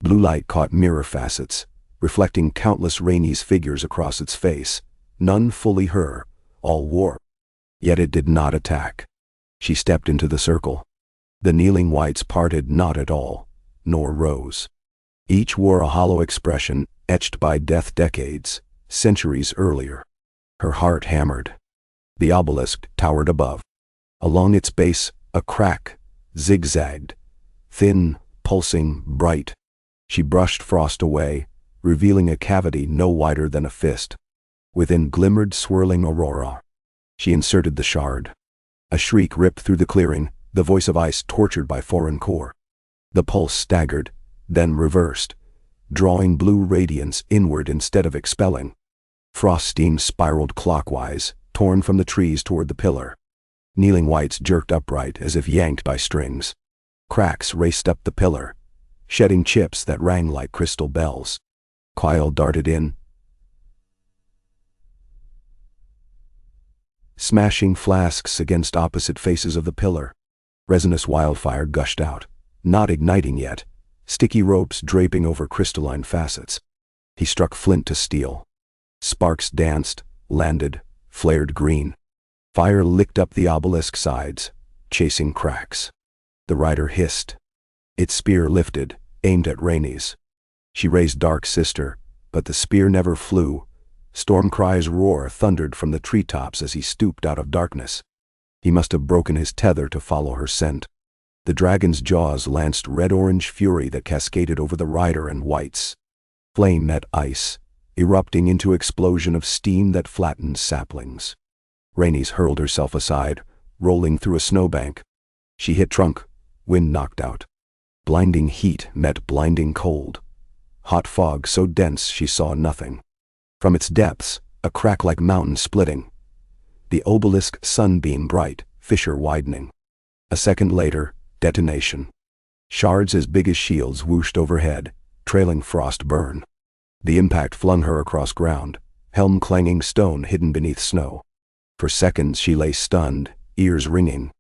Blue light caught mirror facets, reflecting countless Rhaenys figures across its face, none fully her, all war. Yet it did not attack. She stepped into the circle. The kneeling whites parted not at all, nor rose. Each wore a hollow expression etched by death decades, centuries earlier. Her heart hammered. The obelisk towered above. Along its base, a crack zigzagged, thin, pulsing, bright. She brushed frost away, revealing a cavity no wider than a fist. Within glimmered swirling aurora. She inserted the shard. A shriek ripped through the clearing, the voice of ice tortured by foreign core. The pulse staggered, then reversed, drawing blue radiance inward instead of expelling. Frost steam spiraled clockwise, torn from the trees toward the pillar. Kneeling whites jerked upright as if yanked by strings. Cracks raced up the pillar, shedding chips that rang like crystal bells. Kyle darted in, smashing flasks against opposite faces of the pillar. Resinous wildfire gushed out, not igniting yet, sticky ropes draping over crystalline facets. He struck flint to steel. Sparks danced, landed, flared green. Fire licked up the obelisk sides, chasing cracks. The rider hissed. Its spear lifted, aimed at Rhaenys. She raised Dark Sister, but the spear never flew. Stormcry's roar thundered from the treetops as he stooped out of darkness. He must have broken his tether to follow her scent. The dragon's jaws lanced red-orange fury that cascaded over the rider and whites. Flame met ice, erupting into explosion of steam that flattened saplings. Rhaenys hurled herself aside, rolling through a snowbank. She hit trunk, wind knocked out. Blinding heat met blinding cold. Hot fog so dense she saw nothing. From its depths, a crack like mountain splitting. The obelisk sunbeam bright, fissure widening. A second later, detonation. Shards as big as shields whooshed overhead, trailing frost burn. The impact flung her across ground, helm clanging stone hidden beneath snow. For seconds she lay stunned, ears ringing.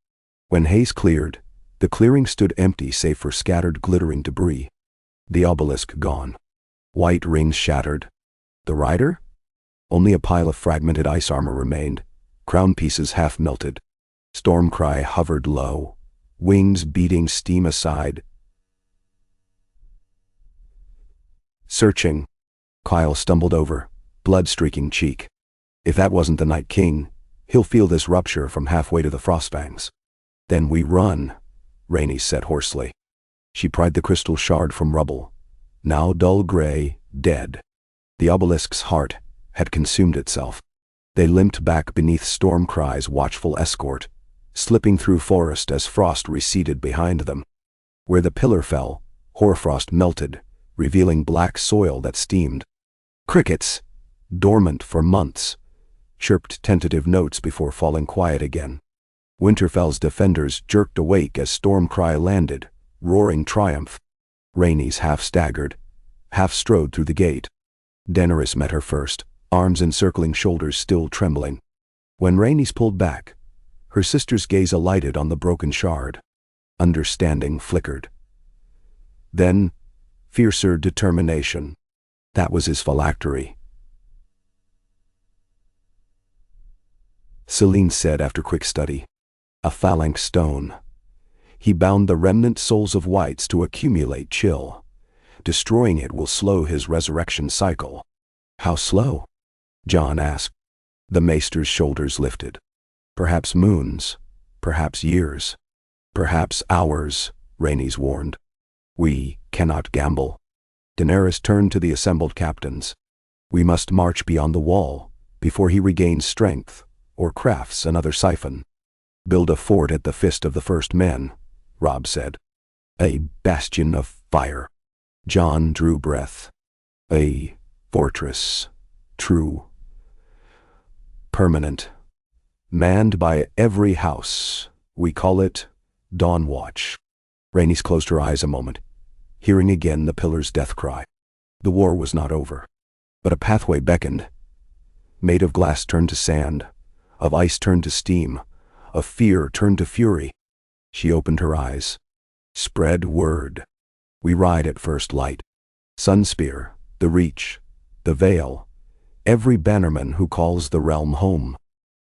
When haze cleared, the clearing stood empty save for scattered glittering debris. The obelisk gone. White rings shattered. The rider? Only a pile of fragmented ice armor remained, crown pieces half melted. Stormcry hovered low, wings beating steam aside. Searching. Kyle stumbled over, blood streaking cheek. If that wasn't the Night King, he'll feel this rupture from halfway to the Frostfangs. Then we run, Rhaenys said hoarsely. She pried the crystal shard from rubble, now dull gray, dead. The obelisk's heart had consumed itself. They limped back beneath Stormcry's watchful escort, slipping through forest as frost receded behind them. Where the pillar fell, hoarfrost melted, revealing black soil that steamed. Crickets, dormant for months, chirped tentative notes before falling quiet again. Winterfell's defenders jerked awake as Stormcry landed, roaring triumph. Rhaenys half staggered, half strode through the gate. Daenerys met her first, arms encircling shoulders still trembling. When Rhaenys pulled back, her sister's gaze alighted on the broken shard. Understanding flickered. Then, fiercer determination. That was his phylactery. Selene said after quick study. A phalanx stone. He bound the remnant souls of whites to accumulate chill. Destroying it will slow his resurrection cycle. How slow? Jon asked. The maester's shoulders lifted. Perhaps moons, perhaps years, perhaps hours, Rhaenys warned. We cannot gamble. Daenerys turned to the assembled captains. We must march beyond the wall, before he regains strength, or crafts another siphon. Build a fort at the fist of the first men, Robb said. A bastion of fire. Jon drew breath. A fortress. True. Permanent. Manned by every house. We call it Dawn Watch. Rhaenys closed her eyes a moment, hearing again the pillar's death cry. The war was not over. But a pathway beckoned. Made of glass turned to sand, of ice turned to steam, of fear turned to fury. She opened her eyes. Spread word. We ride at first light. Sunspear, the Reach, the Vale, every bannerman who calls the realm home.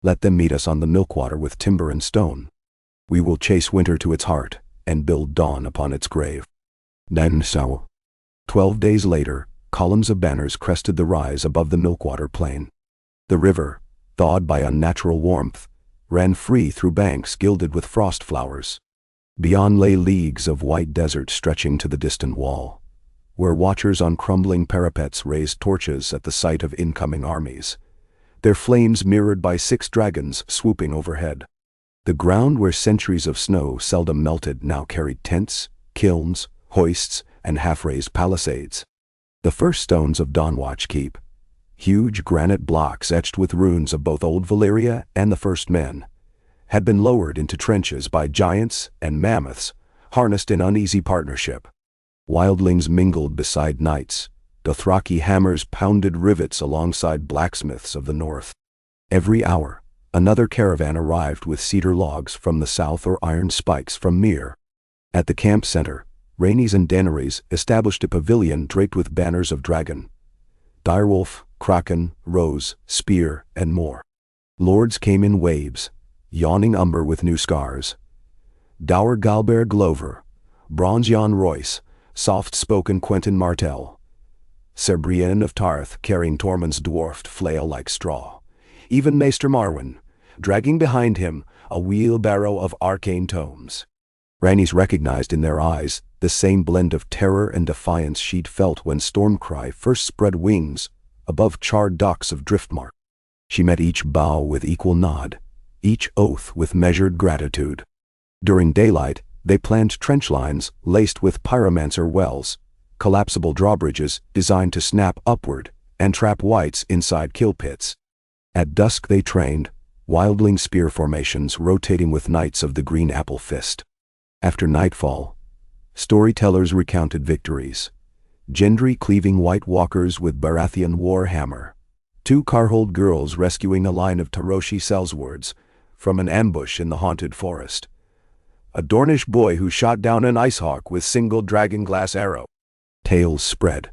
Let them meet us on the Milkwater with timber and stone. We will chase winter to its heart and build dawn upon its grave. Then so. 12 days later, columns of banners crested the rise above the Milkwater plain. The river, thawed by unnatural warmth, ran free through banks gilded with frost flowers. Beyond lay leagues of white desert stretching to the distant wall, where watchers on crumbling parapets raised torches at the sight of incoming armies, their flames mirrored by 6 dragons swooping overhead. The ground where centuries of snow seldom melted now carried tents, kilns, hoists, and half-raised palisades. The first stones of Dawnwatch Keep, huge granite blocks etched with runes of both Old Valyria and the First Men, had been lowered into trenches by giants and mammoths, harnessed in uneasy partnership. Wildlings mingled beside knights. Dothraki hammers pounded rivets alongside blacksmiths of the north. Every hour, another caravan arrived with cedar logs from the south or iron spikes from Myr. At the camp center, Rhaenys and Daenerys established a pavilion draped with banners of dragon, direwolf, kraken, rose, spear, and more. Lords came in waves, yawning Umber with new scars, dour Galbert Glover, bronze Jon Royce, soft-spoken Quentin Martell, Ser Brienne of Tarth carrying Tormund's dwarfed flail like straw, even Maester Marwyn, dragging behind him a wheelbarrow of arcane tomes. Rhaenys recognized in their eyes the same blend of terror and defiance she'd felt when Stormcry first spread wings above charred docks of Driftmark. She met each bow with equal nod, each oath with measured gratitude. During daylight, they planned trench lines laced with pyromancer wells, collapsible drawbridges designed to snap upward and trap wights inside kill pits. At dusk they trained, wildling spear formations rotating with knights of the Green Apple Fist. After nightfall, storytellers recounted victories. Gendry cleaving White Walkers with Baratheon warhammer. 2 Carhold girls rescuing a line of Taroshi Sellswords from an ambush in the haunted forest. A Dornish boy who shot down an icehawk with single dragonglass arrow. Tales spread,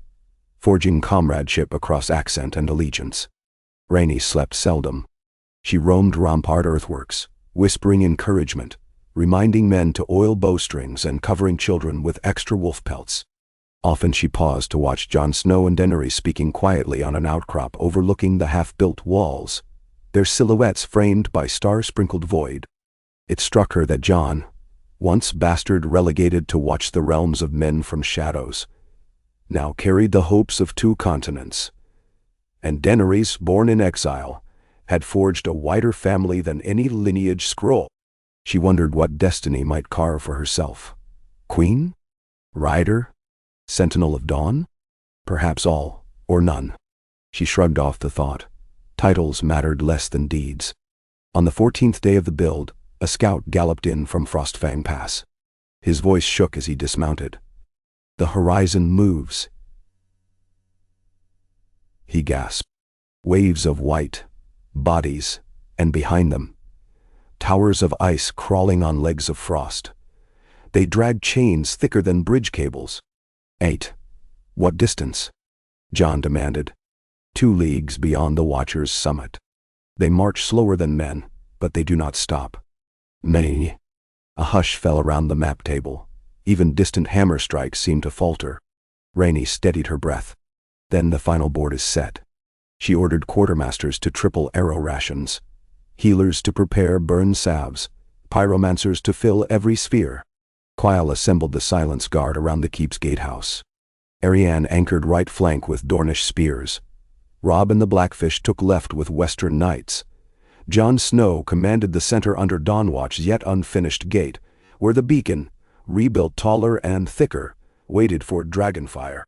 forging comradeship across accent and allegiance. Rhaenys slept seldom. She roamed rampart earthworks, whispering encouragement, reminding men to oil bowstrings and covering children with extra wolf pelts. Often she paused to watch Jon Snow and Daenerys speaking quietly on an outcrop overlooking the half-built walls, their silhouettes framed by star-sprinkled void. It struck her that Jon, once bastard relegated to watch the realms of men from shadows, now carried the hopes of 2 continents. And Daenerys, born in exile, had forged a wider family than any lineage scroll. She wondered what destiny might carve for herself. Queen? Rider? Sentinel of Dawn? Perhaps all, or none. She shrugged off the thought. Titles mattered less than deeds. On the 14th day of the build, a scout galloped in from Frostfang Pass. His voice shook as he dismounted. "The horizon moves," he gasped. Waves of white, bodies, and behind them, towers of ice crawling on legs of frost. They dragged chains thicker than bridge cables. 8. What distance? Jon demanded. 2 leagues beyond the Watcher's summit. They march slower than men, but they do not stop. Many. A hush fell around the map table. Even distant hammer strikes seemed to falter. Rhaenys steadied her breath. Then the final board is set. She ordered quartermasters to triple arrow rations, healers to prepare burn salves, pyromancers to fill every sphere. Quail assembled the silence guard around the keep's gatehouse. Arianne anchored right flank with Dornish spears. Robb and the Blackfish took left with Western Knights. Jon Snow commanded the center under Dawnwatch's yet unfinished gate, where the beacon, rebuilt taller and thicker, waited for dragonfire.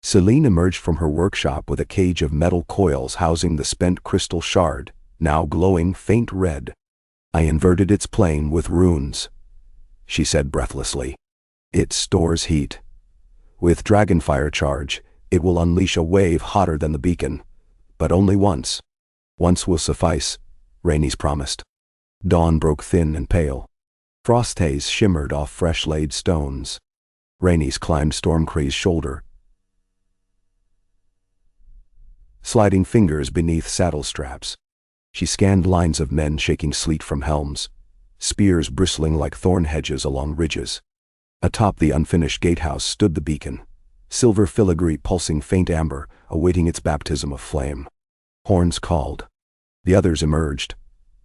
Selene emerged from her workshop with a cage of metal coils housing the spent crystal shard, now glowing faint red. "I inverted its plane with runes," she said breathlessly. "It stores heat. With dragonfire charge, it will unleash a wave hotter than the beacon. But only once. Once will suffice," Rhaenys promised. Dawn broke thin and pale. Frost haze shimmered off fresh-laid stones. Rhaenys climbed Stormcree's shoulder, sliding fingers beneath saddle straps. She scanned lines of men shaking sleet from helms, spears bristling like thorn hedges along ridges. Atop the unfinished gatehouse stood the beacon, silver filigree pulsing faint amber, awaiting its baptism of flame. Horns called. The others emerged,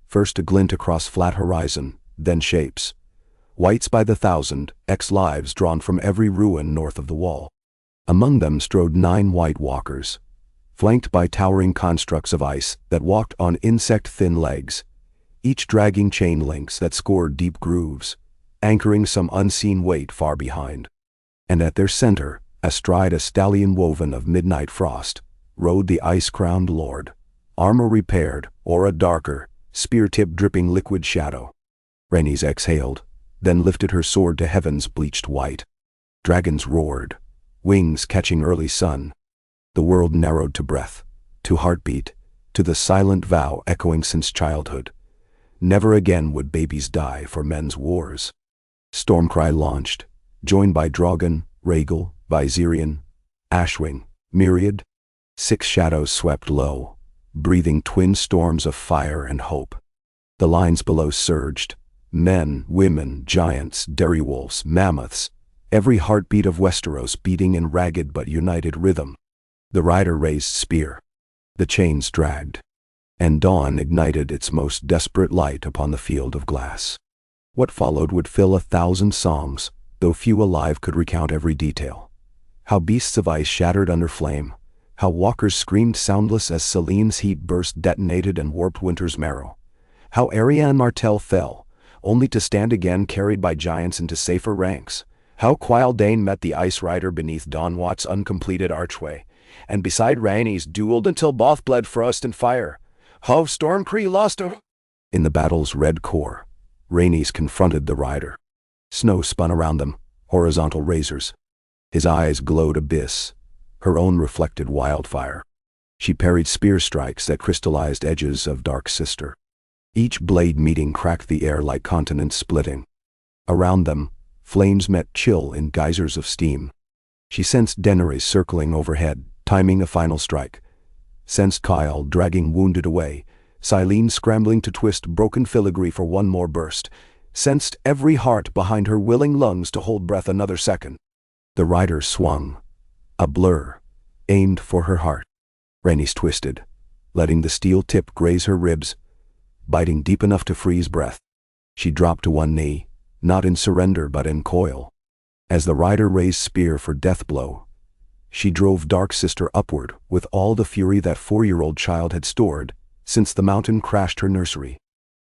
first a glint across flat horizon, then shapes. Whites by the thousand, lives drawn from every ruin north of the wall. Among them strode 9 white walkers, flanked by towering constructs of ice that walked on insect-thin legs, each dragging chain links that scored deep grooves, anchoring some unseen weight far behind. And at their center, astride a stallion woven of midnight frost, rode the ice-crowned lord, armor repaired, aura darker, spear-tip dripping liquid shadow. Rhaenys exhaled, then lifted her sword to heaven's bleached white. Dragons roared, wings catching early sun. The world narrowed to breath, to heartbeat, to the silent vow echoing since childhood. Never again would babies die for men's wars. Stormcry launched, joined by Drogon, Rhaegal, Viserion, Ashwing, Myriad. 6 shadows swept low, breathing twin storms of fire and hope. The lines below surged. Men, women, giants, dairywolves, mammoths, every heartbeat of Westeros beating in ragged but united rhythm. The rider raised spear. The chains dragged, and dawn ignited its most desperate light upon the field of glass. What followed would fill 1,000 songs, though few alive could recount every detail. How beasts of ice shattered under flame, how walkers screamed soundless as Selene's heat burst detonated and warped winter's marrow. How Arianne Martell fell, only to stand again carried by giants into safer ranks. How Quildane met the Ice Rider beneath Donwat's uncompleted archway, and beside Rhaenys dueled until both bled frost and fire. How Stormcree lost a... In the battle's red core, Rhaenys confronted the rider. Snow spun around them, horizontal razors. His eyes glowed abyss, her own reflected wildfire. She parried spear strikes that crystallized edges of Dark Sister. Each blade meeting cracked the air like continents splitting. Around them, flames met chill in geysers of steam. She sensed Daenerys circling overhead, timing a final strike. Sensed Kyle dragging wounded away, Silene scrambling to twist broken filigree for one more burst. Sensed every heart behind her willing lungs to hold breath another second. The rider swung, a blur, aimed for her heart. Rhaenys twisted, letting the steel tip graze her ribs, biting deep enough to freeze breath. She dropped to one knee, not in surrender but in coil. As the rider raised spear for death blow, she drove Dark Sister upward with all the fury that 4-year-old child had stored since the mountain crashed her nursery.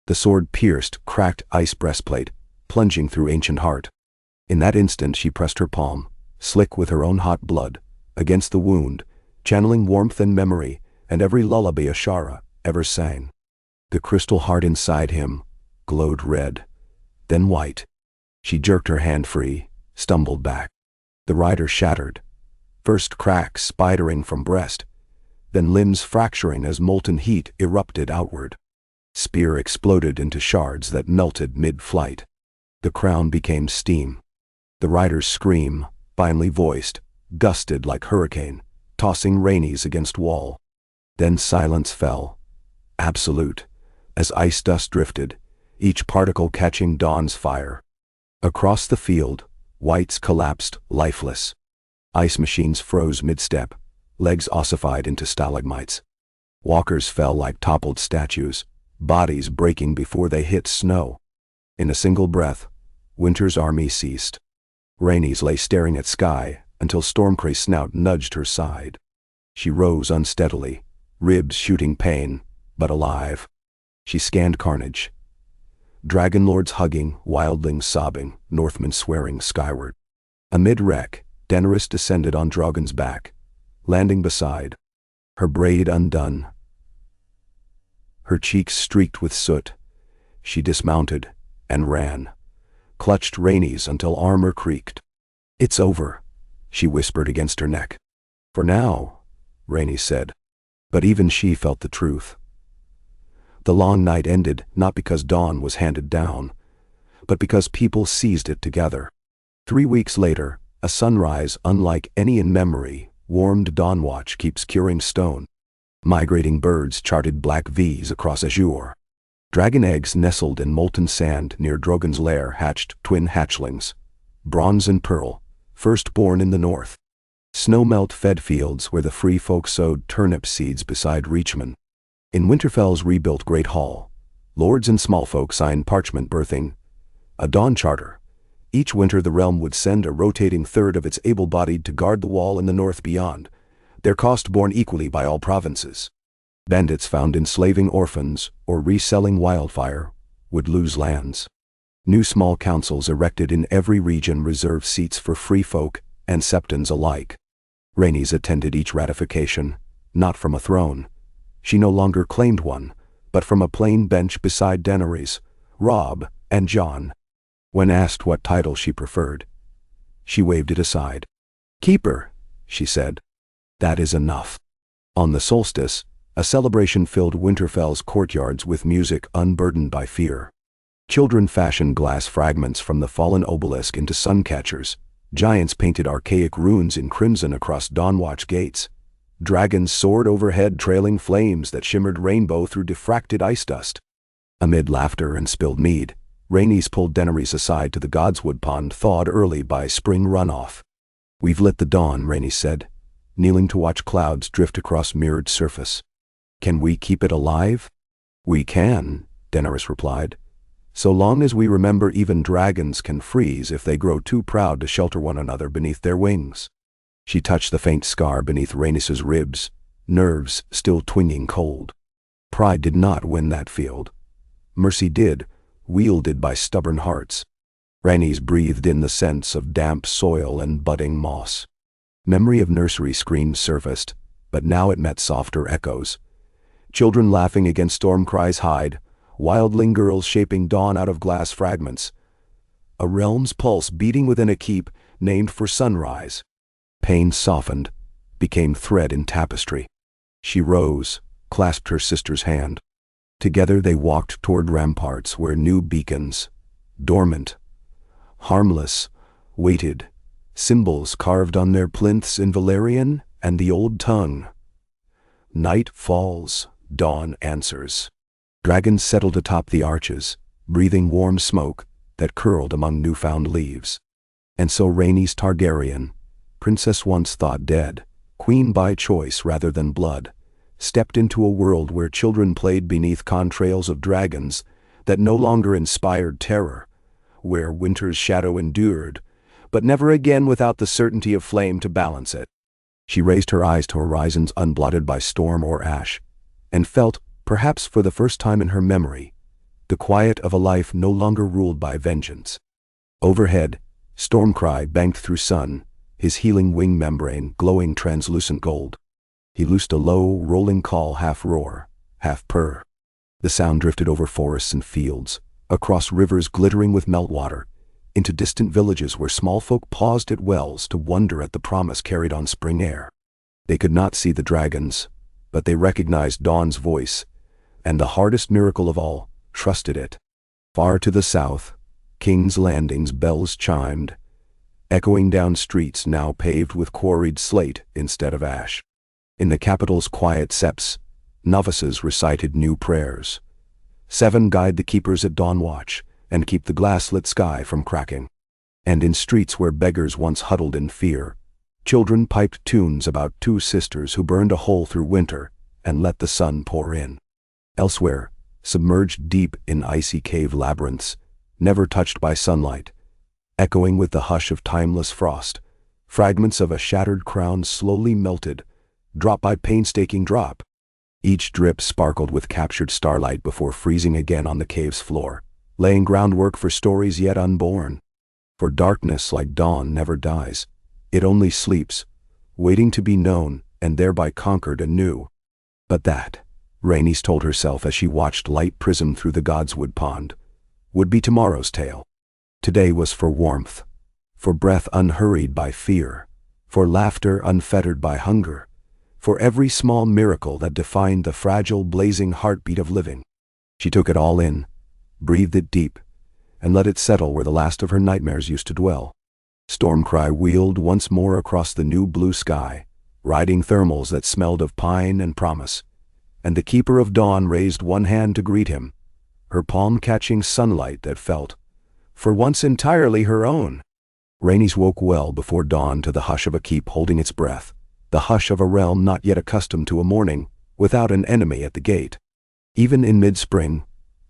The sword pierced cracked ice breastplate, plunging through ancient heart. In that instant she pressed her palm, slick with her own hot blood, against the wound, channeling warmth and memory and every lullaby Ashara ever sang. The crystal heart inside him glowed red, then white. She jerked her hand free, stumbled back. The rider shattered, first cracks spidering from breast, then limbs fracturing as molten heat erupted outward. Spear exploded into shards that melted mid-flight. The crown became steam. The rider's scream, finely voiced, gusted like hurricane, tossing Rhaenys against wall. Then silence fell, absolute, as ice dust drifted, each particle catching dawn's fire. Across the field, whites collapsed lifeless. Ice machines froze mid-step, legs ossified into stalagmites. Walkers fell like toppled statues, bodies breaking before they hit snow. In a single breath, winter's army ceased. Rhaenys lay staring at sky until Stormcree's snout nudged her side. She rose unsteadily, ribs shooting pain, but alive. She scanned carnage. Dragon lords hugging, wildlings sobbing, Northmen swearing skyward. Amid wreck, Daenerys descended on Drogon's back, landing beside, her braid undone, her cheeks streaked with soot. She dismounted and ran, clutched Rhaenys until armor creaked. "It's over," she whispered against her neck. "For now," Rhaenys said, but even she felt the truth. The long night ended not because dawn was handed down, but because people seized it together. 3 weeks later, a sunrise unlike any in memory warmed Dawnwatch keeps curing stone. Migrating birds charted black V's across azure. Dragon eggs nestled in molten sand near Drogon's lair hatched twin hatchlings, bronze and pearl, firstborn in the north. Snowmelt fed fields where the free folk sowed turnip seeds beside Reachman. In Winterfell's rebuilt Great Hall, lords and small folk signed parchment birthing a Dawn Charter. Each winter the realm would send a rotating third of its able-bodied to guard the wall in the north beyond, their cost borne equally by all provinces. Bandits found enslaving orphans or reselling wildfire would lose lands. New small councils erected in every region reserved seats for free folk and septons alike. Rhaenys attended each ratification, not from a throne. She no longer claimed one, but from a plain bench beside Daenerys, Robb, and Jon. When asked what title she preferred, she waved it aside. "Keeper," she said. "That is enough." On the solstice, a celebration filled Winterfell's courtyards with music unburdened by fear. Children fashioned glass fragments from the fallen obelisk into suncatchers. Giants painted archaic runes in crimson across Dawnwatch gates. Dragons soared overhead trailing flames that shimmered rainbow through diffracted ice dust. Amid laughter and spilled mead, Rhaenys pulled Daenerys aside to the Godswood pond thawed early by spring runoff. "We've lit the dawn," Rhaenys said, kneeling to watch clouds drift across mirrored surface. "Can we keep it alive?" "We can," Daenerys replied. "So long as we remember even dragons can freeze if they grow too proud to shelter one another beneath their wings." She touched the faint scar beneath Rhaenys' ribs, nerves still twinging cold. Pride did not win that field. Mercy did, wielded by stubborn hearts. Rhaenys breathed in the scents of damp soil and budding moss. Memory of nursery screams surfaced, but now it met softer echoes. Children laughing against storm cries hide, wildling girls shaping dawn out of glass fragments. A realm's pulse beating within a keep named for sunrise. Pain softened, became thread in tapestry. She rose, clasped her sister's hand. Together they walked toward ramparts where new beacons, dormant, harmless, waited, symbols carved on their plinths in Valyrian and the Old Tongue. Night falls, dawn answers. Dragons settled atop the arches, breathing warm smoke that curled among newfound leaves. And so Rhaenys Targaryen, princess once thought dead, queen by choice rather than blood, stepped into a world where children played beneath contrails of dragons that no longer inspired terror, where winter's shadow endured, but never again without the certainty of flame to balance it. She raised her eyes to horizons unblotted by storm or ash, and felt, perhaps for the first time in her memory, the quiet of a life no longer ruled by vengeance. Overhead, Stormcry banked through sun, his healing wing membrane glowing translucent gold. He loosed a low, rolling call, half roar, half purr. The sound drifted over forests and fields, across rivers glittering with meltwater, into distant villages where small folk paused at wells to wonder at the promise carried on spring air. They could not see the dragons, but they recognized dawn's voice, and the hardest miracle of all, trusted it. Far to the south, King's Landing's bells chimed, echoing down streets now paved with quarried slate instead of ash. In the capital's quiet septs, novices recited new prayers. 7 guide the keepers at dawn watch, and keep the glass-lit sky from cracking. And in streets where beggars once huddled in fear, children piped tunes about 2 sisters who burned a hole through winter and let the sun pour in. Elsewhere, submerged deep in icy cave labyrinths, never touched by sunlight, echoing with the hush of timeless frost, fragments of a shattered crown slowly melted, drop by painstaking drop. Each drip sparkled with captured starlight before freezing again on the cave's floor, laying groundwork for stories yet unborn. For darkness, like dawn, never dies. It only sleeps, waiting to be known and thereby conquered anew. But that, Rhaenys told herself as she watched light prism through the Godswood pond, would be tomorrow's tale. Today was for warmth, for breath unhurried by fear, for laughter unfettered by hunger, for every small miracle that defined the fragile, blazing heartbeat of living. She took it all in, breathed it deep, and let it settle where the last of her nightmares used to dwell. Stormcry wheeled once more across the new blue sky, riding thermals that smelled of pine and promise, and the Keeper of Dawn raised one hand to greet him, her palm catching sunlight that felt, for once, entirely her own. Rhaenys woke well before dawn to the hush of a keep holding its breath, the hush of a realm not yet accustomed to a morning, without an enemy at the gate. Even in mid-spring,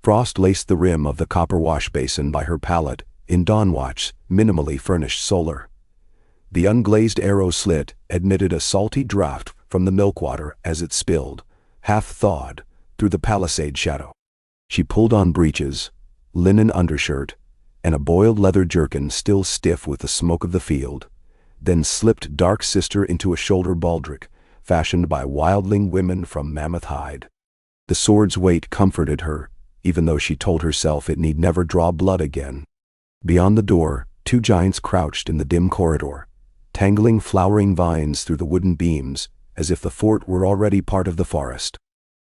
frost laced the rim of the copper wash basin by her pallet, in dawnwatch's minimally furnished solar. The unglazed arrow slit admitted a salty draught from the milkwater as it spilled, half-thawed, through the palisade shadow. She pulled on breeches, linen undershirt, and a boiled leather jerkin still stiff with the smoke of the field, then slipped Dark Sister into a shoulder baldric, fashioned by wildling women from mammoth hide. The sword's weight comforted her, even though she told herself it need never draw blood again. Beyond the door, two giants crouched in the dim corridor, tangling flowering vines through the wooden beams, as if the fort were already part of the forest.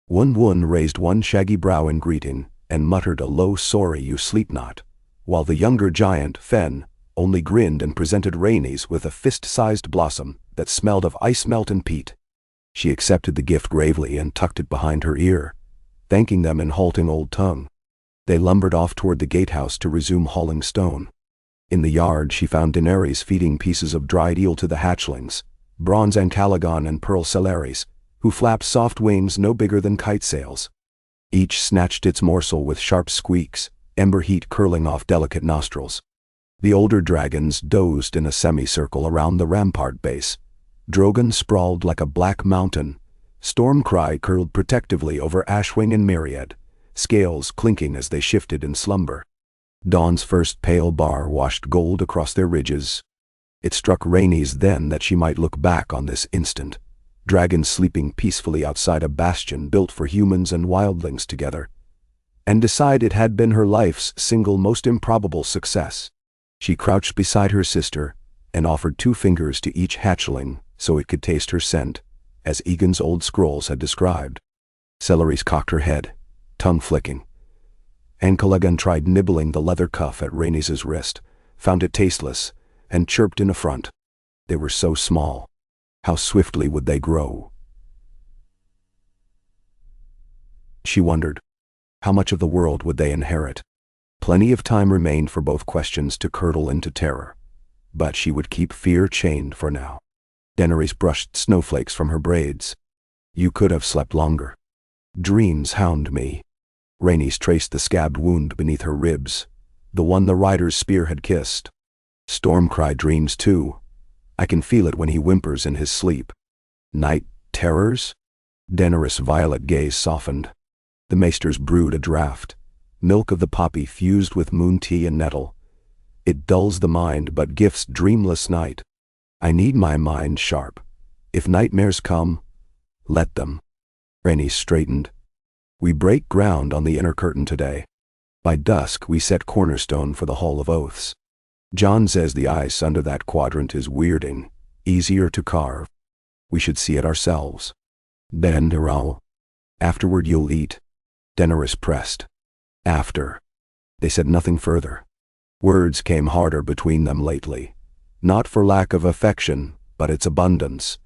One raised one shaggy brow in greeting, and muttered a low "sorry you sleep not," while the younger giant, Fen, only grinned and presented Rhaenys with a fist-sized blossom that smelled of ice melt and peat. She accepted the gift gravely and tucked it behind her ear, thanking them in halting old tongue. They lumbered off toward the gatehouse to resume hauling stone. In the yard she found Daenerys feeding pieces of dried eel to the hatchlings, bronze ancalagon and pearl celeries, who flapped soft wings no bigger than kite sails. Each snatched its morsel with sharp squeaks, ember heat curling off delicate nostrils. The older dragons dozed in a semicircle around the rampart base. Drogon sprawled like a black mountain. Stormcry curled protectively over Ashwing and Myriad, scales clinking as they shifted in slumber. Dawn's first pale bar washed gold across their ridges. It struck Rhaenys then that she might look back on this instant, dragons sleeping peacefully outside a bastion built for humans and wildlings together, and decide it had been her life's single most improbable success. She crouched beside her sister and offered 2 fingers to each hatchling so it could taste her scent, as Egan's old scrolls had described. Celeries cocked her head, tongue flicking. Ancalagon tried nibbling the leather cuff at Rhaenys' wrist, found it tasteless, and chirped in affront. They were so small. How swiftly would they grow? She wondered. How much of the world would they inherit? Plenty of time remained for both questions to curdle into terror, but she would keep fear chained for now. Daenerys brushed snowflakes from her braids. You could have slept longer. Dreams hound me. Rhaenys traced the scabbed wound beneath her ribs, the one the rider's spear had kissed. Stormcry dreams too. I can feel it when he whimpers in his sleep. Night terrors? Daenerys' violet gaze softened. The maesters brewed a draught, milk of the poppy fused with moon tea and nettle. It dulls the mind but gifts dreamless night. I need my mind sharp. If nightmares come, let them. Rhaenys straightened. We break ground on the inner curtain today. By dusk we set cornerstone for the Hall of Oaths. Jon says the ice under that quadrant is weirding, easier to carve. We should see it ourselves. Then, Iral. Afterward you'll eat. Daenerys pressed. After. They said nothing further. Words came harder between them lately. Not for lack of affection, but its abundance.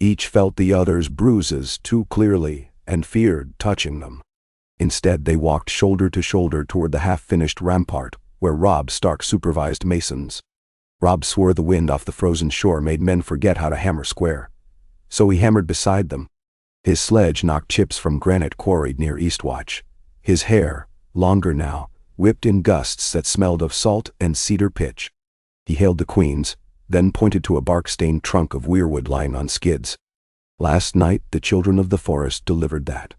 Each felt the other's bruises too clearly and feared touching them. Instead they walked shoulder to shoulder toward the half-finished rampart where Robb Stark supervised masons. Robb swore the wind off the frozen shore made men forget how to hammer square. So he hammered beside them. His sledge knocked chips from granite quarried near Eastwatch. His hair, longer now, whipped in gusts that smelled of salt and cedar pitch. He hailed the queens, then pointed to a bark-stained trunk of weirwood lying on skids. Last night the children of the forest delivered that.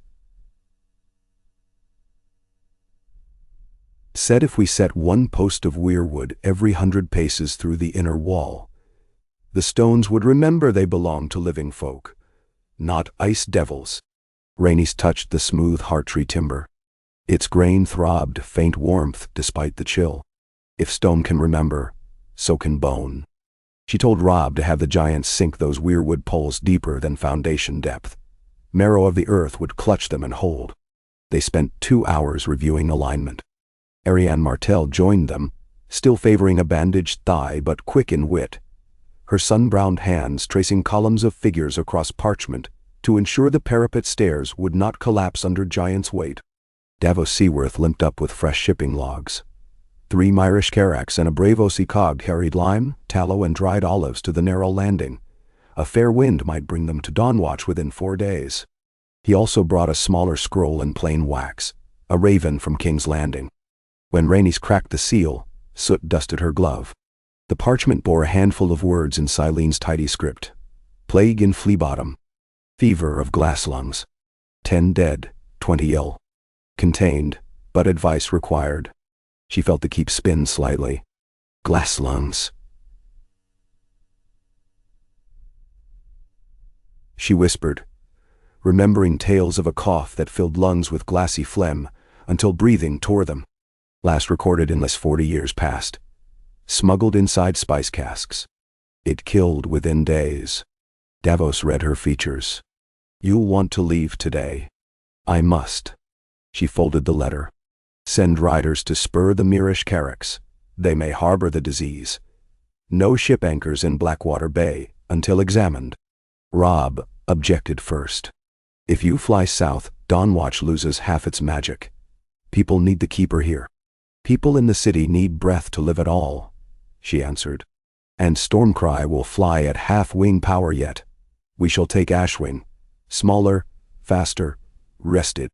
Said if we set one post of weirwood every 100 paces through the inner wall, the stones would remember they belonged to living folk, not ice devils. Rhaenys touched the smooth heart-tree timber. Its grain throbbed faint warmth despite the chill. If stone can remember, so can bone. She told Robb to have the giants sink those weirwood poles deeper than foundation depth. Marrow of the earth would clutch them and hold. They spent 2 hours reviewing alignment. Ariane Martell joined them, still favoring a bandaged thigh but quick in wit, her sun-browned hands tracing columns of figures across parchment to ensure the parapet stairs would not collapse under Giant's weight. Davos Seaworth limped up with fresh shipping logs. 3 Myrish carracks and a Bravos cog carried lime, tallow, and dried olives to the narrow landing. A fair wind might bring them to Dawnwatch within 4 days. He also brought a smaller scroll in plain wax, a raven from King's Landing. When Rhaenys cracked the seal, soot dusted her glove. The parchment bore a handful of words in Silene's tidy script. Plague in Fleabottom. Fever of glass lungs. 10 dead, 20 ill. Contained, but advice required. She felt the keep spin slightly. Glass lungs. She whispered, remembering tales of a cough that filled lungs with glassy phlegm until breathing tore them. Last recorded in less 40 years past. Smuggled inside spice casks. It killed within days. Davos read her features. You'll want to leave today. I must. She folded the letter. Send riders to spur the Myrish carracks. They may harbor the disease. No ship anchors in Blackwater Bay until examined. Robb objected first. If you fly south, Dawnwatch loses half its magic. People need the keeper here. People in the city need breath to live at all, she answered. And Stormcry will fly at half-wing power yet. We shall take Ashwing. Smaller, faster, rested.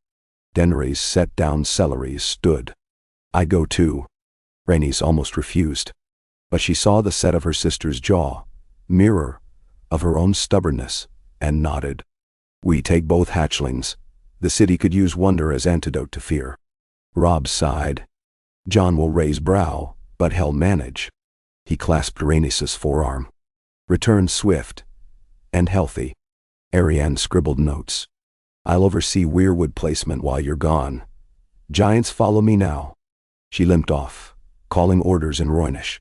Daenerys set down celery, stood. I go too. Rhaenys almost refused. But she saw the set of her sister's jaw, mirror of her own stubbornness, and nodded. We take both hatchlings. The city could use wonder as antidote to fear. Robb sighed. Jon will raise brow, but he'll manage. He clasped Rhaenys' forearm. Return swift and healthy. Ariane scribbled notes. I'll oversee weirwood placement while you're gone. Giants follow me now. She limped off, calling orders in Rhaenys.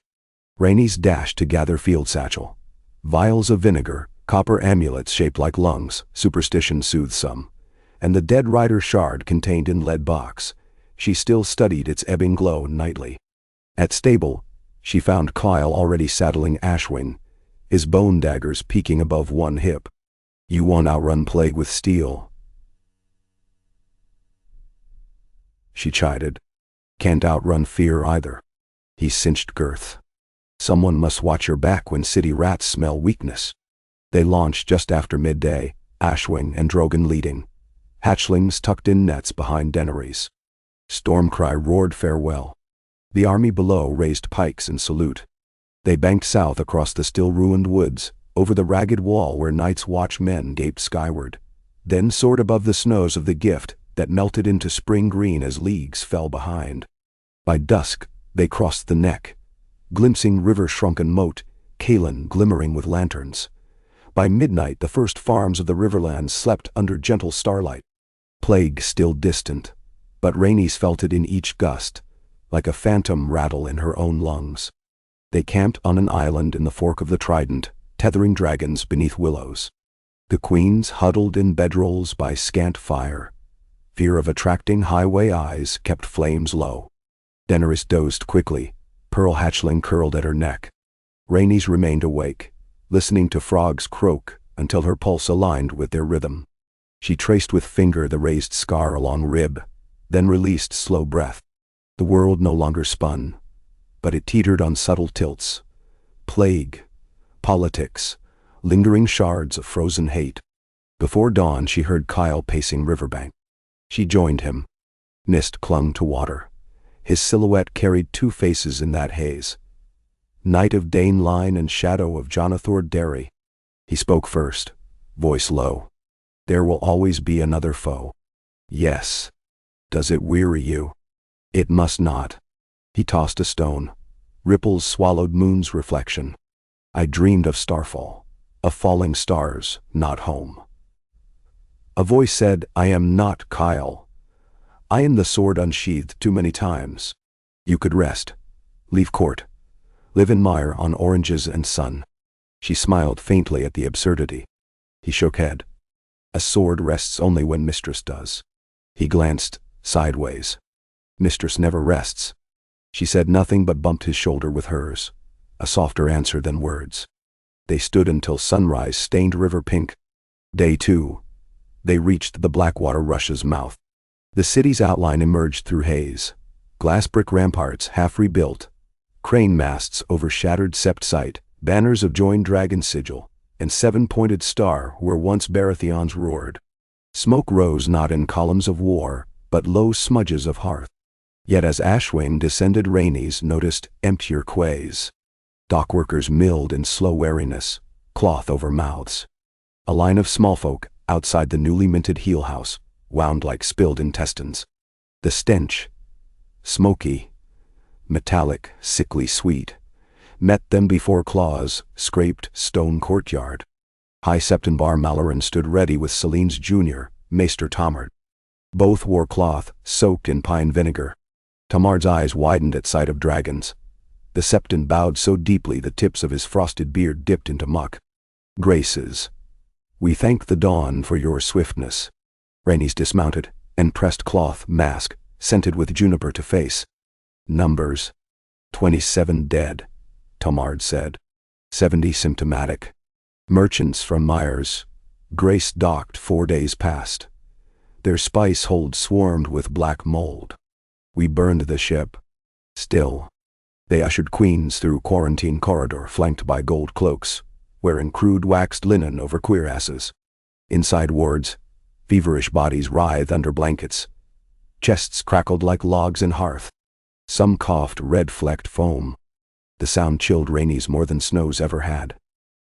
Rhaenys dashed to gather field satchel. Vials of vinegar, copper amulets shaped like lungs, superstition soothsome, and the dead rider shard contained in lead box. She still studied its ebbing glow nightly. At stable, she found Kyle already saddling Ashwing, his bone daggers peeking above one hip. You won't outrun plague with steel, she chided. Can't outrun fear either. He cinched girth. Someone must watch your back when city rats smell weakness. They launched just after midday, Ashwing and Drogon leading. Hatchlings tucked in nets behind Daenerys. Stormcry roared farewell. The army below raised pikes in salute. They banked south across the still-ruined woods, over the ragged wall where Night's Watch men gaped skyward, then soared above the snows of the Gift that melted into spring green as leagues fell behind. By dusk, they crossed the neck, glimpsing river-shrunken moat, Caelin glimmering with lanterns. By midnight, the first farms of the Riverlands slept under gentle starlight. Plague still distant, but Rhaenys felt it in each gust, like a phantom rattle in her own lungs. They camped on an island in the fork of the Trident, tethering dragons beneath willows. The queens huddled in bedrolls by scant fire. Fear of attracting highway eyes kept flames low. Daenerys dozed quickly, pearl hatchling curled at her neck. Rhaenys remained awake, listening to frogs croak until her pulse aligned with their rhythm. She traced with finger the raised scar along rib, then released slow breath. The world no longer spun, but it teetered on subtle tilts. Plague, politics, lingering shards of frozen hate. Before dawn, she heard Kyle pacing riverbank. She joined him. Mist clung to water. His silhouette carried 2 faces in that haze. Knight of Dane Line and shadow of Jonathor Derry. He spoke first, voice low. There will always be another foe. Yes. Does it weary you? It must not. He tossed a stone. Ripples swallowed moon's reflection. I dreamed of starfall, of falling stars, not home. A voice said, I am not Kyle. I am the sword unsheathed too many times. You could rest, leave court, live in mire on oranges and sun. She smiled faintly at the absurdity. He shook head. A sword rests only when mistress does. He glanced, sideways. "Mistress never rests." She said nothing but bumped his shoulder with hers, a softer answer than words. They stood until sunrise stained river pink. Day 2. They reached the Blackwater Rush's mouth. The city's outline emerged through haze. Glass brick ramparts half rebuilt, crane masts over shattered sept site, banners of joined dragon sigil, and seven-pointed star where once Baratheons roared. Smoke rose not in columns of war, but low smudges of hearth. Yet as Ashwing descended, Rhaenys noticed emptier quays. Dockworkers milled in slow wariness, cloth over mouths. A line of small folk outside the newly minted heel house wound like spilled intestines. The stench, smoky, metallic, sickly sweet, met them before claws scraped stone courtyard. High Septon Bar Malaran stood ready with Celene's junior, Maester Tomard. Both wore cloth soaked in pine vinegar. Tomard's eyes widened at sight of dragons. The Septon bowed so deeply the tips of his frosted beard dipped into muck. "Graces, we thank the dawn for your swiftness." Rhaenys dismounted and pressed cloth mask, scented with juniper, to face. "Numbers. 27 dead," Tomard said. 70 symptomatic. Merchants from Myers, Grace docked 4 days past. Their spice hold swarmed with black mold. We burned the ship. Still. They ushered queens through quarantine corridor flanked by gold cloaks, wearing crude waxed linen over cuirasses. Inside wards, feverish bodies writhed under blankets. Chests crackled like logs in hearth. Some coughed red-flecked foam. The sound chilled Rhaenys more than snows ever had.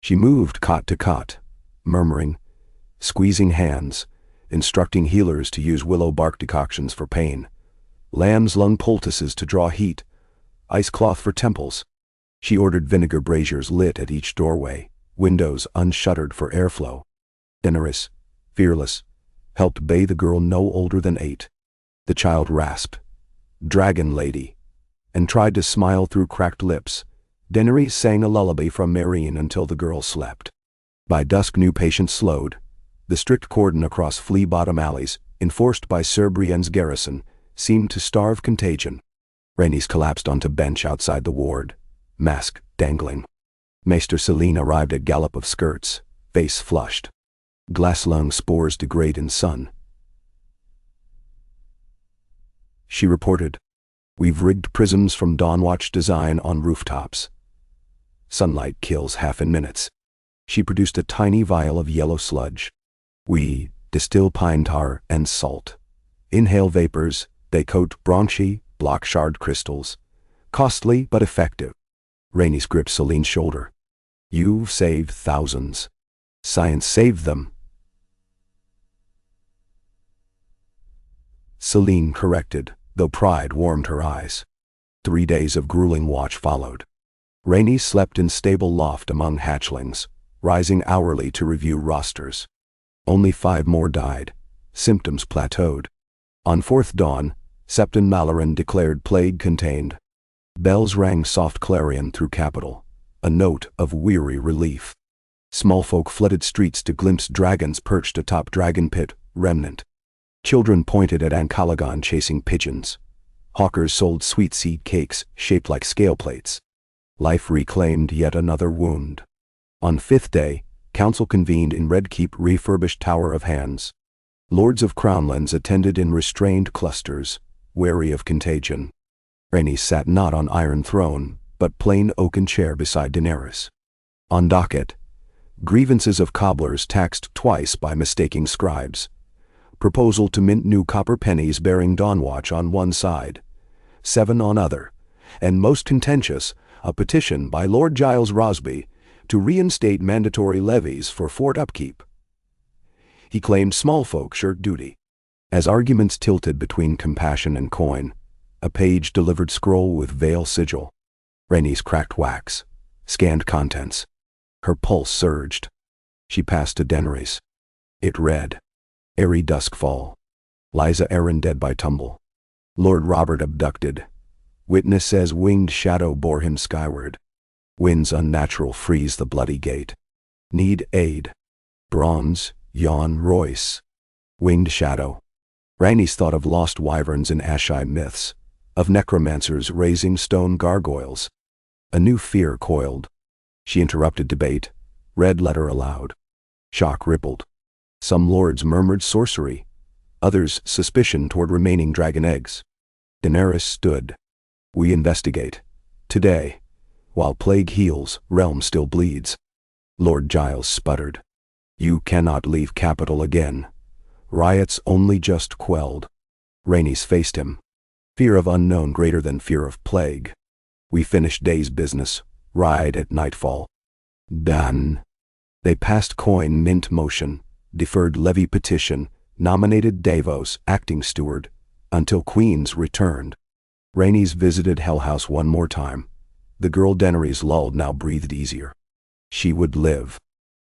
She moved cot to cot, murmuring, squeezing hands, instructing healers to use willow bark decoctions for pain, lamb's lung poultices to draw heat, ice cloth for temples. She ordered vinegar braziers lit at each doorway, windows unshuttered for airflow. Daenerys, fearless, helped bathe a girl no older than 8. The child rasped, "Dragon lady," and tried to smile through cracked lips. Daenerys sang a lullaby from Meereen until the girl slept. By dusk new patients slowed. The strict cordon across flea-bottom alleys, enforced by Sir Brienne's garrison, seemed to starve contagion. Rhaenys collapsed onto bench outside the ward, mask dangling. Maester Selene arrived at gallop of skirts, face flushed. Glass lung spores degrade in sun. She reported, "We've rigged prisms from Dawnwatch design on rooftops. Sunlight kills half in minutes." She produced a tiny vial of yellow sludge. "We distill pine tar and salt. Inhale vapors, they coat bronchi, block shard crystals. Costly but effective." Rhaenys gripped Celene's shoulder. "You've saved thousands. Science saved them." Selene corrected, though pride warmed her eyes. 3 days of grueling watch followed. Rhaenys slept in stable loft among hatchlings, rising hourly to review rosters. Only 5 more died. Symptoms plateaued. On 4th dawn, Septon Malaran declared plague contained. Bells rang soft clarion through capital, a note of weary relief. Small folk flooded streets to glimpse dragons perched atop Dragon Pit, remnant. Children pointed at Ancalagon chasing pigeons. Hawkers sold sweet seed cakes shaped like scale plates. Life reclaimed yet another wound. On 5th day, council convened in Red Keep refurbished Tower of Hands. Lords of Crownlands attended in restrained clusters, wary of contagion. Rhaenys sat not on iron throne, but plain oaken chair beside Daenerys. On docket, grievances of cobblers taxed twice by mistaking scribes. Proposal to mint new copper pennies bearing Dawnwatch on one side, 7 on other, and most contentious, a petition by Lord Giles Rosby to reinstate mandatory levies for fort upkeep. He claimed small folk shirked duty. As arguments tilted between compassion and coin, a page delivered scroll with veil sigil. Rhaenys cracked wax, scanned contents. Her pulse surged. She passed to Daenerys. It read, "Airy duskfall. Lysa Arryn dead by tumble. Lord Robert abducted. Witness says winged shadow bore him skyward. Winds unnatural freeze the bloody gate. Need aid. Bronze, Jon Royce. Winged shadow. Rhaenys thought of lost wyverns in Ashai myths, of necromancers raising stone gargoyles. A new fear coiled. She interrupted debate, read letter aloud. Shock rippled. Some lords murmured sorcery, others suspicion toward remaining dragon eggs. Daenerys stood. We investigate. Today. While plague heals, realm still bleeds. Lord Giles sputtered. You cannot leave capital again. Riots only just quelled. Rhaenys faced him. Fear of unknown greater than fear of plague. We finish day's business. Ride at nightfall. Done. They passed coin mint motion, deferred levy petition, nominated Davos, acting steward, until Queens returned. Rhaenys visited Hell House one more time. The girl Daenerys lulled now breathed easier. She would live.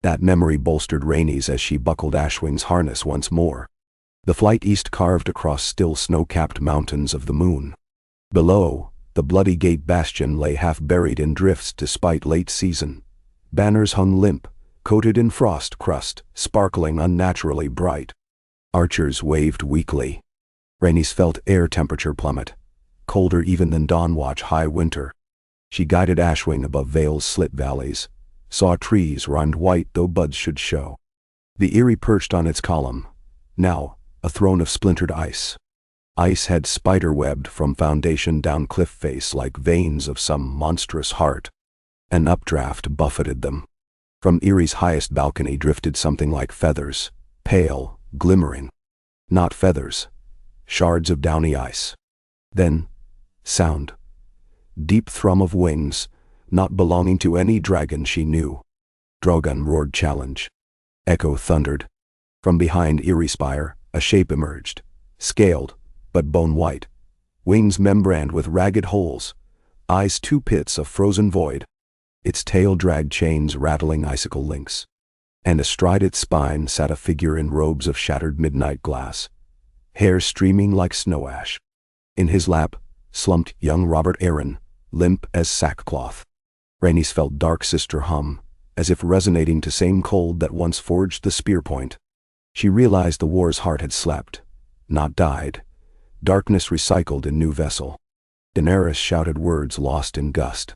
That memory bolstered Rhaenys as she buckled Ashwing's harness once more. The flight east carved across still snow-capped mountains of the moon. Below, the Bloody Gate bastion lay half-buried in drifts despite late season. Banners hung limp, coated in frost crust, sparkling unnaturally bright. Archers waved weakly. Rhaenys felt air temperature plummet, colder even than Dawnwatch high winter. She guided Ashwing above Vale's slit valleys, saw trees rimed white though buds should show. The Eyrie perched on its column, now a throne of splintered ice. Ice had spider-webbed from foundation down cliff face like veins of some monstrous heart. An updraft buffeted them. From Erie's highest balcony drifted something like feathers, pale, glimmering. Not feathers, shards of downy ice. Then, sound. Deep thrum of wings, not belonging to any dragon she knew. Drogon roared challenge. Echo thundered. From behind Eyrie Spire, a shape emerged, scaled, but bone-white. Wings membraned with ragged holes, eyes two pits of frozen void. Its tail dragged chains rattling icicle links. And astride its spine sat a figure in robes of shattered midnight glass, hair streaming like snow ash. In his lap slumped young Robert Arryn, limp as sackcloth. Rhaenys felt Dark Sister hum, as if resonating to same cold that once forged the spear point. She realized the war's heart had slept, not died. Darkness recycled in new vessel. Daenerys shouted words lost in gust.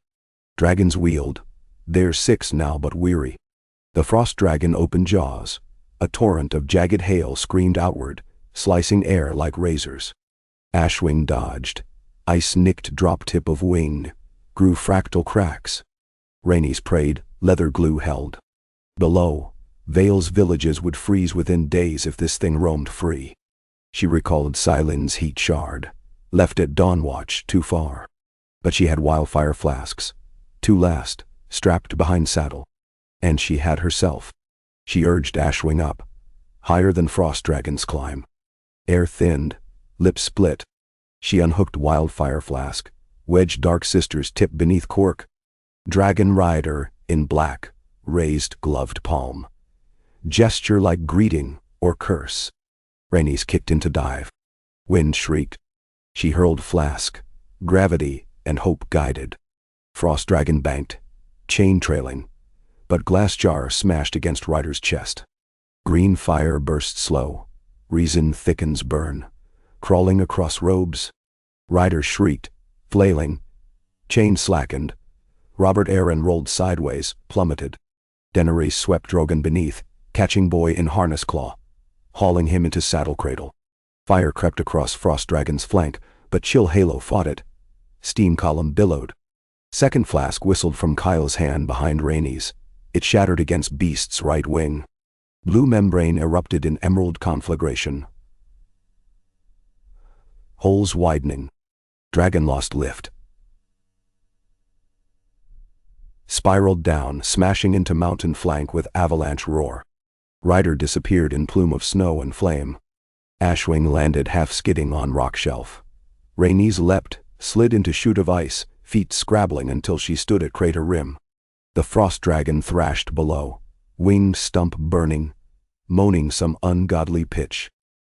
Dragons wheeled, their 6 now but weary. The frost dragon opened jaws. A torrent of jagged hail screamed outward, slicing air like razors. Ashwing dodged. Ice-nicked drop-tip of wing grew fractal cracks. Rhaenys prayed, leather glue held. Below, Vale's villages would freeze within days if this thing roamed free. She recalled Cylind's heat shard, left at Dawnwatch too far. But she had wildfire flasks, to last, strapped behind saddle. And she had herself. She urged Ashwing up, higher than frost dragons climb. Air thinned, lips split. She unhooked wildfire flask, wedged Dark Sister's tip beneath cork. Dragon rider, in black, raised gloved palm. Gesture like greeting or curse. Rhaenys kicked into dive. Wind shrieked. She hurled flask, gravity and hope guided. Frost dragon banked, chain trailing, but glass jar smashed against rider's chest. Green fire burst slow, reason thickens burn. Crawling across robes. Rider shrieked, flailing. Chain slackened. Robert Arryn rolled sideways, plummeted. Daenerys swept Drogon beneath, catching boy in harness claw, hauling him into saddle cradle. Fire crept across Frost Dragon's flank, but chill halo fought it. Steam column billowed. Second flask whistled from Kyle's hand behind Rhaenys. It shattered against Beast's right wing. Blue membrane erupted in emerald conflagration. Holes widening. Dragon lost lift. Spiraled down, smashing into mountain flank with avalanche roar. Rider disappeared in plume of snow and flame. Ashwing landed half-skidding on rock shelf. Rhaenys leapt, slid into chute of ice, feet scrabbling until she stood at crater rim. The frost dragon thrashed below, winged stump burning, moaning some ungodly pitch.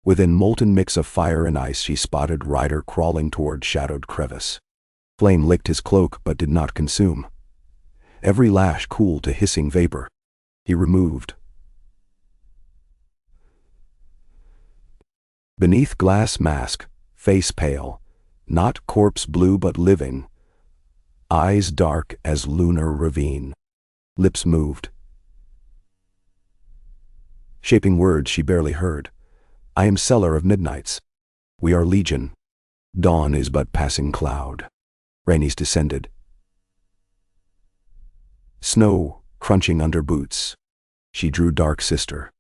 Within molten mix of fire and ice she spotted Rider crawling toward shadowed crevice. Flame licked his cloak but did not consume. Every lash cooled to hissing vapor. He removed. Beneath glass mask, face pale, not corpse blue but living, eyes dark as lunar ravine. Lips moved, shaping words she barely heard. I am seller of midnights. We are legion. Dawn is but passing cloud. Rhaenys descended. Snow crunching under boots. She drew dark sister.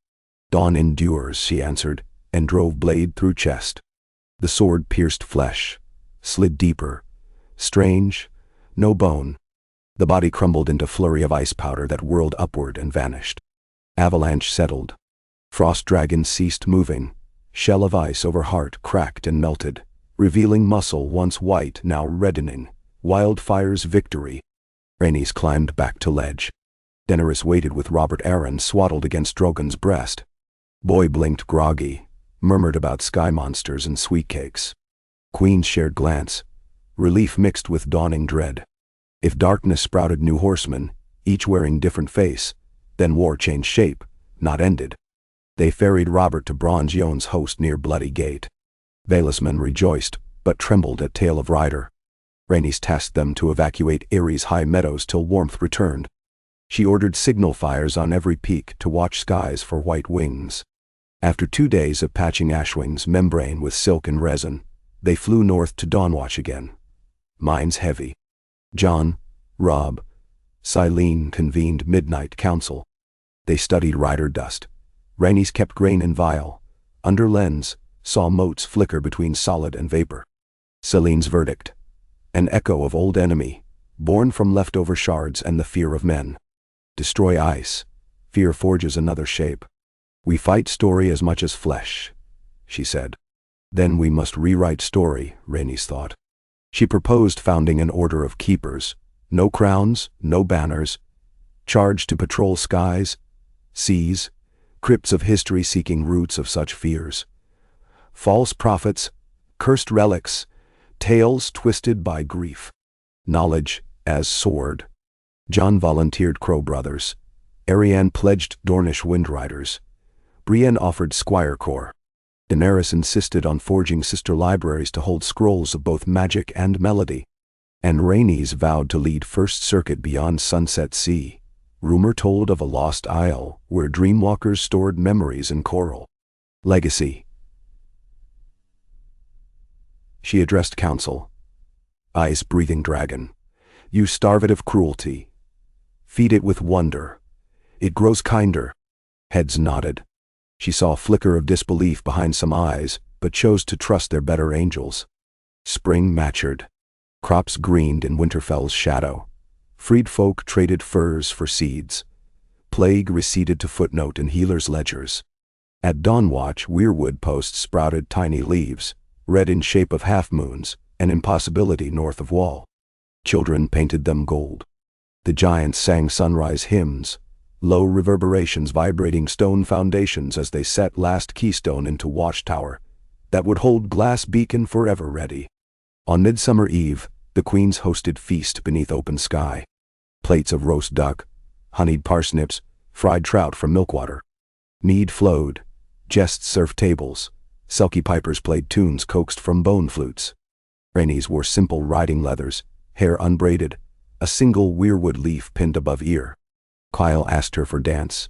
Dawn endures, she answered, and drove blade through chest. The sword pierced flesh, slid deeper. Strange, no bone. The body crumbled into flurry of ice powder that whirled upward and vanished. Avalanche settled. Frost dragon ceased moving. Shell of ice over heart cracked and melted, revealing muscle once white now reddening. Wildfire's victory. Rhaenys climbed back to ledge. Daenerys waited with Robert Arryn swaddled against Drogon's breast. Boy blinked groggy, murmured about sky monsters and sweet cakes. Queens shared glance, relief mixed with dawning dread. If darkness sprouted new horsemen, each wearing different face, then war changed shape, not ended. They ferried Robert to Bronze Yon's host near Bloody Gate. Valismen rejoiced, but trembled at tale of rider. Rhaenys tasked them to evacuate Aerys' high meadows till warmth returned. She ordered signal fires on every peak to watch skies for white wings. After 2 days of patching Ashwing's membrane with silk and resin, they flew north to Dawnwatch again. Minds heavy. Jon, Robb, Silene convened midnight council. They studied rider dust. Rhaenys kept grain in vial. Under lens, saw motes flicker between solid and vapor. Selene's verdict. An echo of old enemy, born from leftover shards and the fear of men. Destroy ice. Fear forges another shape. We fight story as much as flesh, she said. Then we must rewrite story, Rhaenys thought. She proposed founding an order of keepers. No crowns, no banners. Charged to patrol skies, seas, crypts of history seeking roots of such fears. False prophets, cursed relics, tales twisted by grief. Knowledge as sword. Jon volunteered Crow Brothers. Arianne pledged Dornish Windriders. Brienne offered Squire Corps. Daenerys insisted on forging sister libraries to hold scrolls of both magic and melody. And Rhaenys vowed to lead First Circuit beyond Sunset Sea. Rumor told of a lost isle where dreamwalkers stored memories in coral. Legacy. She addressed council. Ice-breathing dragon, you starve it of cruelty. Feed it with wonder. It grows kinder. Heads nodded. She saw a flicker of disbelief behind some eyes, but chose to trust their better angels. Spring matured. Crops greened in Winterfell's shadow. Freed folk traded furs for seeds. Plague receded to footnote in healers' ledgers. At Dawnwatch, weirwood posts sprouted tiny leaves, red in shape of half-moons, an impossibility north of Wall. Children painted them gold. The giants sang sunrise hymns, low reverberations vibrating stone foundations as they set last keystone into watchtower that would hold glass beacon forever ready. On Midsummer Eve, the queens hosted feast beneath open sky. Plates of roast duck, honeyed parsnips, fried trout from milkwater. Mead flowed, jests served tables, sulky pipers played tunes coaxed from bone flutes. Rhaenys wore simple riding leathers, hair unbraided, a single weirwood leaf pinned above ear. Kyle asked her for dance.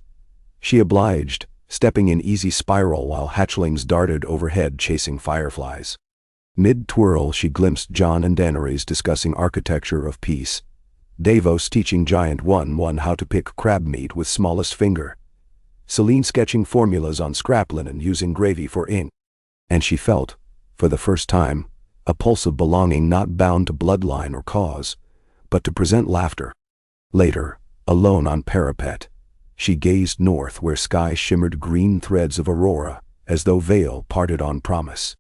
She obliged, stepping in easy spiral while hatchlings darted overhead chasing fireflies. Mid-twirl she glimpsed Jon and Daenerys discussing architecture of peace. Davos teaching Giant 1-1 how to pick crab meat with smallest finger. Selene sketching formulas on scrap linen using gravy for ink. And she felt, for the first time, a pulse of belonging not bound to bloodline or cause, but to present laughter. Later, alone on parapet, she gazed north where sky shimmered green threads of aurora, as though veil parted on promise.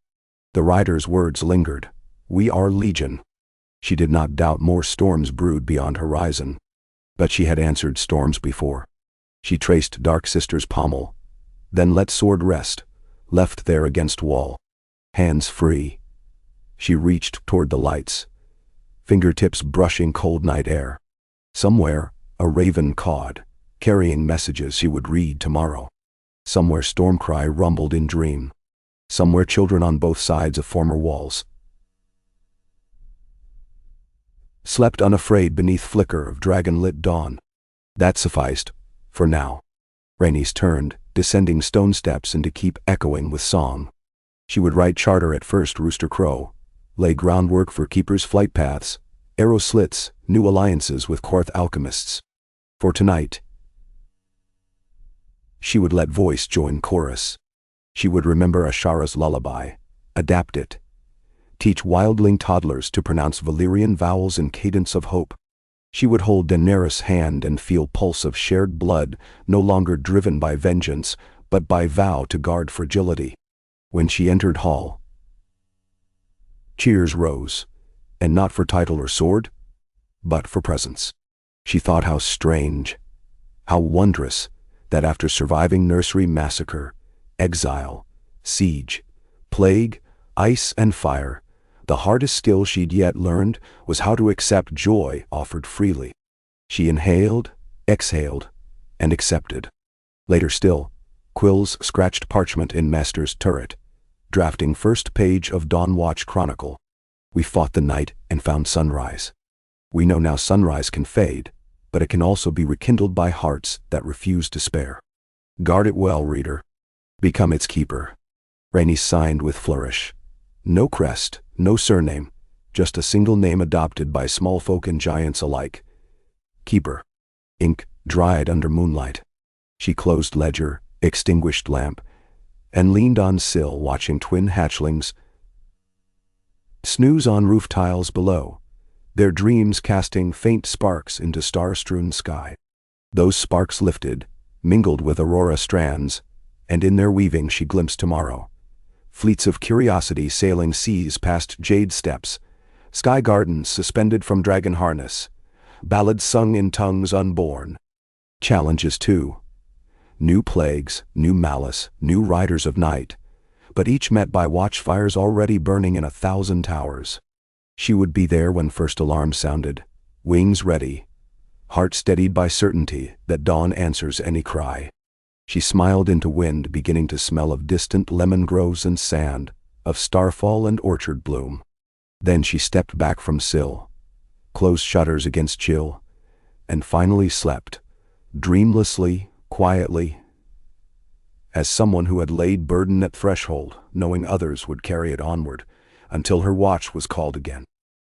The rider's words lingered. We are legion. She did not doubt more storms brewed beyond horizon. But she had answered storms before. She traced Dark Sister's pommel, then let sword rest, left there against wall. Hands free. She reached toward the lights, fingertips brushing cold night air. Somewhere, a raven cawed, carrying messages she would read tomorrow. Somewhere Stormcry rumbled in dream. Somewhere children on both sides of former walls slept unafraid beneath flicker of dragon-lit dawn. That sufficed, for now. Rhaenys turned, descending stone steps into keep echoing with song. She would write charter at first rooster crow, lay groundwork for keepers' flight paths, arrow slits, new alliances with Korth alchemists. For tonight, she would let voice join chorus. She would remember Ashara's lullaby, adapt it, teach wildling toddlers to pronounce Valyrian vowels in cadence of hope. She would hold Daenerys' hand and feel pulse of shared blood, no longer driven by vengeance, but by vow to guard fragility. When she entered hall, cheers rose, and not for title or sword, but for presence. She thought how strange, how wondrous, that after surviving nursery massacre, exile, siege, plague, ice and fire, the hardest skill she'd yet learned was how to accept joy offered freely. She inhaled, exhaled, and accepted. Later still, quills scratched parchment in Master's turret, drafting first page of Dawnwatch Chronicle. We fought the night and found sunrise. We know now sunrise can fade, but it can also be rekindled by hearts that refuse despair. Guard it well, reader. Become its keeper. Rhaenys signed with flourish. No crest, no surname, just a single name adopted by small folk and giants alike. Keeper. Ink dried under moonlight. She closed ledger, extinguished lamp, and leaned on sill watching twin hatchlings snooze on roof tiles below, their dreams casting faint sparks into star-strewn sky. Those sparks lifted, mingled with aurora strands, and in their weaving she glimpsed tomorrow. Fleets of curiosity sailing seas past jade steps, sky gardens suspended from dragon harness, ballads sung in tongues unborn. Challenges too. New plagues, new malice, new riders of night, but each met by watchfires already burning in 1,000 towers. She would be there when first alarm sounded, wings ready, heart steadied by certainty that dawn answers any cry. She smiled into wind beginning to smell of distant lemon groves and sand, of starfall and orchard bloom. Then she stepped back from sill, closed shutters against chill, and finally slept, dreamlessly, quietly, as someone who had laid burden at threshold, knowing others would carry it onward, until her watch was called again.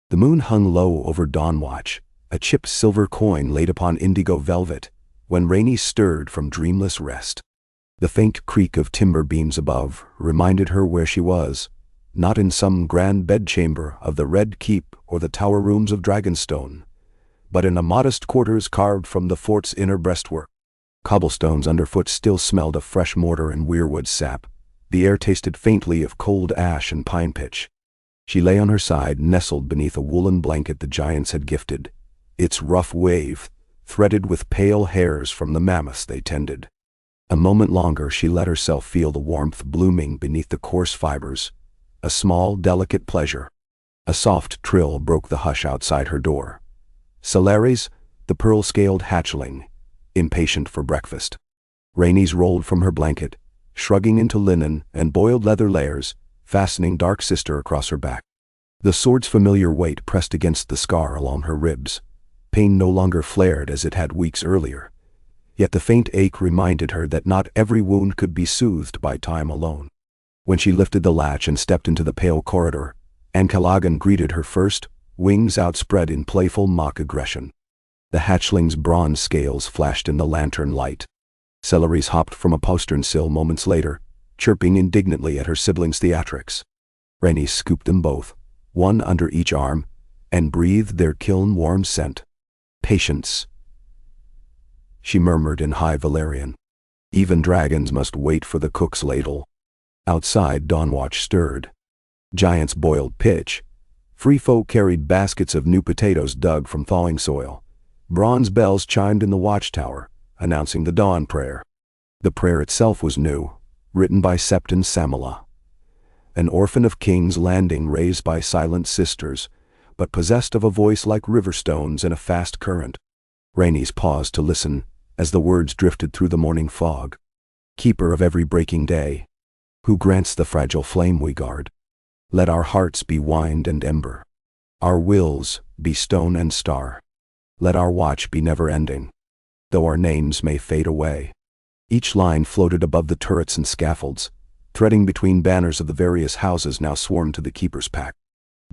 The moon hung low over Dawnwatch, a chipped silver coin laid upon indigo velvet, when Rhaenys stirred from dreamless rest. The faint creak of timber beams above reminded her where she was, not in some grand bedchamber of the Red Keep or the tower rooms of Dragonstone, but in a modest quarters carved from the fort's inner breastwork. Cobblestones underfoot still smelled of fresh mortar and weirwood sap. The air tasted faintly of cold ash and pine pitch. She lay on her side, nestled beneath a woolen blanket the giants had gifted, its rough wave threaded with pale hairs from the mammoths they tended. A moment longer she let herself feel the warmth blooming beneath the coarse fibers, a small, delicate pleasure. A soft trill broke the hush outside her door. Celeres, the pearl-scaled hatchling, impatient for breakfast. Rhaenys rolled from her blanket, shrugging into linen and boiled leather layers, fastening Dark Sister across her back. The sword's familiar weight pressed against the scar along her ribs. Pain no longer flared as it had weeks earlier, yet the faint ache reminded her that not every wound could be soothed by time alone. When she lifted the latch and stepped into the pale corridor, Ancalagan greeted her first, wings outspread in playful mock aggression. The hatchling's bronze scales flashed in the lantern light. Celeres hopped from a postern sill moments later, chirping indignantly at her siblings' theatrics. Rhaenys scooped them both, one under each arm, and breathed their kiln-warm scent. Patience, she murmured in high Valyrian. Even dragons must wait for the cook's ladle. Outside, Dawnwatch stirred. Giants boiled pitch. Free folk carried baskets of new potatoes dug from thawing soil. Bronze bells chimed in the watchtower, announcing the dawn prayer. The prayer itself was new, written by Septon Samala, an orphan of King's Landing raised by silent sisters, but possessed of a voice like river stones in a fast current. Rhaenys paused to listen as the words drifted through the morning fog. Keeper of every breaking day, who grants the fragile flame we guard. Let our hearts be wind and ember, our wills be stone and star. Let our watch be never-ending, though our names may fade away. Each line floated above the turrets and scaffolds, threading between banners of the various houses now swarmed to the keeper's pack.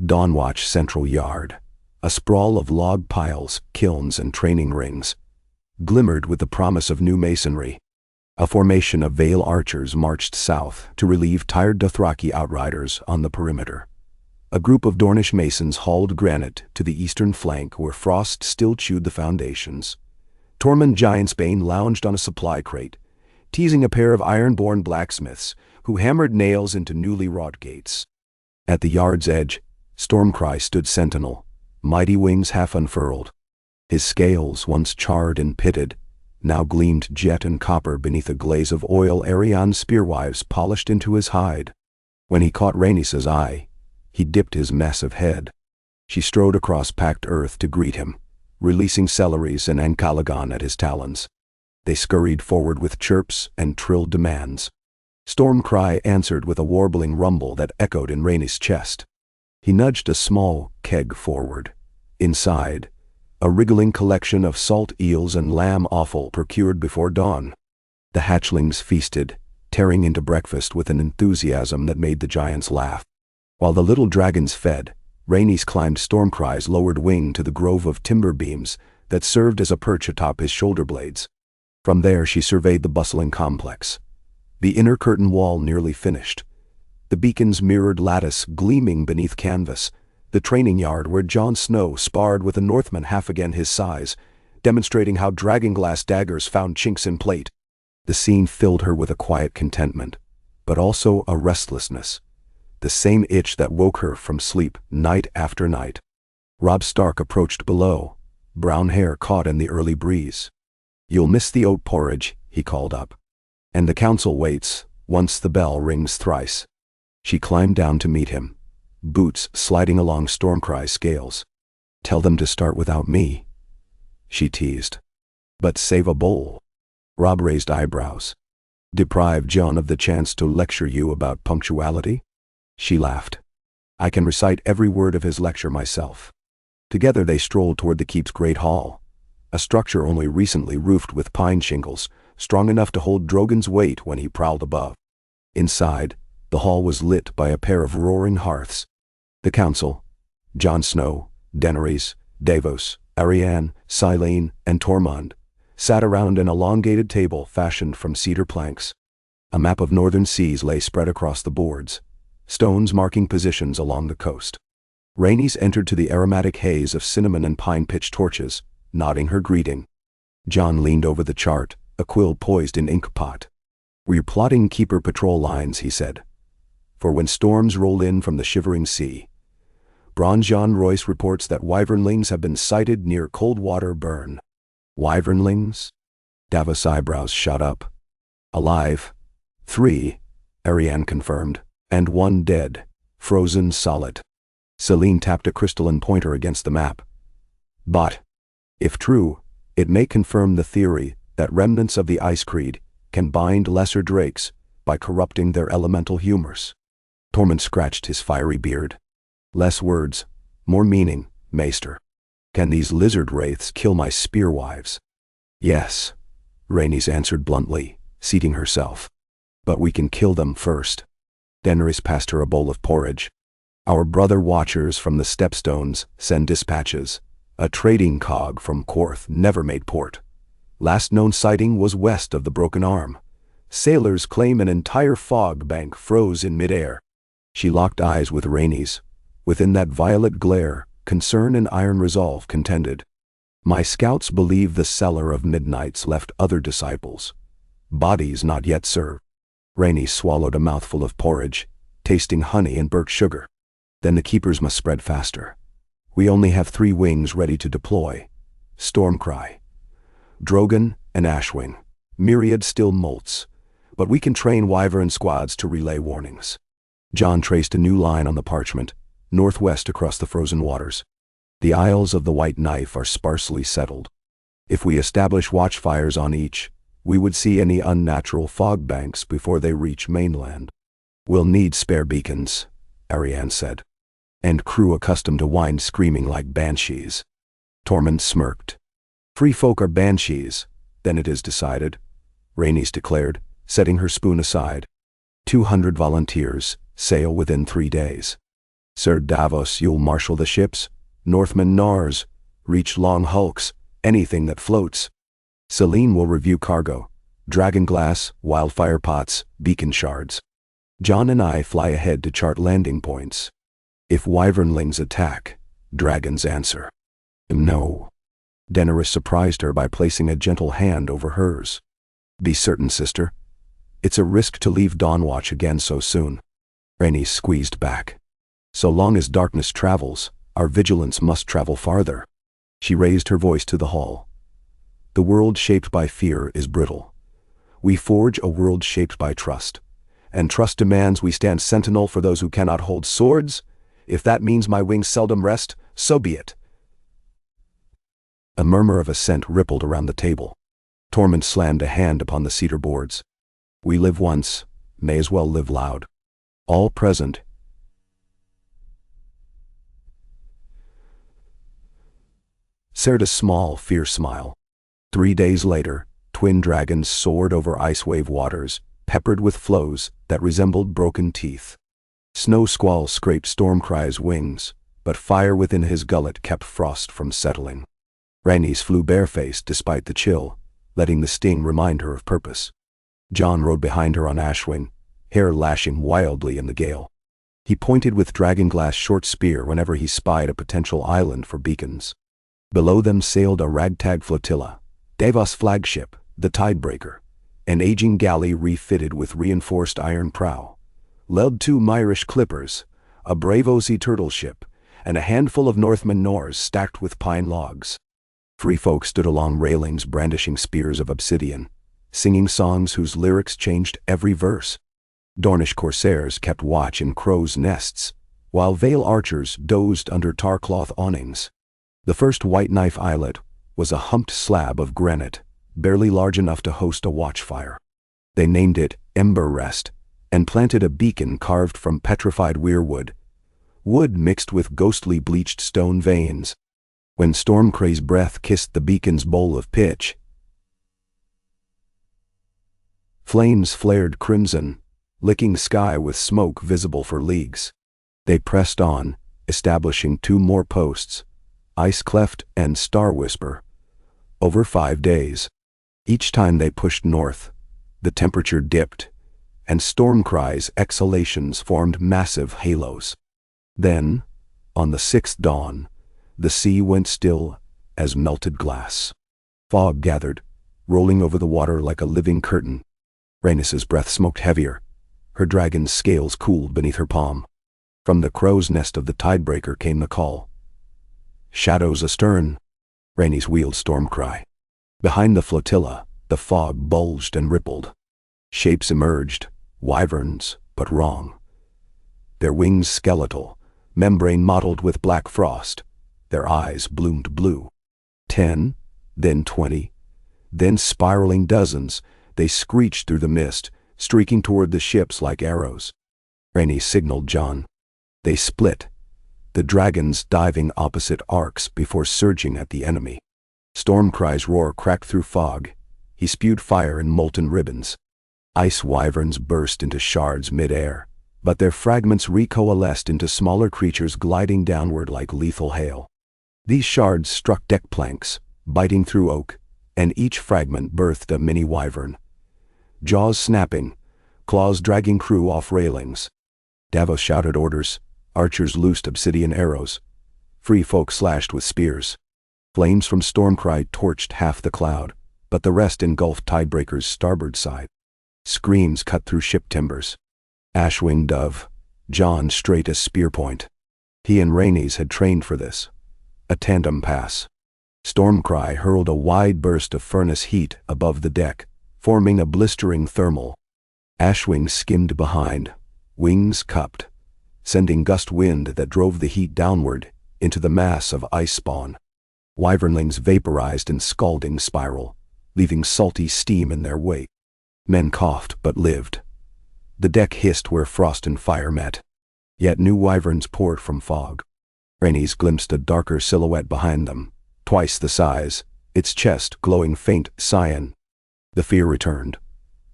Dawnwatch Central Yard, a sprawl of log piles, kilns, and training rings, glimmered with the promise of new masonry. A formation of Vale archers marched south to relieve tired Dothraki outriders on the perimeter. A group of Dornish masons hauled granite to the eastern flank where frost still chewed the foundations. Tormund Giantsbane lounged on a supply crate, teasing a pair of iron-born blacksmiths who hammered nails into newly wrought gates. At the yard's edge, Stormcry stood sentinel, mighty wings half unfurled. His scales, once charred and pitted, now gleamed jet and copper beneath a glaze of oil Arion's spearwives polished into his hide. When he caught Rhaenys' eye, he dipped his massive head. She strode across packed earth to greet him, releasing celeries and ancalagon at his talons. They scurried forward with chirps and trilled demands. Stormcry answered with a warbling rumble that echoed in Rhaenys' chest. He nudged a small keg forward. Inside, a wriggling collection of salt eels and lamb offal procured before dawn. The hatchlings feasted, tearing into breakfast with an enthusiasm that made the giants laugh. While the little dragons fed, Rhaenys climbed Stormcry's lowered wing to the grove of timber beams that served as a perch atop his shoulder blades. From there she surveyed the bustling complex. The inner curtain wall nearly finished, the beacon's mirrored lattice gleaming beneath canvas, the training yard where Jon Snow sparred with a Northman half again his size, demonstrating how dragonglass daggers found chinks in plate. The scene filled her with a quiet contentment, but also a restlessness, the same itch that woke her from sleep night after night. Robb Stark approached below, brown hair caught in the early breeze. "You'll miss the oat porridge," he called up. "And the council waits, once the bell rings thrice." She climbed down to meet him, boots sliding along Stormcry's scales. "Tell them to start without me," she teased. "But save a bowl." Robb raised eyebrows. "Deprive Jon of the chance to lecture you about punctuality?" She laughed. "I can recite every word of his lecture myself." Together they strolled toward the keep's great hall, a structure only recently roofed with pine shingles, strong enough to hold Drogon's weight when he prowled above. Inside, the hall was lit by a pair of roaring hearths. The council, Jon Snow, Daenerys, Davos, Arianne, Silene, and Tormund, sat around an elongated table fashioned from cedar planks. A map of northern seas lay spread across the boards, stones marking positions along the coast. Rhaenys entered to the aromatic haze of cinnamon and pine pitch torches, nodding her greeting. Jon leaned over the chart, a quill poised in inkpot. "We're plotting keeper patrol lines," he said, "for when storms roll in from the shivering sea. Bronjon Royce reports that wyvernlings have been sighted near Coldwater Burn." "Wyvernlings?" Davos' eyebrows shot up. "Alive. 3, Arianne confirmed, and 1 dead, frozen solid." Selene tapped a crystalline pointer against the map. "But, if true, it may confirm the theory that remnants of the Ice Creed can bind lesser drakes by corrupting their elemental humors." Tormund scratched his fiery beard. "Less words, more meaning, Maester. Can these lizard wraiths kill my spearwives?" "Yes," Rhaenys answered bluntly, seating herself. "But we can kill them first." Daenerys passed her a bowl of porridge. "Our brother watchers from the Stepstones send dispatches. A trading cog from Quarth never made port. Last known sighting was west of the Broken Arm. Sailors claim an entire fog bank froze in midair." She locked eyes with Rhaenys. Within that violet glare, concern and iron resolve contended. "My scouts believe the Cellar of Midnights left other disciples. Bodies not yet served." Rhaenys swallowed a mouthful of porridge, tasting honey and burnt sugar. "Then the keepers must spread faster. We only have 3 wings ready to deploy. Stormcry, Drogon, and Ashwing. Myriad still molts, but we can train wyvern squads to relay warnings." Jon traced a new line on the parchment, northwest across the frozen waters. "The Isles of the White Knife are sparsely settled. If we establish watchfires on each, we would see any unnatural fog banks before they reach mainland." "We'll need spare beacons," Arianne said, "and crew accustomed to wind screaming like banshees." Tormund smirked. "Free folk are banshees, then it is decided," Rhaenys declared, setting her spoon aside. 200 volunteers, sail within 3 days. Sir Davos, you'll marshal the ships. Northmen Nars, reach long hulks, anything that floats. Selene will review cargo, dragon glass, wildfire pots, beacon shards. Jon and I fly ahead to chart landing points. If wyvernlings attack, dragons answer. No. Daenerys surprised her by placing a gentle hand over hers. "Be certain, sister. It's a risk to leave Dawnwatch again so soon." Rhaenys squeezed back. "So long as darkness travels, our vigilance must travel farther." She raised her voice to the hall. "The world shaped by fear is brittle. We forge a world shaped by trust. And trust demands we stand sentinel for those who cannot hold swords. If that means my wings seldom rest, so be it." A murmur of assent rippled around the table. Tormund slammed a hand upon the cedar boards. "We live once, may as well live loud." All present shared a small, fierce smile. 3 days later, twin dragons soared over ice-wave waters, peppered with flows that resembled broken teeth. Snow squalls scraped Stormcry's wings, but fire within his gullet kept frost from settling. Rhaenys flew barefaced despite the chill, letting the sting remind her of purpose. Jon rode behind her on Ashwing, hair lashing wildly in the gale. He pointed with dragonglass short spear whenever he spied a potential island for beacons. Below them sailed a ragtag flotilla, Davos' flagship, the Tidebreaker, an aging galley refitted with reinforced iron prow, led 2 Myrish clippers, a Braavosi turtle ship, and a handful of Northmen Nors stacked with pine logs. Free folk stood along railings brandishing spears of obsidian, singing songs whose lyrics changed every verse. Dornish corsairs kept watch in crows' nests, while Vale archers dozed under tar-cloth awnings. The first White Knife Islet was a humped slab of granite, barely large enough to host a watchfire. They named it Ember Rest, and planted a beacon carved from petrified weirwood, wood mixed with ghostly bleached stone veins. When Stormcray's breath kissed the beacon's bowl of pitch, flames flared crimson, licking sky with smoke visible for leagues. They pressed on, establishing 2 more posts, Ice Cleft and Star Whisper, over 5 days. Each time they pushed north, the temperature dipped, and Stormcry's exhalations formed massive halos. Then, on the 6th dawn, the sea went still as melted glass. Fog gathered, rolling over the water like a living curtain. Rhaenys' breath smoked heavier. Her dragon's scales cooled beneath her palm. From the crow's nest of the Tidebreaker came the call. "Shadows astern." Rhaenys wheeled Stormcry. Behind the flotilla, the fog bulged and rippled. Shapes emerged, wyverns, but wrong. Their wings skeletal, membrane mottled with black frost. Their eyes bloomed blue. 10, then 20, then spiraling dozens, they screeched through the mist, streaking toward the ships like arrows. Rhaenys signaled Jon. They split, the dragons diving opposite arcs before surging at the enemy. Stormcry's roar cracked through fog. He spewed fire in molten ribbons. Ice wyverns burst into shards mid-air, but their fragments recoalesced into smaller creatures gliding downward like lethal hail. These shards struck deck planks, biting through oak, and each fragment birthed a mini wyvern. Jaws snapping, claws dragging crew off railings. Davos shouted orders. Archers loosed obsidian arrows. Free folk slashed with spears. Flames from Stormcry torched half the cloud, but the rest engulfed Tidebreaker's starboard side. Screams cut through ship timbers. Ashwing dove, Jon straight as spear point. He and Rhaenys had trained for this. A tandem pass. Stormcry hurled a wide burst of furnace heat above the deck, forming a blistering thermal. Ashwing skimmed behind, wings cupped, sending gust wind that drove the heat downward into the mass of ice spawn. Wyvernlings vaporized in scalding spiral, leaving salty steam in their wake. Men coughed but lived. The deck hissed where frost and fire met. Yet new wyverns poured from fog. Rhaenys glimpsed a darker silhouette behind them, twice the size, its chest glowing faint cyan. The fear returned.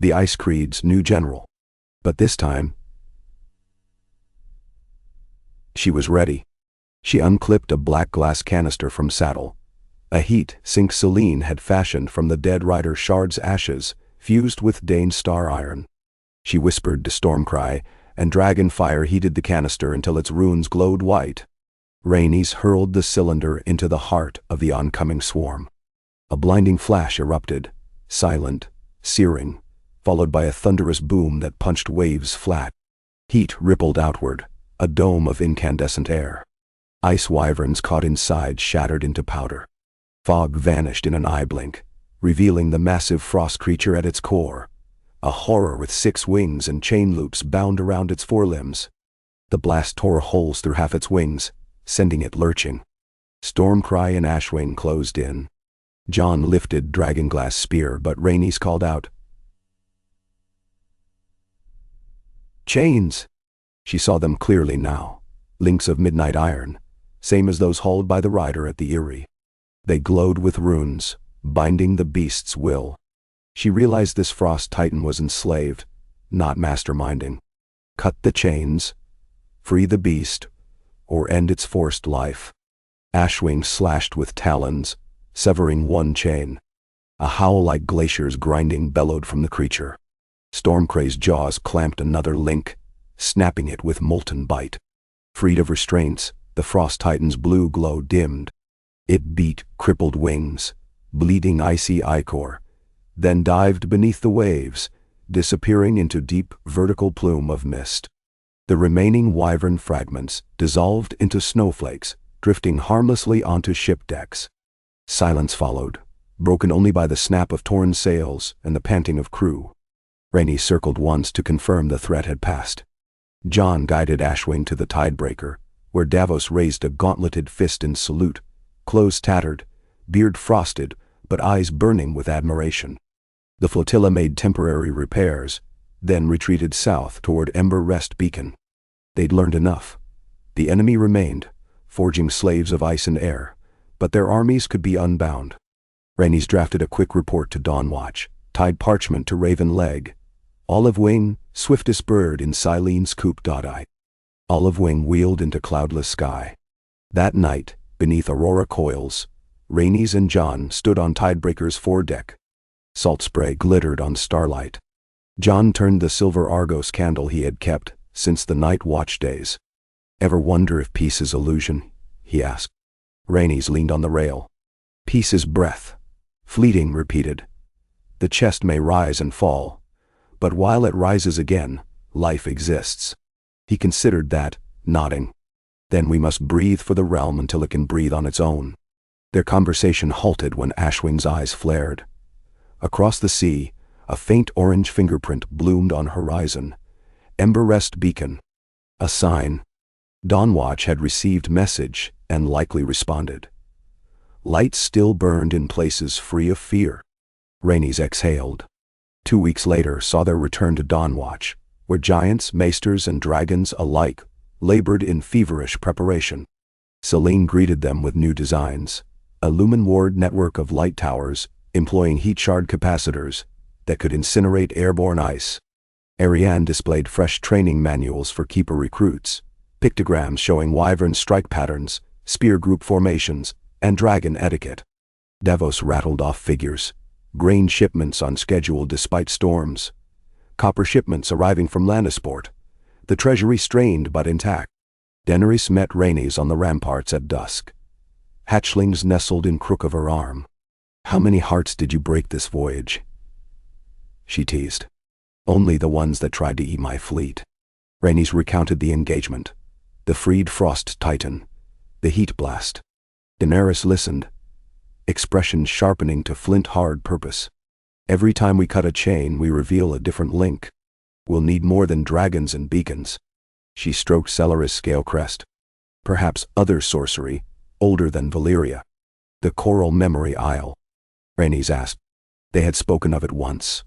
The Ice Creed's new general. But this time, she was ready. She unclipped a black glass canister from saddle. A heat sink Selene had fashioned from the dead rider Shard's ashes, fused with Dane's star iron. She whispered to Stormcry, and dragon fire heated the canister until its runes glowed white. Rhaenys hurled the cylinder into the heart of the oncoming swarm. A blinding flash erupted, silent, searing, followed by a thunderous boom that punched waves flat. Heat rippled outward, a dome of incandescent air. Ice wyverns caught inside shattered into powder. Fog vanished in an eye blink, revealing the massive frost creature at its core, a horror with 6 wings and chain loops bound around its forelimbs. The blast tore holes through half its wings, sending it lurching. Stormcry and Ashwing closed in. Jon lifted dragonglass spear, but Rhaenys called out, "Chains!" She saw them clearly now, links of midnight iron, same as those hauled by the rider at the Eyrie. They glowed with runes, binding the beast's will. She realized this frost titan was enslaved, not masterminding. Cut the chains, free the beast, or end its forced life. Ashwing slashed with talons, severing one chain. A howl like glaciers grinding bellowed from the creature. Stormcray's jaws clamped another link, snapping it with molten bite. Freed of restraints, the frost titan's blue glow dimmed. It beat crippled wings, bleeding icy ichor, then dived beneath the waves, disappearing into deep vertical plume of mist. The remaining wyvern fragments dissolved into snowflakes, drifting harmlessly onto ship decks. Silence followed, broken only by the snap of torn sails and the panting of crew. Rhaenys circled once to confirm the threat had passed. Jon guided Ashwing to the tidebreaker, where Davos raised a gauntleted fist in salute, clothes tattered, beard frosted, but eyes burning with admiration. The flotilla made temporary repairs, then retreated south toward Ember Rest Beacon. They'd learned enough. The enemy remained, forging slaves of ice and air, but their armies could be unbound. Rhaenys drafted a quick report to Dawnwatch, tied parchment to Raven Leg. Olive Wing, swiftest bird in Silene's coop.I. Olive Wing wheeled into cloudless sky. That night, beneath aurora coils, Rhaenys and Jon stood on Tidebreaker's foredeck. Salt spray glittered on starlight. Jon turned the silver Argos candle he had kept since the night watch days. "Ever wonder if peace is illusion?" he asked. Rhaenys leaned on the rail. "Peace is breath." Fleeting repeated. "The chest may rise and fall, but while it rises again, life exists." He considered that, nodding. "Then we must breathe for the realm until it can breathe on its own." Their conversation halted when Ashwing's eyes flared. Across the sea, a faint orange fingerprint bloomed on horizon. Ember Rest Beacon. A sign. Dawnwatch had received message and likely responded. Lights still burned in places free of fear. Rhaenys exhaled. 2 weeks later saw their return to Dawnwatch, where giants, maesters, and dragons alike labored in feverish preparation. Selene greeted them with new designs, a lumen ward network of light towers employing heat shard capacitors that could incinerate airborne ice. Arianne displayed fresh training manuals for keeper recruits, pictograms showing wyvern strike patterns, spear group formations, and dragon etiquette. Davos rattled off figures, grain shipments on schedule despite storms, copper shipments arriving from Lannisport, the treasury strained but intact. Daenerys met Rhaenys on the ramparts at dusk. Hatchlings nestled in crook of her arm. "How many hearts did you break this voyage?" she teased. "Only the ones that tried to eat my fleet." Rhaenys recounted the engagement, the freed frost titan, the heat blast. Daenerys listened, expression sharpening to flint-hard purpose. "Every time we cut a chain, we reveal a different link. We'll need more than dragons and beacons." She stroked Celeris' scale crest. "Perhaps other sorcery, older than Valyria." "The Coral Memory Isle?" Rhaenys asked. They had spoken of it once.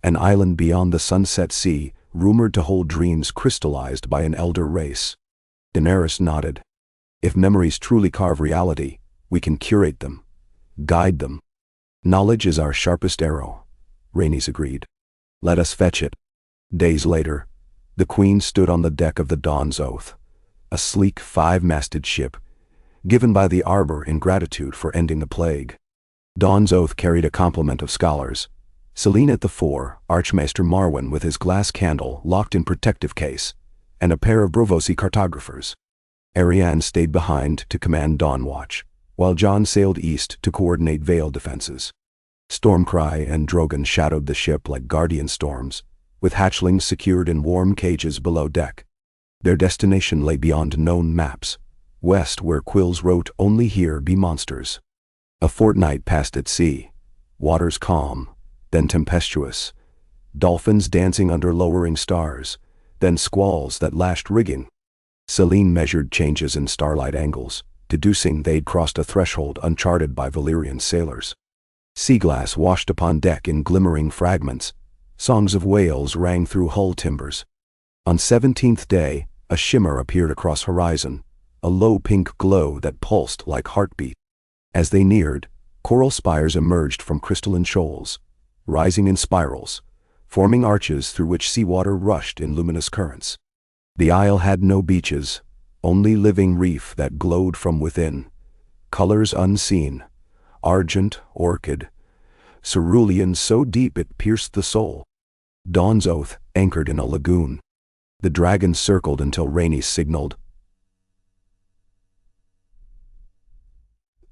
An island beyond the Sunset Sea, rumored to hold dreams crystallized by an elder race. Daenerys nodded. If memories truly carve reality, we can curate them, guide them. Knowledge is our sharpest arrow, Rhaenys agreed. Let us fetch it. Days later, the Queen stood on the deck of the Dawn's Oath, a sleek 5-masted ship, given by the Arbor in gratitude for ending the plague. Dawn's Oath carried a complement of scholars. Selene at the fore, Archmaester Marwyn with his glass candle locked in protective case, and a pair of Braavosi cartographers. Arianne stayed behind to command Dawn Watch, while Jon sailed east to coordinate Vale defenses. Stormcry and Drogon shadowed the ship like guardian storms, with hatchlings secured in warm cages below deck. Their destination lay beyond known maps, west where quills wrote "Only here be monsters." A fortnight passed at sea, waters calm, then tempestuous, dolphins dancing under lowering stars, then squalls that lashed rigging. Selene measured changes in starlight angles, deducing they'd crossed a threshold uncharted by Valyrian sailors. Sea glass washed upon deck in glimmering fragments. Songs of whales rang through hull timbers. On 17th day, a shimmer appeared across horizon, a low pink glow that pulsed like heartbeat. As they neared, coral spires emerged from crystalline shoals, rising in spirals, forming arches through which seawater rushed in luminous currents. The isle had no beaches, only living reef that glowed from within, colors unseen, argent, orchid, cerulean so deep it pierced the soul. Dawn's Oath anchored in a lagoon. The dragons circled until Rhaenys signaled,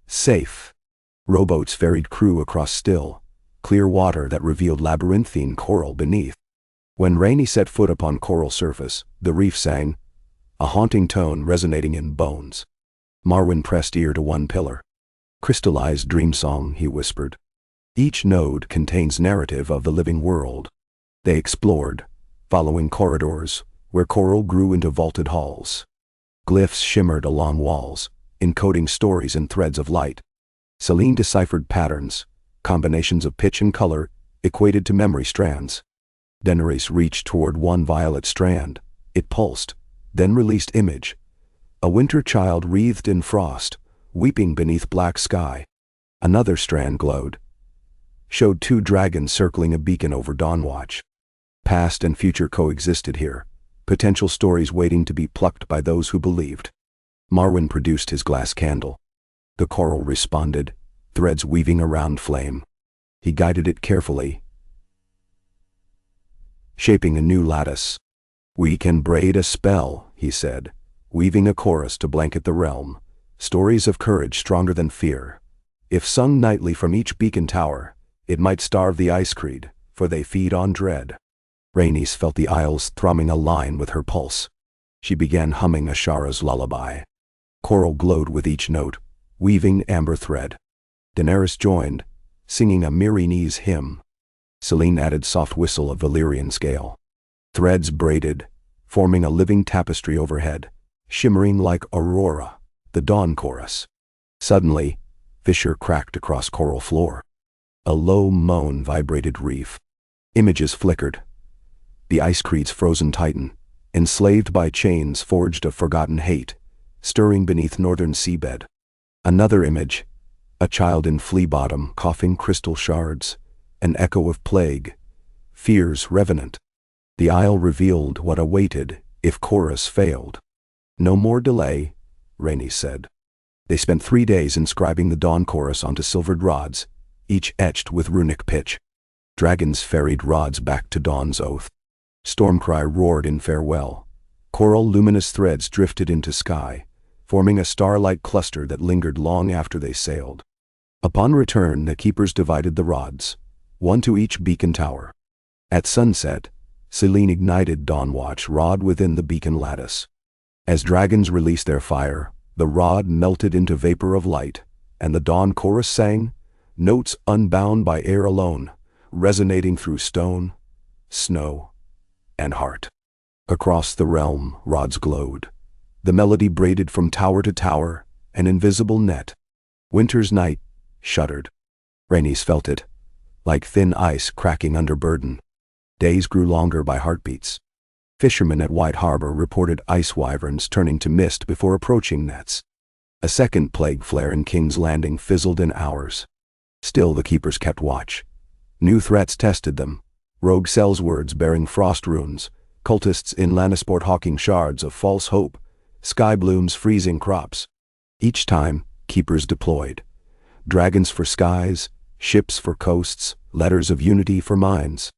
"Safe." Rowboats ferried crew across still, clear water that revealed labyrinthine coral beneath. When Rhaenys set foot upon coral surface, the reef sang, a haunting tone resonating in bones. Marwyn pressed ear to one pillar. "Crystallized dream song," he whispered. "Each node contains narrative of the living world." They explored, following corridors, where coral grew into vaulted halls. Glyphs shimmered along walls, encoding stories in threads of light. Selene deciphered patterns, combinations of pitch and color, equated to memory strands. Daenerys reached toward one violet strand. It pulsed, then released image. A winter child wreathed in frost, weeping beneath black sky. Another strand glowed, showed 2 dragons circling a beacon over Dawnwatch. Past and future coexisted here, potential stories waiting to be plucked by those who believed. Marwyn produced his glass candle. The coral responded, threads weaving around flame. He guided it carefully, shaping a new lattice. "We can braid a spell," he said, weaving a chorus to blanket the realm, stories of courage stronger than fear. If sung nightly from each beacon tower, it might starve the Ice Creed, for they feed on dread. Rhaenys felt the isles thrumming a line with her pulse. She began humming Ashara's lullaby. Coral glowed with each note, weaving amber thread. Daenerys joined, singing a Rhaenys hymn. Selene added soft whistle of Valyrian scale. Threads braided, forming a living tapestry overhead, shimmering like aurora, the dawn chorus. Suddenly, fissure cracked across coral floor. A low moan vibrated reef. Images flickered. The Ice Creed's frozen titan, enslaved by chains forged of forgotten hate, stirring beneath northern seabed. Another image, a child in flea bottom coughing crystal shards, an echo of plague, fear's revenant. The isle revealed what awaited if chorus failed. "No more delay," Rhaenys said. They spent 3 days inscribing the dawn chorus onto silvered rods, each etched with runic pitch. Dragons ferried rods back to Dawn's Oath. Stormcry roared in farewell. Coral luminous threads drifted into sky, forming a starlight cluster that lingered long after they sailed. Upon return, the keepers divided the rods, one to each beacon tower. At sunset, Selene ignited Dawnwatch rod within the beacon lattice. As dragons released their fire, the rod melted into vapor of light, and the dawn chorus sang, notes unbound by air alone, resonating through stone, snow, and heart. Across the realm, rods glowed. The melody braided from tower to tower, an invisible net. Winter's night shuddered. Rhaenys felt it, like thin ice cracking under burden. Days grew longer by heartbeats. Fishermen at White Harbor reported ice wyverns turning to mist before approaching nets. A second plague flare in King's Landing fizzled in hours. Still the keepers kept watch. New threats tested them. Rogue sellswords bearing frost runes, cultists in Lannisport hawking shards of false hope, sky blooms freezing crops. Each time, keepers deployed. Dragons for skies, ships for coasts, letters of unity for minds.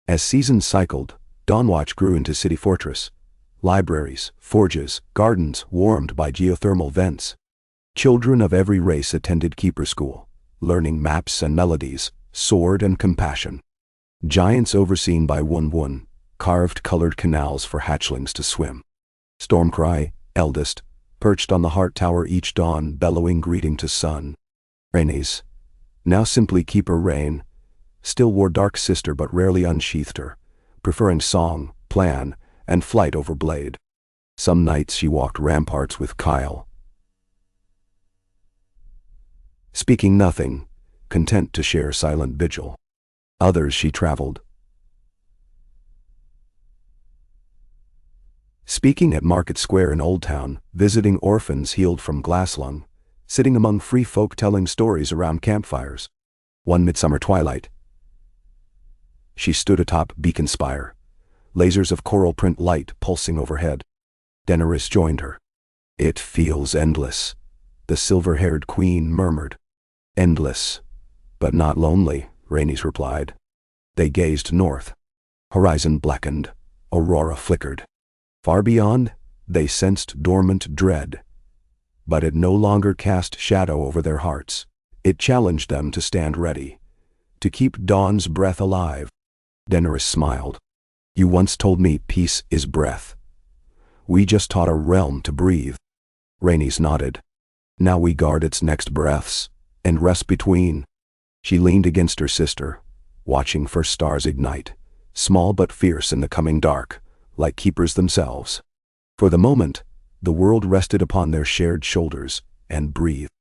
As seasons cycled, Dawnwatch grew into city fortress. Libraries, forges, gardens warmed by geothermal vents. Children of every race attended keeper school, learning maps and melodies, sword and compassion. Giants overseen by Wun carved colored canals for hatchlings to swim. Stormcry, eldest, perched on the heart tower each dawn, bellowing greeting to sun. Rhaenys, now simply Keeper Rhaen, still wore dark sister but rarely unsheathed her, preferring song, plan, and flight over blade. Some nights she walked ramparts with Kyle, speaking nothing, content to share silent vigil. Others she traveled, speaking at Market Square in Old Town, visiting orphans healed from glasslung, sitting among free folk telling stories around campfires. One midsummer twilight, she stood atop Beacon Spire, lasers of coral print light pulsing overhead. Daenerys joined her. "It feels endless," the silver-haired queen murmured. "Endless, but not lonely," Rhaenys replied. They gazed north. Horizon blackened, aurora flickered. Far beyond, they sensed dormant dread. But it no longer cast shadow over their hearts. It challenged them to stand ready, to keep dawn's breath alive. Daenerys smiled. "You once told me peace is breath. We just taught a realm to breathe." Rhaenys nodded. "Now we guard its next breaths, and rest between." She leaned against her sister, watching first stars ignite, small but fierce in the coming dark, like keepers themselves. For the moment, the world rested upon their shared shoulders and breathed.